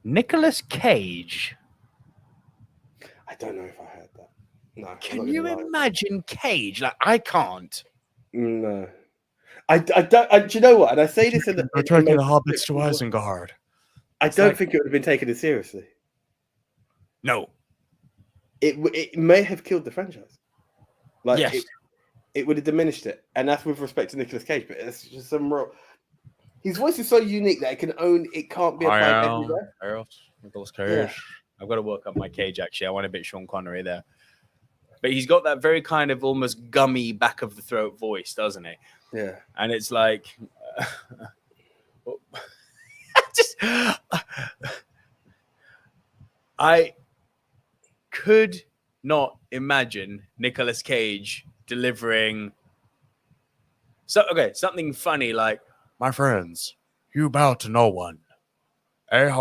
Speaker 1: Nicolas Cage.
Speaker 2: I don't know if I heard that. No.
Speaker 1: Can you imagine Cage? Like, I can't.
Speaker 2: No. I don't. Do you know what? And I say this in the.
Speaker 1: We're taking the hobbits to Isengard.
Speaker 2: I don't think it would have been taken as seriously.
Speaker 1: No.
Speaker 2: It may have killed the franchise. Like,
Speaker 1: yes.
Speaker 2: It would have diminished it, and that's with respect to Nicolas Cage. But it's just some real. His voice is so unique that it can't be applied everywhere.
Speaker 1: Nicolas Cage. Yeah. I've got to work up my Cage. Actually, I want a bit Sean Connery there. But he's got that very kind of almost gummy back of the throat voice, doesn't he?
Speaker 2: Yeah.
Speaker 1: And it's like, I could not imagine Nicolas Cage delivering something funny like, my friends, you bow to no one. It's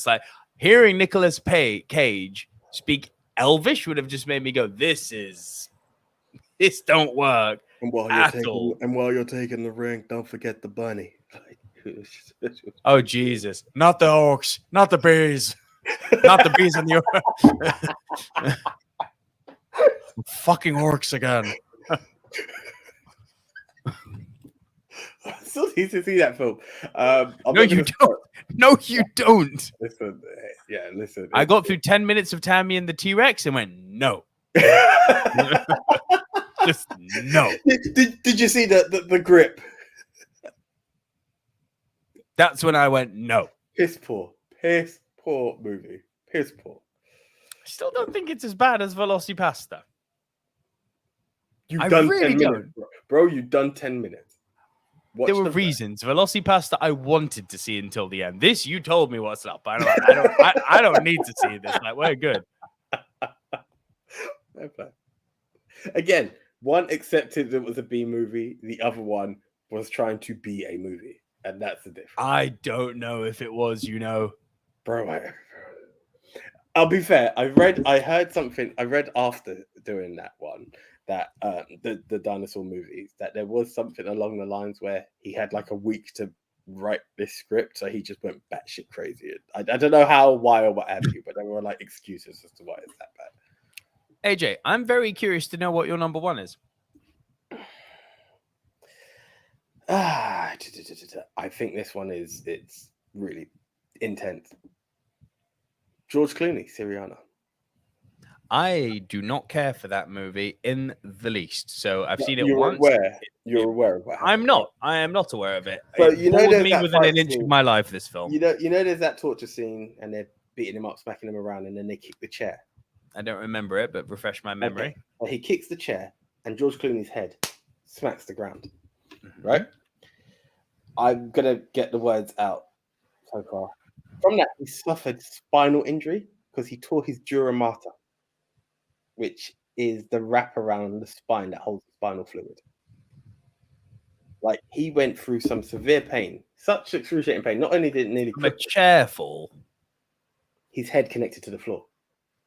Speaker 1: like hearing Nicolas Cage speak Elvish would have just made me go, this don't work.
Speaker 2: And while you're taking the ring, don't forget the bunny.
Speaker 1: Oh Jesus. Not the orcs, not the bees. Not the bees in the fucking orcs again.
Speaker 2: I still need to see that film.
Speaker 1: No, you don't. No, you don't.
Speaker 2: Listen.
Speaker 1: I got through 10 minutes of Tammy and the T-Rex and went, no. Just no.
Speaker 2: Did you see the grip?
Speaker 1: That's when I went, no.
Speaker 2: Piss poor movie. Piss poor.
Speaker 1: I still don't think it's as bad as Velocipasta.
Speaker 2: You've done really 10 minutes, bro. You've done 10 minutes.
Speaker 1: There were reasons. Velocipasta I wanted to see until the end. This, you told me what's up. I don't need to see this. Like, we're good.
Speaker 2: Okay. Again, one accepted it was a B movie. The other one was trying to be a movie. And that's the difference.
Speaker 1: I don't know if it was,
Speaker 2: Bro, I'll be fair. I heard something. I read after doing that one that the dinosaur movies that there was something along the lines where he had like a week to write this script, so he just went batshit crazy. I don't know how, why, or what have you, but there were like excuses as to why it's that bad.
Speaker 1: AJ, I'm very curious to know what your number one is.
Speaker 2: I think this one it's really intense. George Clooney, Syriana.
Speaker 1: I do not care for that movie in the least. So I've seen it
Speaker 2: You're
Speaker 1: once.
Speaker 2: You're aware of what happened.
Speaker 1: I'm not. I am not aware of it.
Speaker 2: So
Speaker 1: It
Speaker 2: you know,
Speaker 1: bored
Speaker 2: there's
Speaker 1: me
Speaker 2: that
Speaker 1: within
Speaker 2: fight
Speaker 1: an inch
Speaker 2: scene.
Speaker 1: of my life. This film.
Speaker 2: You know, there's that torture scene, and they're beating him up, smacking him around, and then they kick the chair.
Speaker 1: I don't remember it, but refresh my memory.
Speaker 2: Okay. Well, he kicks the chair, and George Clooney's head smacks the ground.
Speaker 1: Mm-hmm.
Speaker 2: Right? I'm gonna get the words out so far. From that, he suffered spinal injury because he tore his dura mater, which is the wrap around the spine that holds the spinal fluid. Like, he went through some severe pain, such excruciating pain. Not only did it nearly
Speaker 1: From a chair fall.
Speaker 2: his head connected to the floor.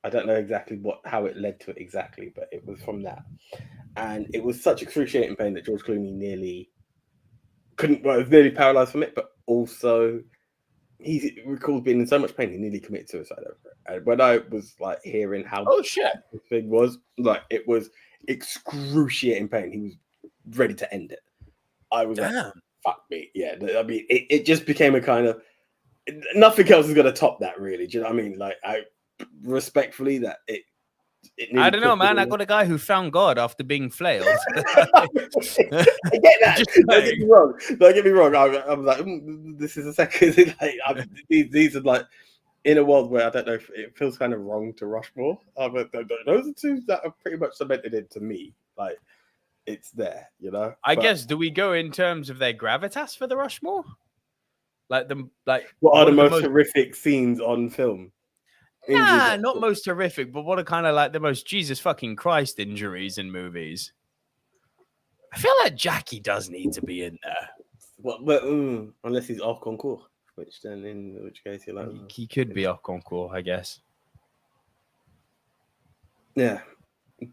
Speaker 2: I don't know exactly how it led to it exactly, but it was from that. And it was such excruciating pain that George Clooney nearly was nearly paralyzed from it, but also he recalled being in so much pain he nearly committed suicide over it. And when I was like hearing how
Speaker 1: Shit,
Speaker 2: the thing was, like, it was excruciating pain. He was ready to end it. I was like, fuck me. Yeah. I mean, it just became a kind of, nothing else is going to top that, really. Do you know what I mean? Like, I respectfully that it
Speaker 1: I don't know, man. I got a guy who found God after being flailed.
Speaker 2: I get that. Don't get me wrong. I'm like, this is a second. Like, these are like, in a world where I don't know if it feels kind of wrong to Rushmore. But those are two that are pretty much cemented into me. Like, it's there, you know.
Speaker 1: I guess. Do we go in terms of their gravitas for the Rushmore? What
Speaker 2: are the most horrific scenes on film?
Speaker 1: Nah, not most horrific, but what are kind of like the most Jesus fucking Christ injuries in movies? I feel like Jackie does need to be in there.
Speaker 2: Well, but unless he's hors concours, which case you're like,
Speaker 1: he could be hors concours, I guess.
Speaker 2: Yeah,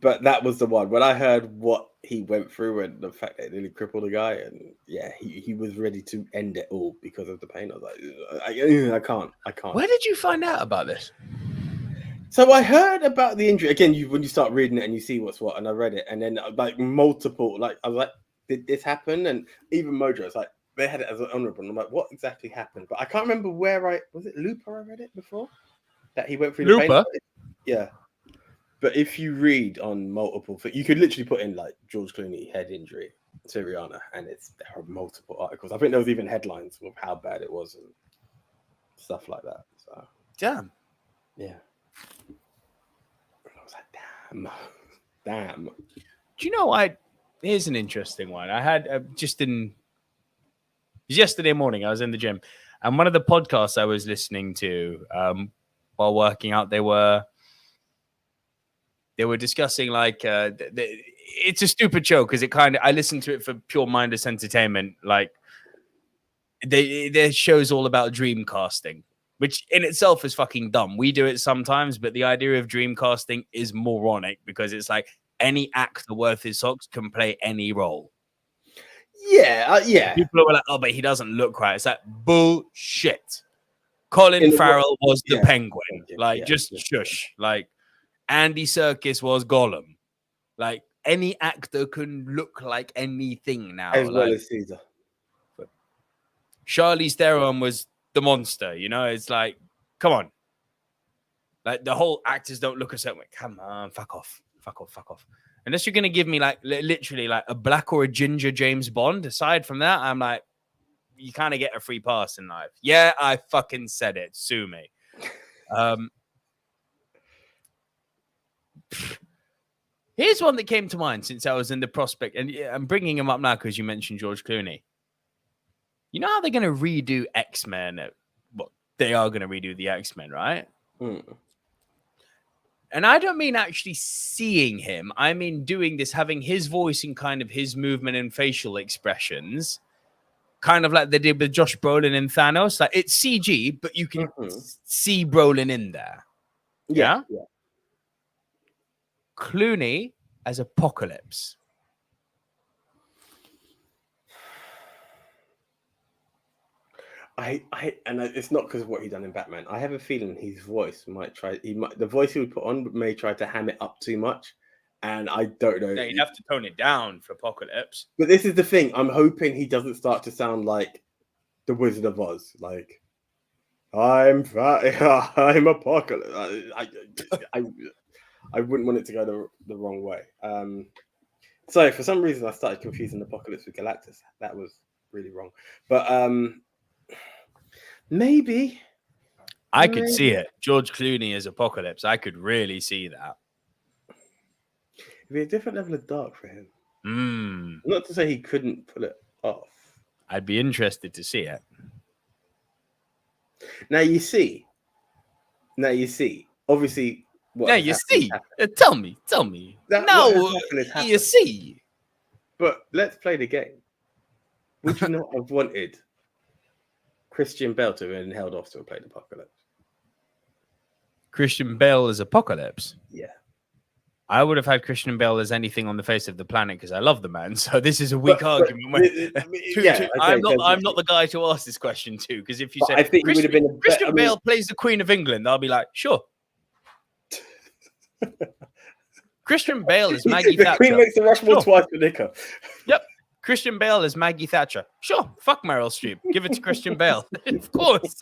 Speaker 2: but that was the one when I heard what he went through and the fact that it nearly crippled a guy, and yeah, he was ready to end it all because of the pain. I was like, I can't.
Speaker 1: Where did you find out about this?
Speaker 2: So I heard about the injury again. When you start reading it and you see what's what, and I read it, and then like multiple, like I was like, did this happen? And even Mojo was like, they had it as an honorable. And I'm like, what exactly happened? But I can't remember where was it Looper? I read it before that he went through the
Speaker 1: Looper.
Speaker 2: pain. Yeah. But if you read on multiple, you could literally put in like George Clooney head injury, Syriana, and there are multiple articles. I think there was even headlines of how bad it was and stuff like that. So
Speaker 1: damn,
Speaker 2: yeah. I was like, damn.
Speaker 1: Do you know here's an interesting one. I had yesterday morning. I was in the gym, and one of the podcasts I was listening to while working out, they were discussing like it's a stupid show because I listened to it for pure mindless entertainment. Like their show's all about dream casting, which in itself is fucking dumb. We do it sometimes, but the idea of dream casting is moronic because it's like any actor worth his socks can play any role.
Speaker 2: Yeah.
Speaker 1: People are like, oh, but he doesn't look right. It's like bullshit. Colin Farrell was the Penguin. Like, just shush. Like, Andy Serkis was Gollum. Like, any actor can look like anything now.
Speaker 2: As well as Caesar.
Speaker 1: Charlize Theron was the monster, you know? It's like, come on. Like, the whole actors don't look a certain way. Come on, fuck off. Unless you're going to give me, like, literally, like, a black or a ginger James Bond. Aside from that, I'm like, you kind of get a free pass in life. Yeah, I fucking said it. Sue me. Here's one that came to mind since I was in the prospect, and I'm bringing him up now because you mentioned George Clooney. You know how they're going to redo X-Men? Well, they are going to redo the X-Men, right? And I don't mean actually seeing him. I mean doing this, having his voice and kind of his movement and facial expressions, kind of like they did with Josh Brolin and Thanos. Like, it's CG, but you can see Brolin in there. Yeah?
Speaker 2: Yeah.
Speaker 1: Clooney as Apocalypse.
Speaker 2: And it's not because of what he done in Batman. I have a feeling his voice the voice he would put on may try to ham it up too much, and I don't know.
Speaker 1: Yeah, you'd have to tone it down for Apocalypse.
Speaker 2: But this is the thing. I'm hoping he doesn't start to sound like the Wizard of Oz. Like, I'm Apocalypse. I wouldn't want it to go the wrong way. So for some reason I started confusing Apocalypse with Galactus. That was really wrong. But maybe
Speaker 1: I could see it. George Clooney as Apocalypse. I could really see that.
Speaker 2: It'd be a different level of dark for him. Not to say he couldn't pull it off.
Speaker 1: I'd be interested to see it.
Speaker 2: Now you see. Obviously,
Speaker 1: Now you see. Tell me. You see.
Speaker 2: But let's play the game. Would you not have wanted Christian Bale to have been held off to have played Apocalypse?
Speaker 1: Christian Bale as Apocalypse?
Speaker 2: Yeah.
Speaker 1: I would have had Christian Bale as anything on the face of the planet because I love the man. So this is a weak argument. I'm not the guy to ask this question to, because if you say
Speaker 2: I think Christian, would have been
Speaker 1: Christian Bale plays the Queen of England, I'll be like, sure. Christian Bale is Maggie Thatcher.
Speaker 2: The Queen makes the Rushmore twice for Nico.
Speaker 1: Yep. Christian Bale is Maggie Thatcher. Sure. Fuck Meryl Streep. Give it to Christian Bale. Of course.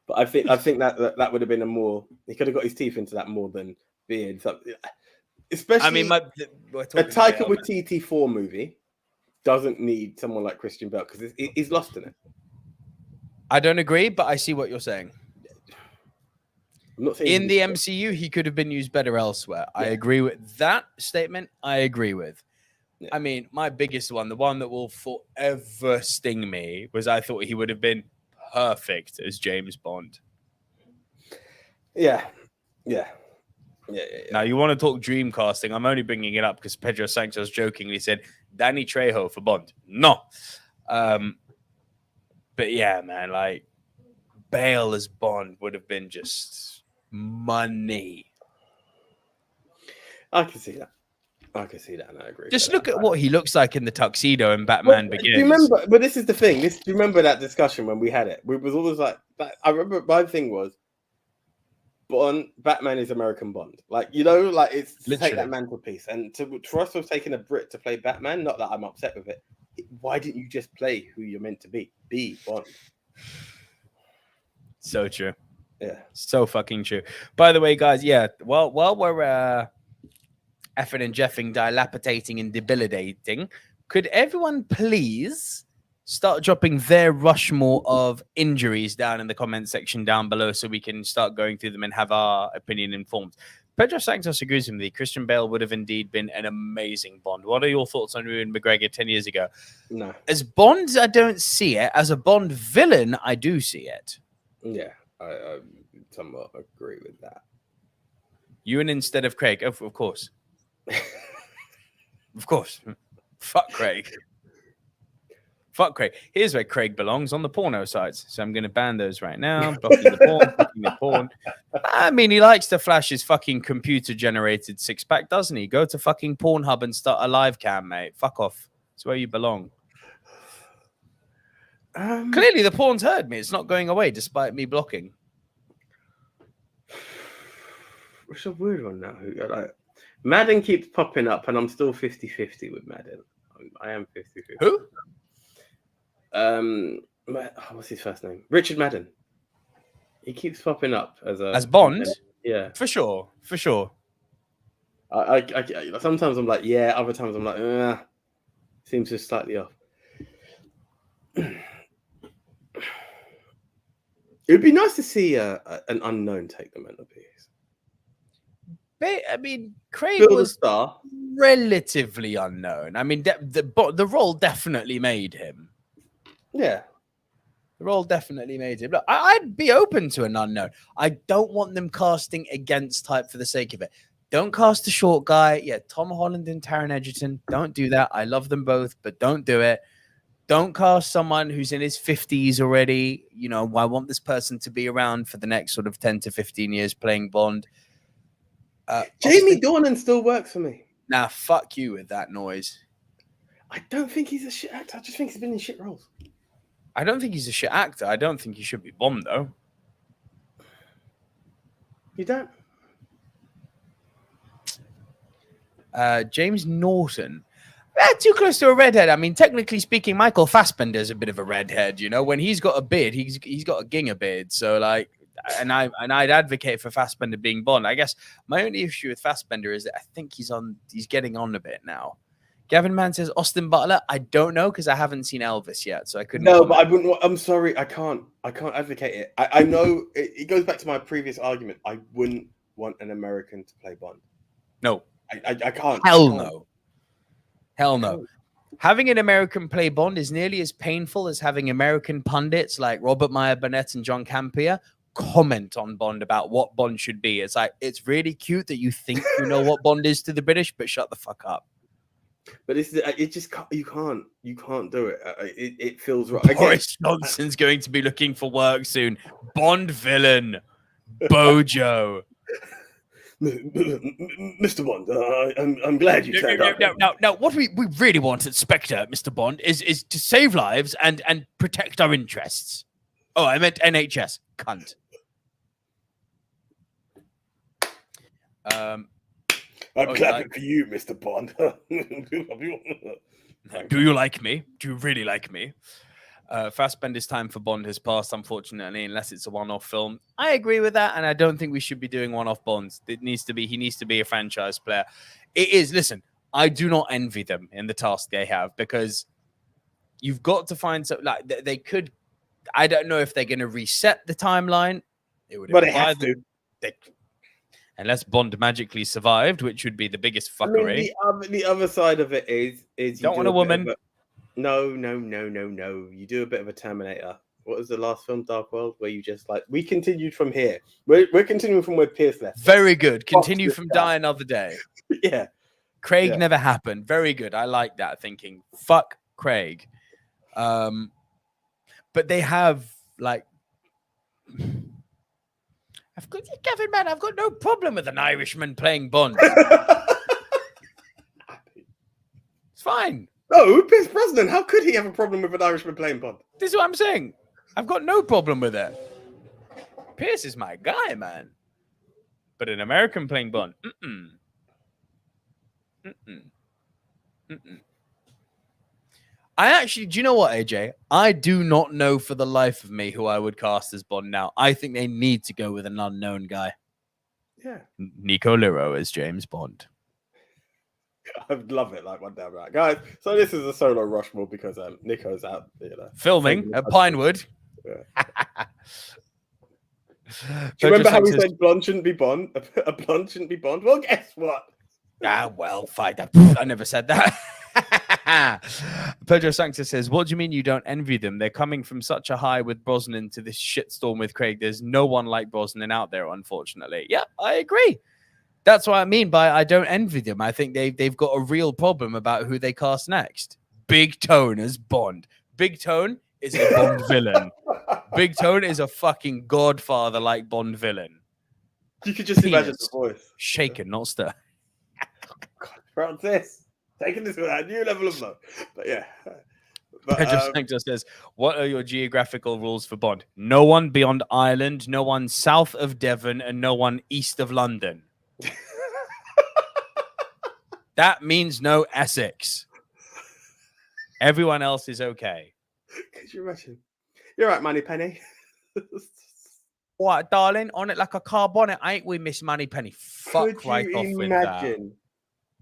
Speaker 2: But I think that would have been he could have got his teeth into that more than being something. Especially,
Speaker 1: I mean,
Speaker 2: a Taika Waititi 4 movie doesn't need someone like Christian Bale because he's lost in it.
Speaker 1: I don't agree, but I see what you're saying.
Speaker 2: I'm not saying
Speaker 1: in the MCU, he could have been used better elsewhere. Yeah. I agree with that statement. I agree with. Yeah. I mean, my biggest one, the one that will forever sting me, was I thought he would have been perfect as James Bond.
Speaker 2: Yeah.
Speaker 1: Now, you want to talk dream casting? I'm only bringing it up because Pedro Sanchez jokingly said Danny Trejo for Bond. No. But yeah, man, like Bale as Bond would have been just money.
Speaker 2: I can see that. And I agree.
Speaker 1: Just look at what he looks like in the tuxedo in Batman Begins.
Speaker 2: Do you remember? But this is the thing. Do you remember that discussion when we had it? It was always like, I remember my thing was, Batman is American Bond. Like, like it's to take that mantelpiece. And for us to have taken a Brit to play Batman, not that I'm upset with it. Why didn't you just play who you're meant to be? Be Bond.
Speaker 1: So true.
Speaker 2: Yeah.
Speaker 1: So fucking true. By the way, guys, while we're effing and jeffing, dilapidating and debilitating, could everyone please start dropping their Rushmore of injuries down in the comment section down below so we can start going through them and have our opinion informed? Pedro Sanchez agrees with me. Christian Bale would have indeed been an amazing Bond. What are your thoughts on Ewan McGregor 10 years ago?
Speaker 2: No.
Speaker 1: As Bond, I don't see it. As a Bond villain, I do see it.
Speaker 2: Yeah, I somewhat agree with that.
Speaker 1: Ewan instead of Craig, of course. Of course. Fuck Craig. Here's where Craig belongs, on the porno sites. So I'm going to ban those right now. Blocking the porn. I mean, he likes to flash his fucking computer-generated six-pack, doesn't he? Go to fucking Pornhub and start a live cam, mate. Fuck off. It's where you belong. Clearly, the porn's heard me. It's not going away, despite me blocking.
Speaker 2: It's a weird one now. Madden keeps popping up, and I'm still 50-50 with Madden. I am 50-50.
Speaker 1: Who?
Speaker 2: What's his first name? Richard Madden. He keeps popping up as
Speaker 1: Bond.
Speaker 2: Yeah,
Speaker 1: for sure.
Speaker 2: I sometimes I'm like, yeah. Other times I'm like, seems just slightly off. It'd be nice to see an unknown take the mantelpiece.
Speaker 1: I mean, Craig
Speaker 2: Bill
Speaker 1: was
Speaker 2: the Star.
Speaker 1: Relatively unknown. I mean, the role definitely made him.
Speaker 2: Yeah.
Speaker 1: The role definitely made him. Look, I'd be open to an unknown. I don't want them casting against type for the sake of it. Don't cast the short guy. Yeah, Tom Holland and Taron Egerton. Don't do that. I love them both, but don't do it. Don't cast someone who's in his 50s already. You know, I want this person to be around for the next sort of 10 to 15 years playing Bond.
Speaker 2: Jamie Dornan still works for me.
Speaker 1: Nah, fuck you with that noise.
Speaker 2: I don't think he's a shit actor. I just think he's been in shit roles.
Speaker 1: I don't think he's a shit actor. I don't think he should be Bond, though.
Speaker 2: You don't?
Speaker 1: James Norton. Too close to a redhead. I mean, technically speaking, Michael Fassbender's a bit of a redhead. You know, when he's got a beard, he's got a ginger beard. So like, and I'd advocate for Fassbender being Bond. I guess my only issue with Fassbender is that I think he's getting on a bit now. Gavin Mann says Austin Butler. I don't know because I haven't seen Elvis yet, so I couldn't.
Speaker 2: No, but I wouldn't. I'm sorry, I can't advocate it. I know it goes back to my previous argument. I wouldn't want an American to play Bond.
Speaker 1: No,
Speaker 2: I can't.
Speaker 1: Hell no. Hell no. Having an American play Bond is nearly as painful as having American pundits like Robert Meyer Burnett and John Campea comment on Bond about what Bond should be. It's like, it's really cute that you think you know what Bond is to the British, but shut the fuck up.
Speaker 2: But it just you can't do it. It feels right.
Speaker 1: Boris Johnson's going to be looking for work soon. Bond villain, Bojo.
Speaker 2: Mr. Bond, I'm glad you turned up.
Speaker 1: No. What we really want at Spectre, Mr. Bond, is to save lives and protect our interests. Oh, I meant NHS. Cunt.
Speaker 2: I'm clapping for you, Mr. Bond.
Speaker 1: Do you like me? Do you really like me? Fassbender's time for Bond has passed, unfortunately, unless it's a one-off film. I agree with that, and I don't think we should be doing one-off Bonds. He needs to be a franchise player. It is. Listen, I do not envy them in the task they have because you've got to find something like they could. I don't know if they're going to reset the timeline.
Speaker 2: But it has to.
Speaker 1: Unless Bond magically survived, which would be the biggest fuckery.
Speaker 2: I mean, the other side of it is you
Speaker 1: don't want a woman.
Speaker 2: No. You do a bit of a Terminator. What was the last film, Dark World, where you just like, we continued from here. We're continuing from where Pierce left.
Speaker 1: Very good. Continue from Die Another Day.
Speaker 2: Yeah.
Speaker 1: Craig never happened. Very good. I like that thinking. Fuck Craig. But they have like... Gavin, man, I've got no problem with an Irishman playing Bond. It's fine.
Speaker 2: No, Pierce Brosnan, how could he have a problem with an Irishman playing Bond?
Speaker 1: This is what I'm saying. I've got no problem with it. Pierce is my guy, man. But an American playing Bond, I actually, do you know what, AJ? I do not know for the life of me who I would cast as Bond now. I think they need to go with an unknown guy.
Speaker 2: Yeah.
Speaker 1: Nico Lurot as James Bond.
Speaker 2: I'd love it like one damn right. Guys, so this is a solo Rushmore because Nico's out,
Speaker 1: filming at Pinewood.
Speaker 2: Yeah. Do you remember how we said blonde shouldn't be Bond? A blonde shouldn't be Bond? Well, guess what?
Speaker 1: Well, fine. I never said that. Pedro Sanctus says, what do you mean you don't envy them? They're coming from such a high with Brosnan to this shitstorm with Craig. There's no one like Brosnan out there, unfortunately. Yeah, I agree. That's what I mean by I don't envy them. I think they've got a real problem about who they cast next. Big Tone as Bond. Big Tone is a Bond villain. Big Tone is a fucking Godfather-like Bond villain.
Speaker 2: You could just imagine the voice.
Speaker 1: Shaken, not stir.
Speaker 2: God, Francis. Taking this with a new level of love. But yeah.
Speaker 1: Pedro Sanctus says, what are your geographical rules for Bond? No one beyond Ireland, no one south of Devon, and no one east of London. That means no Essex. Everyone else is okay.
Speaker 2: Could you imagine? You're right, Moneypenny.
Speaker 1: What, darling? On it like a car bonnet, ain't we, Miss Moneypenny? Fuck right off with that.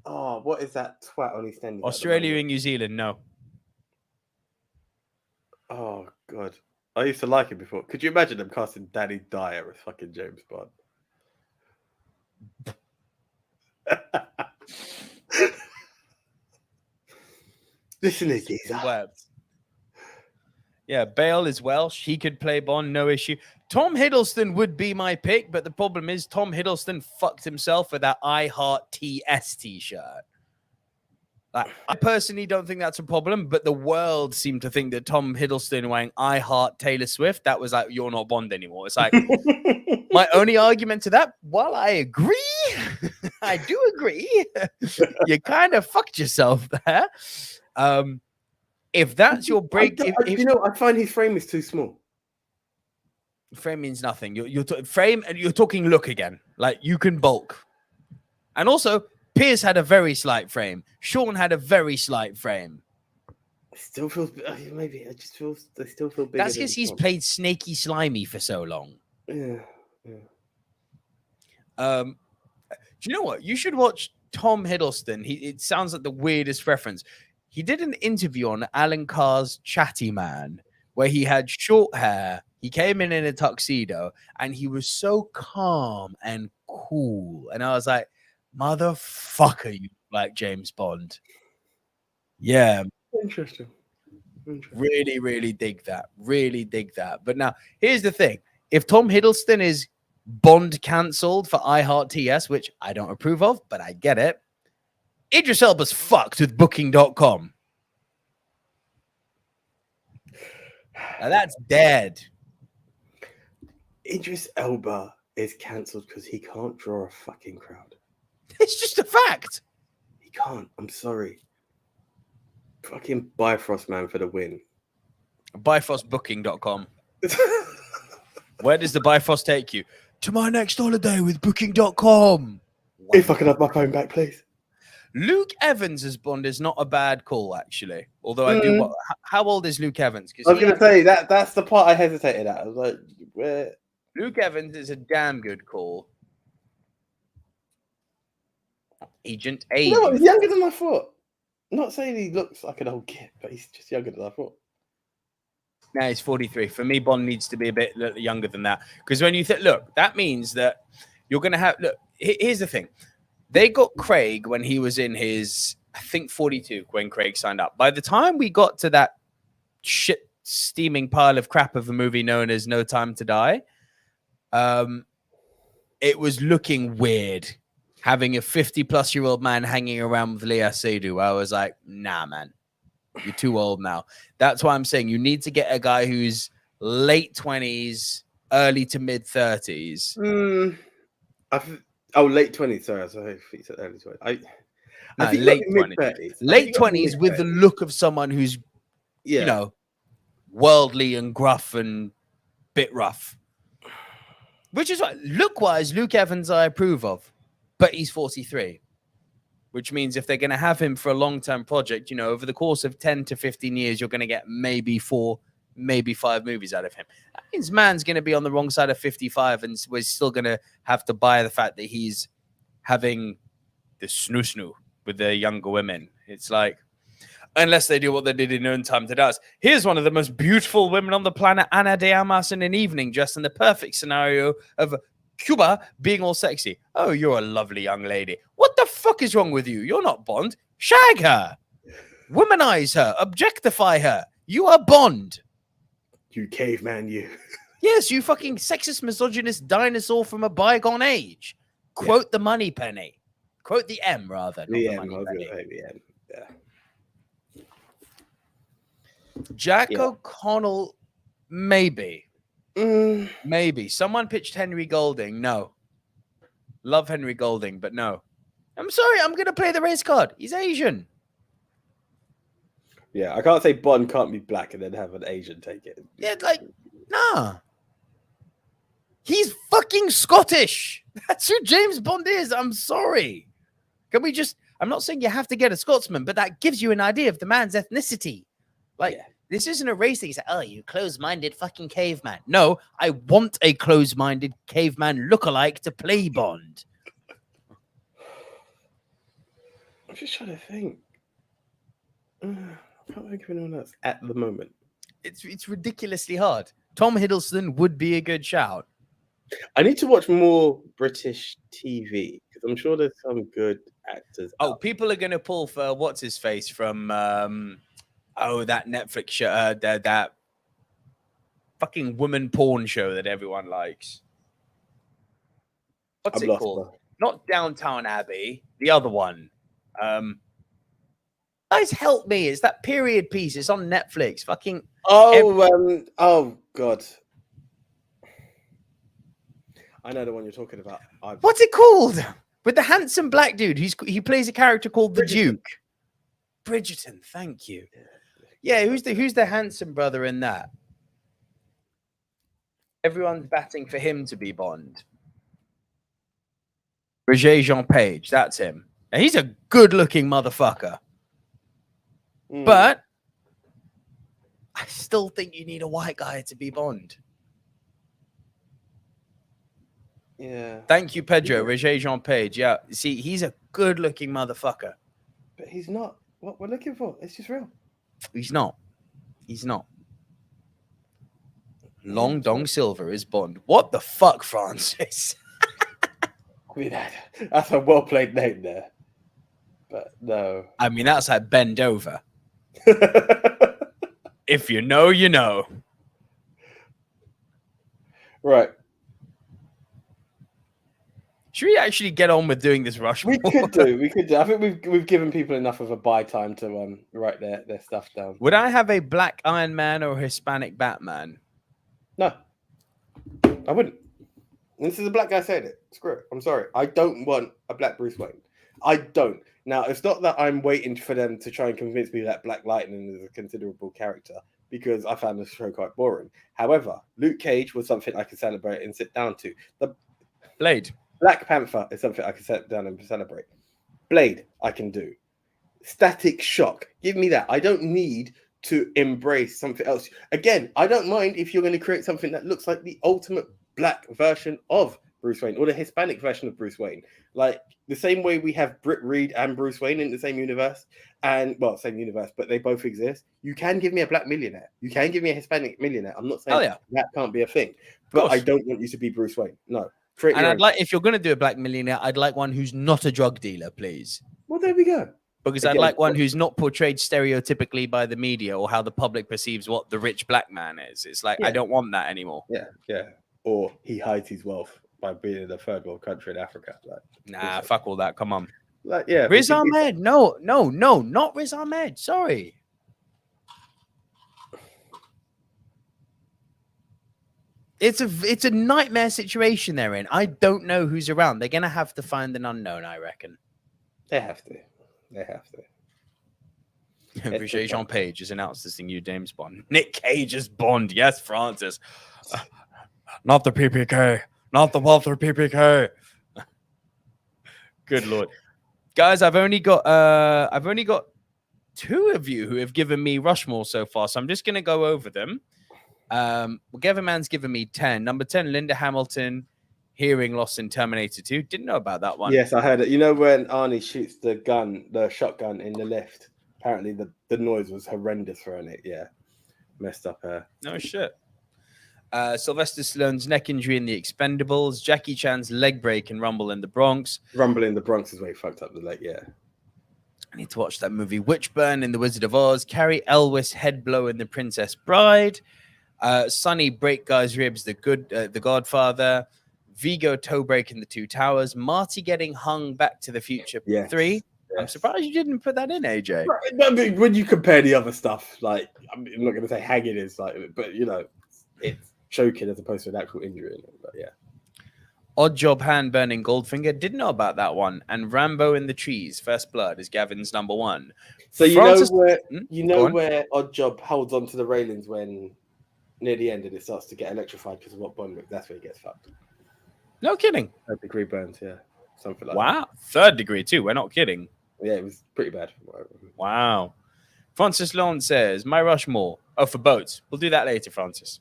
Speaker 2: Oh, what is that twat on EastEnders?
Speaker 1: Australia and New Zealand, no.
Speaker 2: Oh, God. I used to like him before. Could you imagine them casting Danny Dyer as fucking James Bond? Listen to geezer.
Speaker 1: Yeah, Bale is Welsh. He could play Bond, no issue. Tom Hiddleston would be my pick, but the problem is Tom Hiddleston fucked himself with that I Heart TS t-shirt. Like, I personally don't think that's a problem, but the world seemed to think that Tom Hiddleston wearing "I Heart Taylor Swift," that was like, you're not Bond anymore. It's like, my only argument to that, while I agree, I do agree, you kind of fucked yourself there. If that's your break,
Speaker 2: I find his frame is too small.
Speaker 1: Frame means nothing. You're frame, and you're talking look again. Like, you can bulk, and also Piers had a very slight frame. Sean had a very slight frame.
Speaker 2: It still feels maybe it just feels they still feel bigger.
Speaker 1: That's because he's played Snaky Slimy for so long.
Speaker 2: Yeah.
Speaker 1: Do you know what? You should watch Tom Hiddleston. It sounds like the weirdest reference. He did an interview on Alan Carr's Chatty Man where he had short hair. He came in a tuxedo and he was so calm and cool. And I was like, motherfucker, you like James Bond. Yeah.
Speaker 2: Interesting.
Speaker 1: Really, really dig that. Really dig that. But now, here's the thing. If Tom Hiddleston is Bond cancelled for I Heart TS, which I don't approve of, but I get it, Idris Elba's fucked with Booking.com. Now that's dead.
Speaker 2: Idris Elba is cancelled because he can't draw a fucking crowd.
Speaker 1: It's just a fact.
Speaker 2: He can't. I'm sorry. Fucking Bifrost, man, for the win.
Speaker 1: Bifrostbooking.com. Where does the Bifrost take you? To my next holiday with Booking.com.
Speaker 2: If I can have my phone back, please.
Speaker 1: Luke Evans as Bond is not a bad call, actually. Although I do. How old is Luke Evans?
Speaker 2: I was going to say that's the part I hesitated at. I was like, where?
Speaker 1: Luke Evans is a damn good call. Agent A.
Speaker 2: No, he's younger than I thought. I'm not saying he looks like an old kid, but he's just younger than I thought.
Speaker 1: No, he's 43. For me, Bond needs to be a bit younger than that. Because when you look, that means that you're going to have... Look, here's the thing. They got Craig when he was in his, I think, 42, when Craig signed up. By the time we got to that shit steaming pile of crap of a movie known as No Time to Die, it was looking weird having a 50-plus-year-old man hanging around with Lea Seydoux. I was like, nah, man. You're too old now. That's why I'm saying you need to get a guy who's late 20s, early to mid 30s.
Speaker 2: Late 20s. Sorry, you said early 20s. I think
Speaker 1: late
Speaker 2: 20s.
Speaker 1: Late 20s with the look of someone who's, you know, worldly and gruff and bit rough. Which is what, look-wise, Luke Evans I approve of, but he's 43. Which means if they're going to have him for a long-term project, you know, over the course of 10 to 15 years, you're going to get maybe 4, maybe 5 movies out of him. That means man's going to be on the wrong side of 55, and we're still going to have to buy the fact that he's having the snoo-snoo with the younger women. It's like, unless they do what they did in Untitled Chapter. Here's one of the most beautiful women on the planet, Ana de Armas, in an evening dress in the perfect scenario of Cuba being all sexy. Oh, you're a lovely young lady. What the fuck is wrong with you? You're not Bond. Shag her. Womanize her. Objectify her. You are Bond.
Speaker 2: You caveman, you.
Speaker 1: Yes, you fucking sexist, misogynist dinosaur from a bygone age. Quote the money penny. Quote the M, rather.
Speaker 2: The M. I was going to say the M. Yeah.
Speaker 1: Jack O'Connell, maybe. Maybe. Someone pitched Henry Golding. No. Love Henry Golding, but no. I'm sorry, I'm going to play the race card. He's Asian.
Speaker 2: Yeah, I can't say Bond can't be black and then have an Asian take it.
Speaker 1: Yeah, like, nah. He's fucking Scottish. That's who James Bond is. I'm sorry. Can we just... I'm not saying you have to get a Scotsman, but that gives you an idea of the man's ethnicity. Like, this isn't a race thing. It's like, oh, you close-minded fucking caveman. No, I want a close-minded caveman lookalike to play Bond.
Speaker 2: I'm just trying to think. I can't think of anyone else at the moment.
Speaker 1: It's ridiculously hard. Tom Hiddleston would be a good shout.
Speaker 2: I need to watch more British TV because I'm sure there's some good actors.
Speaker 1: Oh, people are going to pull for what's his face from that Netflix show, that fucking woman porn show that everyone likes. What's it called? Not Downtown Abbey, the other one. Guys, help me. It's that period piece. It's on Netflix. Fucking.
Speaker 2: Oh God. I know the one you're talking about.
Speaker 1: What's it called? With the handsome black dude. He plays a character called the Duke. Bridgerton. Thank you. Yeah, who's the handsome brother in that? Everyone's batting for him to be Bond. Regé-Jean Page. That's him. And he's a good-looking motherfucker. But I still think you need a white guy to be Bond.
Speaker 2: Yeah.
Speaker 1: Thank you, Pedro. Regé-Jean Page. Yeah. See, he's a good-looking motherfucker.
Speaker 2: But he's not what we're looking for. It's just real.
Speaker 1: He's not. Long Dong Silver is Bond. What the fuck, Francis?
Speaker 2: I mean, that's a well-played name there. But no.
Speaker 1: I mean, that's like bend over. If you know, you know.
Speaker 2: Right.
Speaker 1: Should we actually get on with doing this Rushmore?
Speaker 2: We could do. I think we've given people enough of a buy time to write their stuff down.
Speaker 1: Would I have a black Iron Man or a Hispanic Batman?
Speaker 2: No. I wouldn't. This is a black guy saying it. Screw it. I'm sorry. I don't want a black Bruce Wayne. I don't. Now, it's not that I'm waiting for them to try and convince me that Black Lightning is a considerable character, because I found the show quite boring. However, Luke Cage was something I could celebrate and sit down to. The
Speaker 1: Blade.
Speaker 2: Black Panther is something I can sit down and celebrate. Blade, I can do. Static Shock. Give me that. I don't need to embrace something else. Again, I don't mind if you're going to create something that looks like the ultimate black version of Bruce Wayne or the Hispanic version of Bruce Wayne. Like the same way we have Britt Reed and Bruce Wayne in the same universe, same universe, but they both exist. You can give me a black millionaire. You can give me a Hispanic millionaire. I'm not saying that can't be a thing, but I don't want you to be Bruce Wayne. No.
Speaker 1: And I'd like, if you're going to do a black millionaire, I'd like one who's not a drug dealer, please.
Speaker 2: Well, there we go.
Speaker 1: Because I'd like one who's not portrayed stereotypically by the media or how the public perceives what the rich black man is. It's like, I don't want that anymore.
Speaker 2: Yeah. Or he hides his wealth by being in a third world country in Africa.
Speaker 1: Nah, fuck all that. Come on.
Speaker 2: Riz
Speaker 1: Ahmed. No, not Riz Ahmed. Sorry. It's a nightmare situation they're in. I don't know who's around. They're gonna have to find an unknown, I reckon.
Speaker 2: They have to.
Speaker 1: Regé-Jean Page has announced as the new James Bond. Nick Cage is Bond. Yes, Francis. Not the PPK. Not the Walther PPK. Good Lord. Guys, I've only got two of you who have given me Rushmore so far, so I'm just gonna go over them. Man's given me 10. Number 10, Linda Hamilton, hearing loss in Terminator 2. Didn't know about that one.
Speaker 2: Yes, I heard it. You know when Arnie shoots the shotgun in the lift? Apparently the noise was horrendous for it. Yeah. Messed up her.
Speaker 1: No shit. Sylvester Stallone's neck injury in The Expendables. Jackie Chan's leg break in Rumble in the Bronx.
Speaker 2: Rumble in the Bronx is where he fucked up the leg, yeah.
Speaker 1: I need to watch that movie. Witchburn in The Wizard of Oz. Carrie Elwes head blow in The Princess Bride. Sonny break guy's ribs, The Godfather. Viggo toe break in The Two Towers. Marty getting hung, Back to the Future 3. Yes. I'm surprised you didn't put that in, AJ.
Speaker 2: Right. When you compare the other stuff, like I'm not going to say hanging is like, but you know, it's choking as opposed to an actual injury. But yeah.
Speaker 1: Odd Job hand burning Goldfinger. Didn't know about that one. And Rambo in the Trees, First Blood is Gavin's number 1.
Speaker 2: So you know where Odd Job holds onto the railings when near the end and it starts to get electrified because of what Bond looks. That's where he gets fucked.
Speaker 1: No kidding.
Speaker 2: 3rd degree burns, yeah. Something like that.
Speaker 1: Wow. 3rd degree too. We're not kidding.
Speaker 2: Yeah, it was pretty bad.
Speaker 1: Wow. Francis Lone says, my Rushmore. Oh, for boats. We'll do that later, Francis.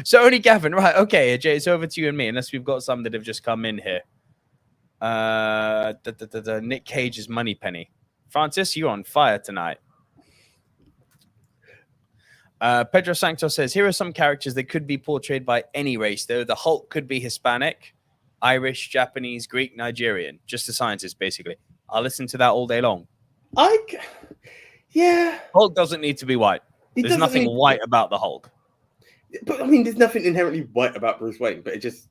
Speaker 1: So only Gavin. Right. Okay, AJ, it's over to you and me, unless we've got some that have just come in here. Nick Cage's Moneypenny. Francis, you're on fire tonight. Pedro Sanctos says, here are some characters that could be portrayed by any race, though. The Hulk could be Hispanic, Irish, Japanese, Greek, Nigerian. Just a scientist, basically. I'll listen to that all day long.
Speaker 2: Yeah.
Speaker 1: Hulk doesn't need to be white. There's nothing white about the Hulk.
Speaker 2: But I mean, there's nothing inherently white about Bruce Wayne, but it's just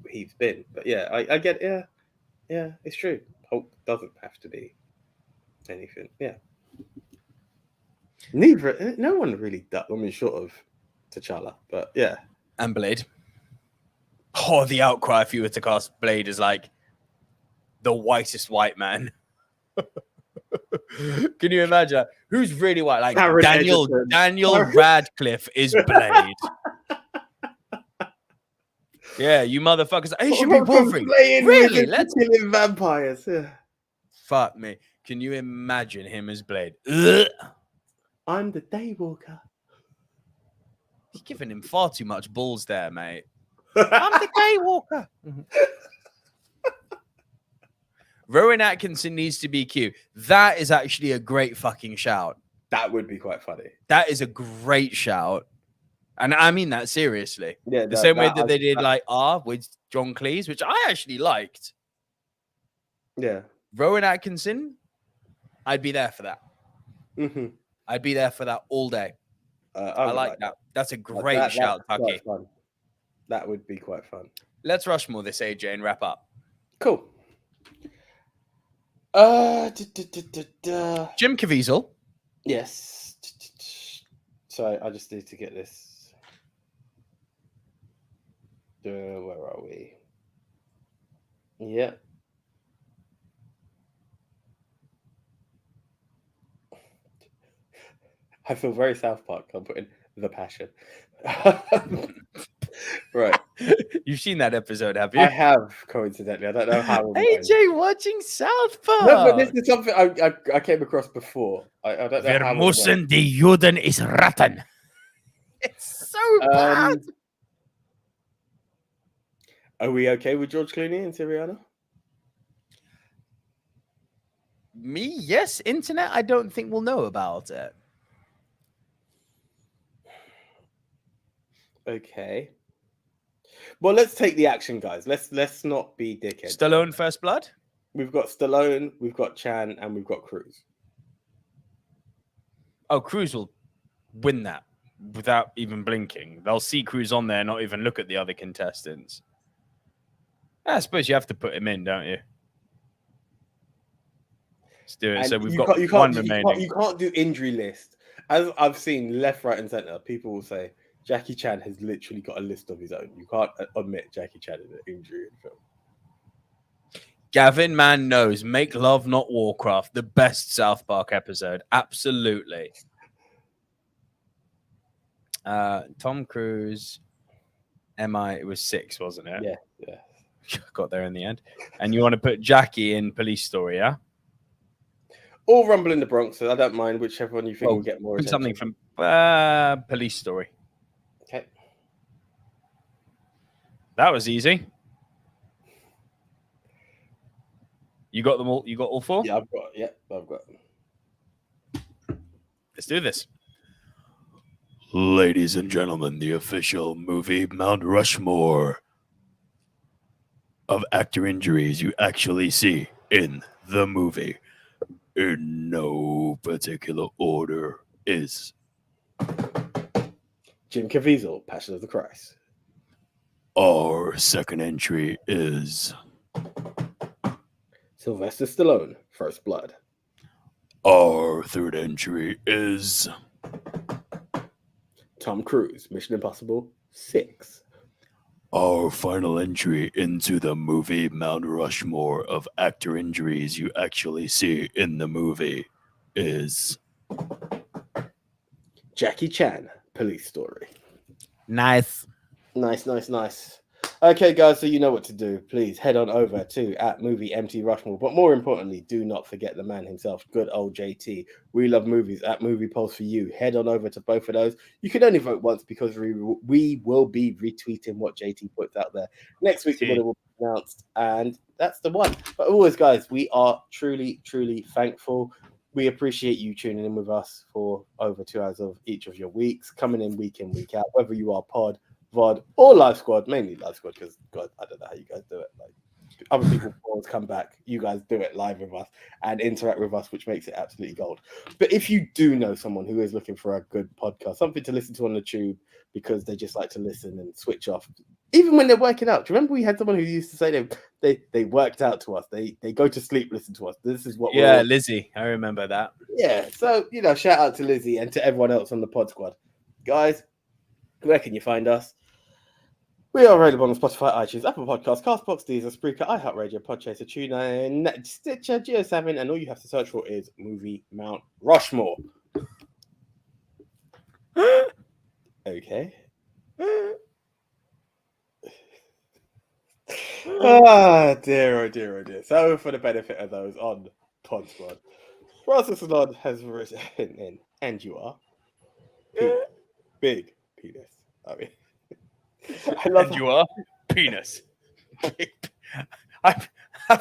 Speaker 2: he's been. But yeah, I get, yeah, it's true. Hulk doesn't have to be. anything. Yeah. Neither. No one really does. I mean, short of T'Challa, but yeah.
Speaker 1: And Blade. Oh, the outcry if you were to cast Blade as like the whitest white man. Can you imagine? Who's really white? Like
Speaker 2: Taron
Speaker 1: Daniel
Speaker 2: Egerton.
Speaker 1: Daniel Radcliffe is Blade. Yeah, you motherfuckers. He should be Wolverine. Really? Let's
Speaker 2: killing vampires. Yeah.
Speaker 1: Fuck me. Can you imagine him as Blade? Ugh.
Speaker 2: I'm the Daywalker.
Speaker 1: He's giving him far too much balls there, mate. I'm the Daywalker. Rowan Atkinson needs to be Q. That is actually a great fucking shout.
Speaker 2: That would be quite funny.
Speaker 1: That is a great shout. And I mean that seriously.
Speaker 2: Yeah,
Speaker 1: the same way that they did like R with John Cleese, which I actually liked.
Speaker 2: Yeah.
Speaker 1: Rowan Atkinson, I'd be there for that.
Speaker 2: Mm-hmm.
Speaker 1: I'd be there for that all day. I like that. That's a great shout, Tucky.
Speaker 2: That would be quite fun.
Speaker 1: Let's Rushmore this, AJ, and wrap up.
Speaker 2: Cool.
Speaker 1: Jim Caviezel.
Speaker 2: Yes. So I just need to get this. Where are we? Yeah. I feel very South Park. I'm putting the passion. Right.
Speaker 1: You've seen that episode, have you?
Speaker 2: I have, coincidentally. I don't know how.
Speaker 1: AJ watching South Park.
Speaker 2: No, but this is something I came across before. I don't know how.
Speaker 1: Müssen die Juden is ratten. It's so bad.
Speaker 2: Are we okay with George Clooney and Syriana?
Speaker 1: Me, yes. Internet, I don't think we'll know about it.
Speaker 2: Okay. Well, let's take the action, guys. Let's not be dickheads.
Speaker 1: Stallone First Blood?
Speaker 2: We've got Stallone, we've got Chan, and we've got Cruz.
Speaker 1: Oh, Cruz will win that without even blinking. They'll see Cruz on there, not even look at the other contestants. I suppose you have to put him in, don't you? Let's do it.
Speaker 2: And
Speaker 1: so we've got one remaining.
Speaker 2: You can't do injury list. As I've seen left, right, and center, people will say Jackie Chan has literally got a list of his own. You can't omit Jackie Chan in an injury in film.
Speaker 1: Gavin Man knows Make Love Not Warcraft, the best South Park episode. Absolutely. Tom Cruise, it was 6, wasn't it?
Speaker 2: Yeah.
Speaker 1: Got there in the end. And you want to put Jackie in Police Story, yeah?
Speaker 2: Or Rumble in the Bronx. So I don't mind whichever one you think will get more attention.
Speaker 1: Something from Police Story.
Speaker 2: Okay.
Speaker 1: That was easy. You got them all? You got all 4?
Speaker 2: Yeah, I've got them.
Speaker 1: Let's do this. Ladies and gentlemen, the official movie Mount Rushmore of actor injuries you actually see in the movie, in no particular order, is
Speaker 2: Jim Caviezel, Passion of the Christ.
Speaker 1: Our second entry is
Speaker 2: Sylvester Stallone, First Blood.
Speaker 1: Our third entry is
Speaker 2: Tom Cruise, Mission Impossible 6.
Speaker 1: Our final entry into the movie Mount Rushmore of actor injuries you actually see in the movie is
Speaker 2: Jackie Chan, Police Story.
Speaker 1: Nice.
Speaker 2: Nice. Okay, guys, so you know what to do. Please head on over to @MovieMTRushmore. But more importantly, do not forget the man himself, good old JT. We love movies at Movie Polls for you. Head on over to both of those. You can only vote once because we will be retweeting what JT puts out there. Next week, the winner will be announced, and that's the one. But always, guys, we are truly, truly thankful. We appreciate you tuning in with us for over 2 hours of each of your weeks, coming in, week out, whether you are pod, VOD, or Live Squad, mainly Live Squad, because God, I don't know how you guys do it. other people always come back. You guys do it live with us and interact with us, which makes it absolutely gold. But if you do know someone who is looking for a good podcast, something to listen to on the tube because they just like to listen and switch off, even when they're working out. Do you remember we had someone who used to say they worked out to us? They go to sleep, listen to us. This is what.
Speaker 1: Yeah, Lizzie, I remember that.
Speaker 2: Yeah, so shout out to Lizzie and to everyone else on the pod squad, guys. Where can you find us? We are available on Spotify, iTunes, Apple Podcasts, Castbox, Deezer, Spreaker, iHeartRadio, Podchaser, TuneIn, Stitcher, Geo7, and all you have to search for is Movie Mount Rushmore. Okay. Dear, oh dear, oh dear. So, for the benefit of those on Pod Squad, Francis Salon has written in, and you are big penis. I mean, I love
Speaker 1: and you are penis. I've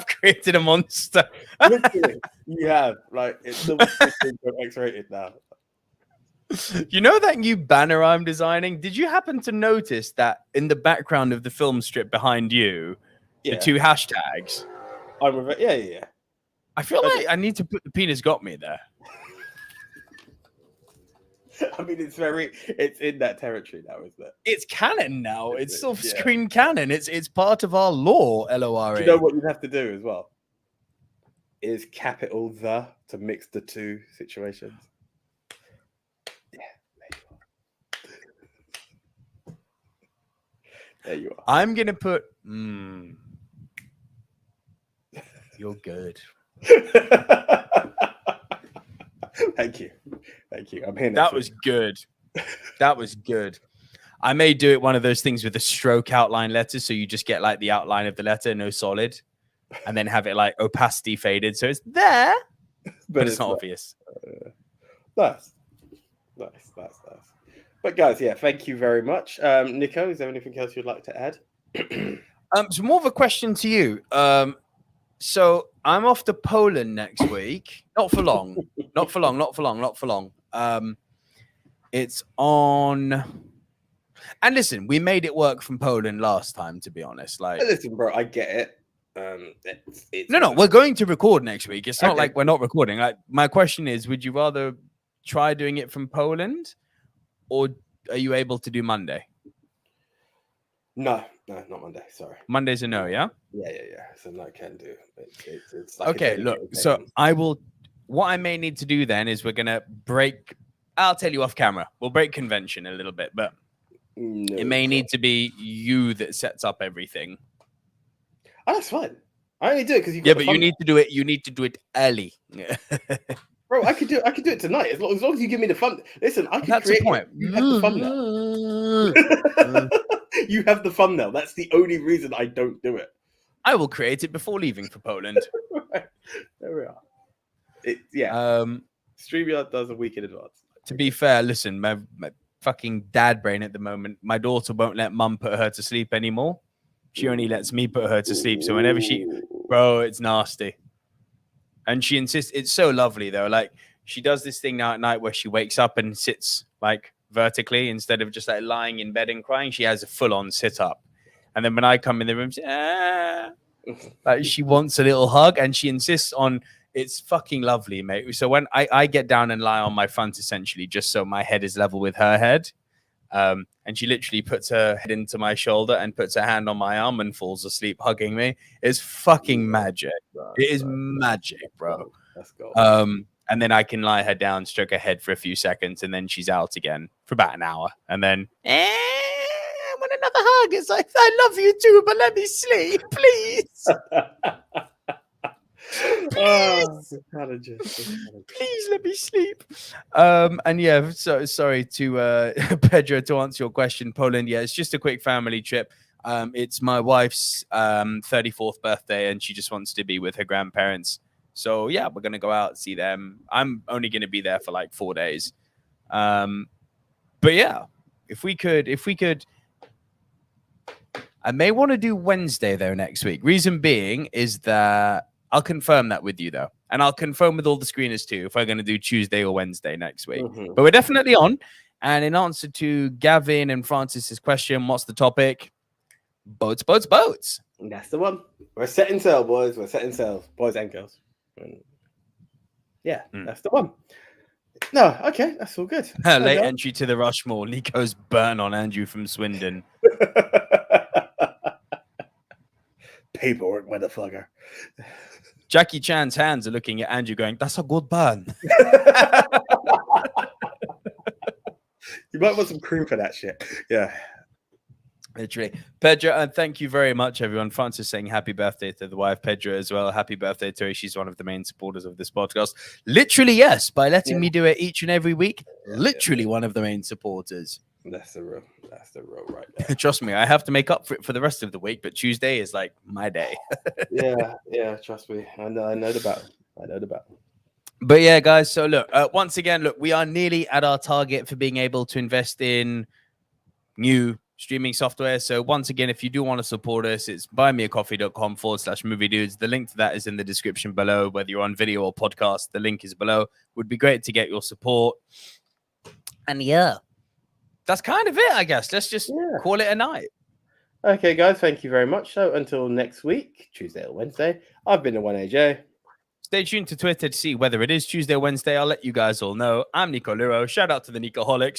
Speaker 1: created a monster.
Speaker 2: Literally, you have. Like, it's the X-rated now.
Speaker 1: You know that new banner I'm designing? Did you happen to notice that in the background of the film strip behind you, the two hashtags?
Speaker 2: Yeah.
Speaker 1: I feel like I need to put the penis got me there.
Speaker 2: I mean, it's in that territory now, isn't it?
Speaker 1: It's canon now. It's still screen canon. It's part of our lore, LORA.
Speaker 2: Do you know what you'd have to do as well? Is capital the to mix the two situations. Yeah, there you are.
Speaker 1: I'm going to put... You're good.
Speaker 2: Thank you. I'm here.
Speaker 1: That was good. That was good. I may do it one of those things with the stroke outline letters, so you just get like the outline of the letter, no solid, and then have it like opacity faded, so it's there, but it's not obvious.
Speaker 2: Nice. But guys, thank you very much. Nico, is there anything else you'd like to add?
Speaker 1: So more of a question to you. So I'm off to Poland next week. Not for long. It's on. And listen, we made it work from Poland last time, to be honest. Like,
Speaker 2: listen, bro, I get it.
Speaker 1: No, we're going to record next week. It's not like we're not recording. Like, my question is, would you rather try doing it from Poland, or are you able to do Monday?
Speaker 2: No, not Monday. Sorry.
Speaker 1: Monday's a no, yeah?
Speaker 2: Yeah. So no, can do. It's like
Speaker 1: okay, look. So I will. What I may need to do then is we're gonna break. I'll tell you off camera. We'll break convention a little bit, but it may need to be you that sets up everything.
Speaker 2: Oh, that's fine. I only do it because
Speaker 1: but you need to do it. You need to do it early.
Speaker 2: Bro, I could do it tonight as long as you give me the fun. Listen, I can
Speaker 1: That's
Speaker 2: create.
Speaker 1: The point.
Speaker 2: You have the thumbnail. You have the thumbnail. That's the only reason I don't do it.
Speaker 1: I will create it before leaving for Poland.
Speaker 2: Right. There we are. StreamYard does a week in advance.
Speaker 1: To be fair, listen, my fucking dad brain at the moment. My daughter won't let mum put her to sleep anymore. She only lets me put her to sleep. So whenever bro, it's nasty. And she insists. It's so lovely though. Like, she does this thing now at night where she wakes up and sits like vertically instead of just like lying in bed and crying. She has a full-on sit-up. And then when I come in the room, like, she wants a little hug, and she insists on. It's fucking lovely, mate. So when I get down and lie on my front, essentially, just so my head is level with her head, and she literally puts her head into my shoulder and puts her hand on my arm and falls asleep hugging me. It's fucking magic. It is magic, bro.
Speaker 2: Let's go.
Speaker 1: And then I can lie her down, stroke her head for a few seconds, and then she's out again for about an hour. And then, I want another hug. It's like, I love you too, but let me sleep, please. Please. Please let me sleep. And yeah, so sorry to Pedro, to answer your question. Poland, it's just a quick family trip. It's my wife's 34th birthday, and she just wants to be with her grandparents. So yeah, we're gonna go out and see them. I'm only gonna be there for like 4 days. But yeah, if we could, I may want to do Wednesday though next week. Reason being is that I'll confirm that with you though, and I'll confirm with all the screeners too if we're going to do Tuesday or Wednesday next week. But we're definitely on. And in answer to Gavin and Francis's question, what's the topic? Boats.
Speaker 2: That's the one. We're setting sail, boys. We're setting sail, boys and girls. And yeah, that's the one. No, okay, that's all good.
Speaker 1: Late entry to the Rushmore. Nico's burn on Andrew from Swindon.
Speaker 2: Paperwork, motherfucker.
Speaker 1: Jackie Chan's hands are looking at Andrew going, that's a good burn.
Speaker 2: You might want some cream for that shit. Yeah.
Speaker 1: Literally. Pedro, and thank you very much, everyone. Francis saying happy birthday to the wife, Pedro, as well. Happy birthday to her. She's one of the main supporters of this podcast. Literally, yes, by letting me do it each and every week. Literally one of the main supporters.
Speaker 2: That's the real right there.
Speaker 1: Trust me, I have to make up for it for the rest of the week, but Tuesday is like my day.
Speaker 2: yeah, trust me. I know the battle.
Speaker 1: But yeah, guys, so look, once again, we are nearly at our target for being able to invest in new streaming software. So once again, if you do want to support us, it's buymeacoffee.com/movie dudes. The link to that is in the description below, whether you're on video or podcast, the link is below. Would be great to get your support. And yeah, that's kind of it, I guess. Let's just call it a night.
Speaker 2: Okay, guys, thank you very much. So until next week, Tuesday or Wednesday, I've been the 1AJ.
Speaker 1: Stay tuned to Twitter to see whether it is Tuesday or Wednesday. I'll let you guys all know. I'm Nico Lurot. Shout out to the Nicoholics.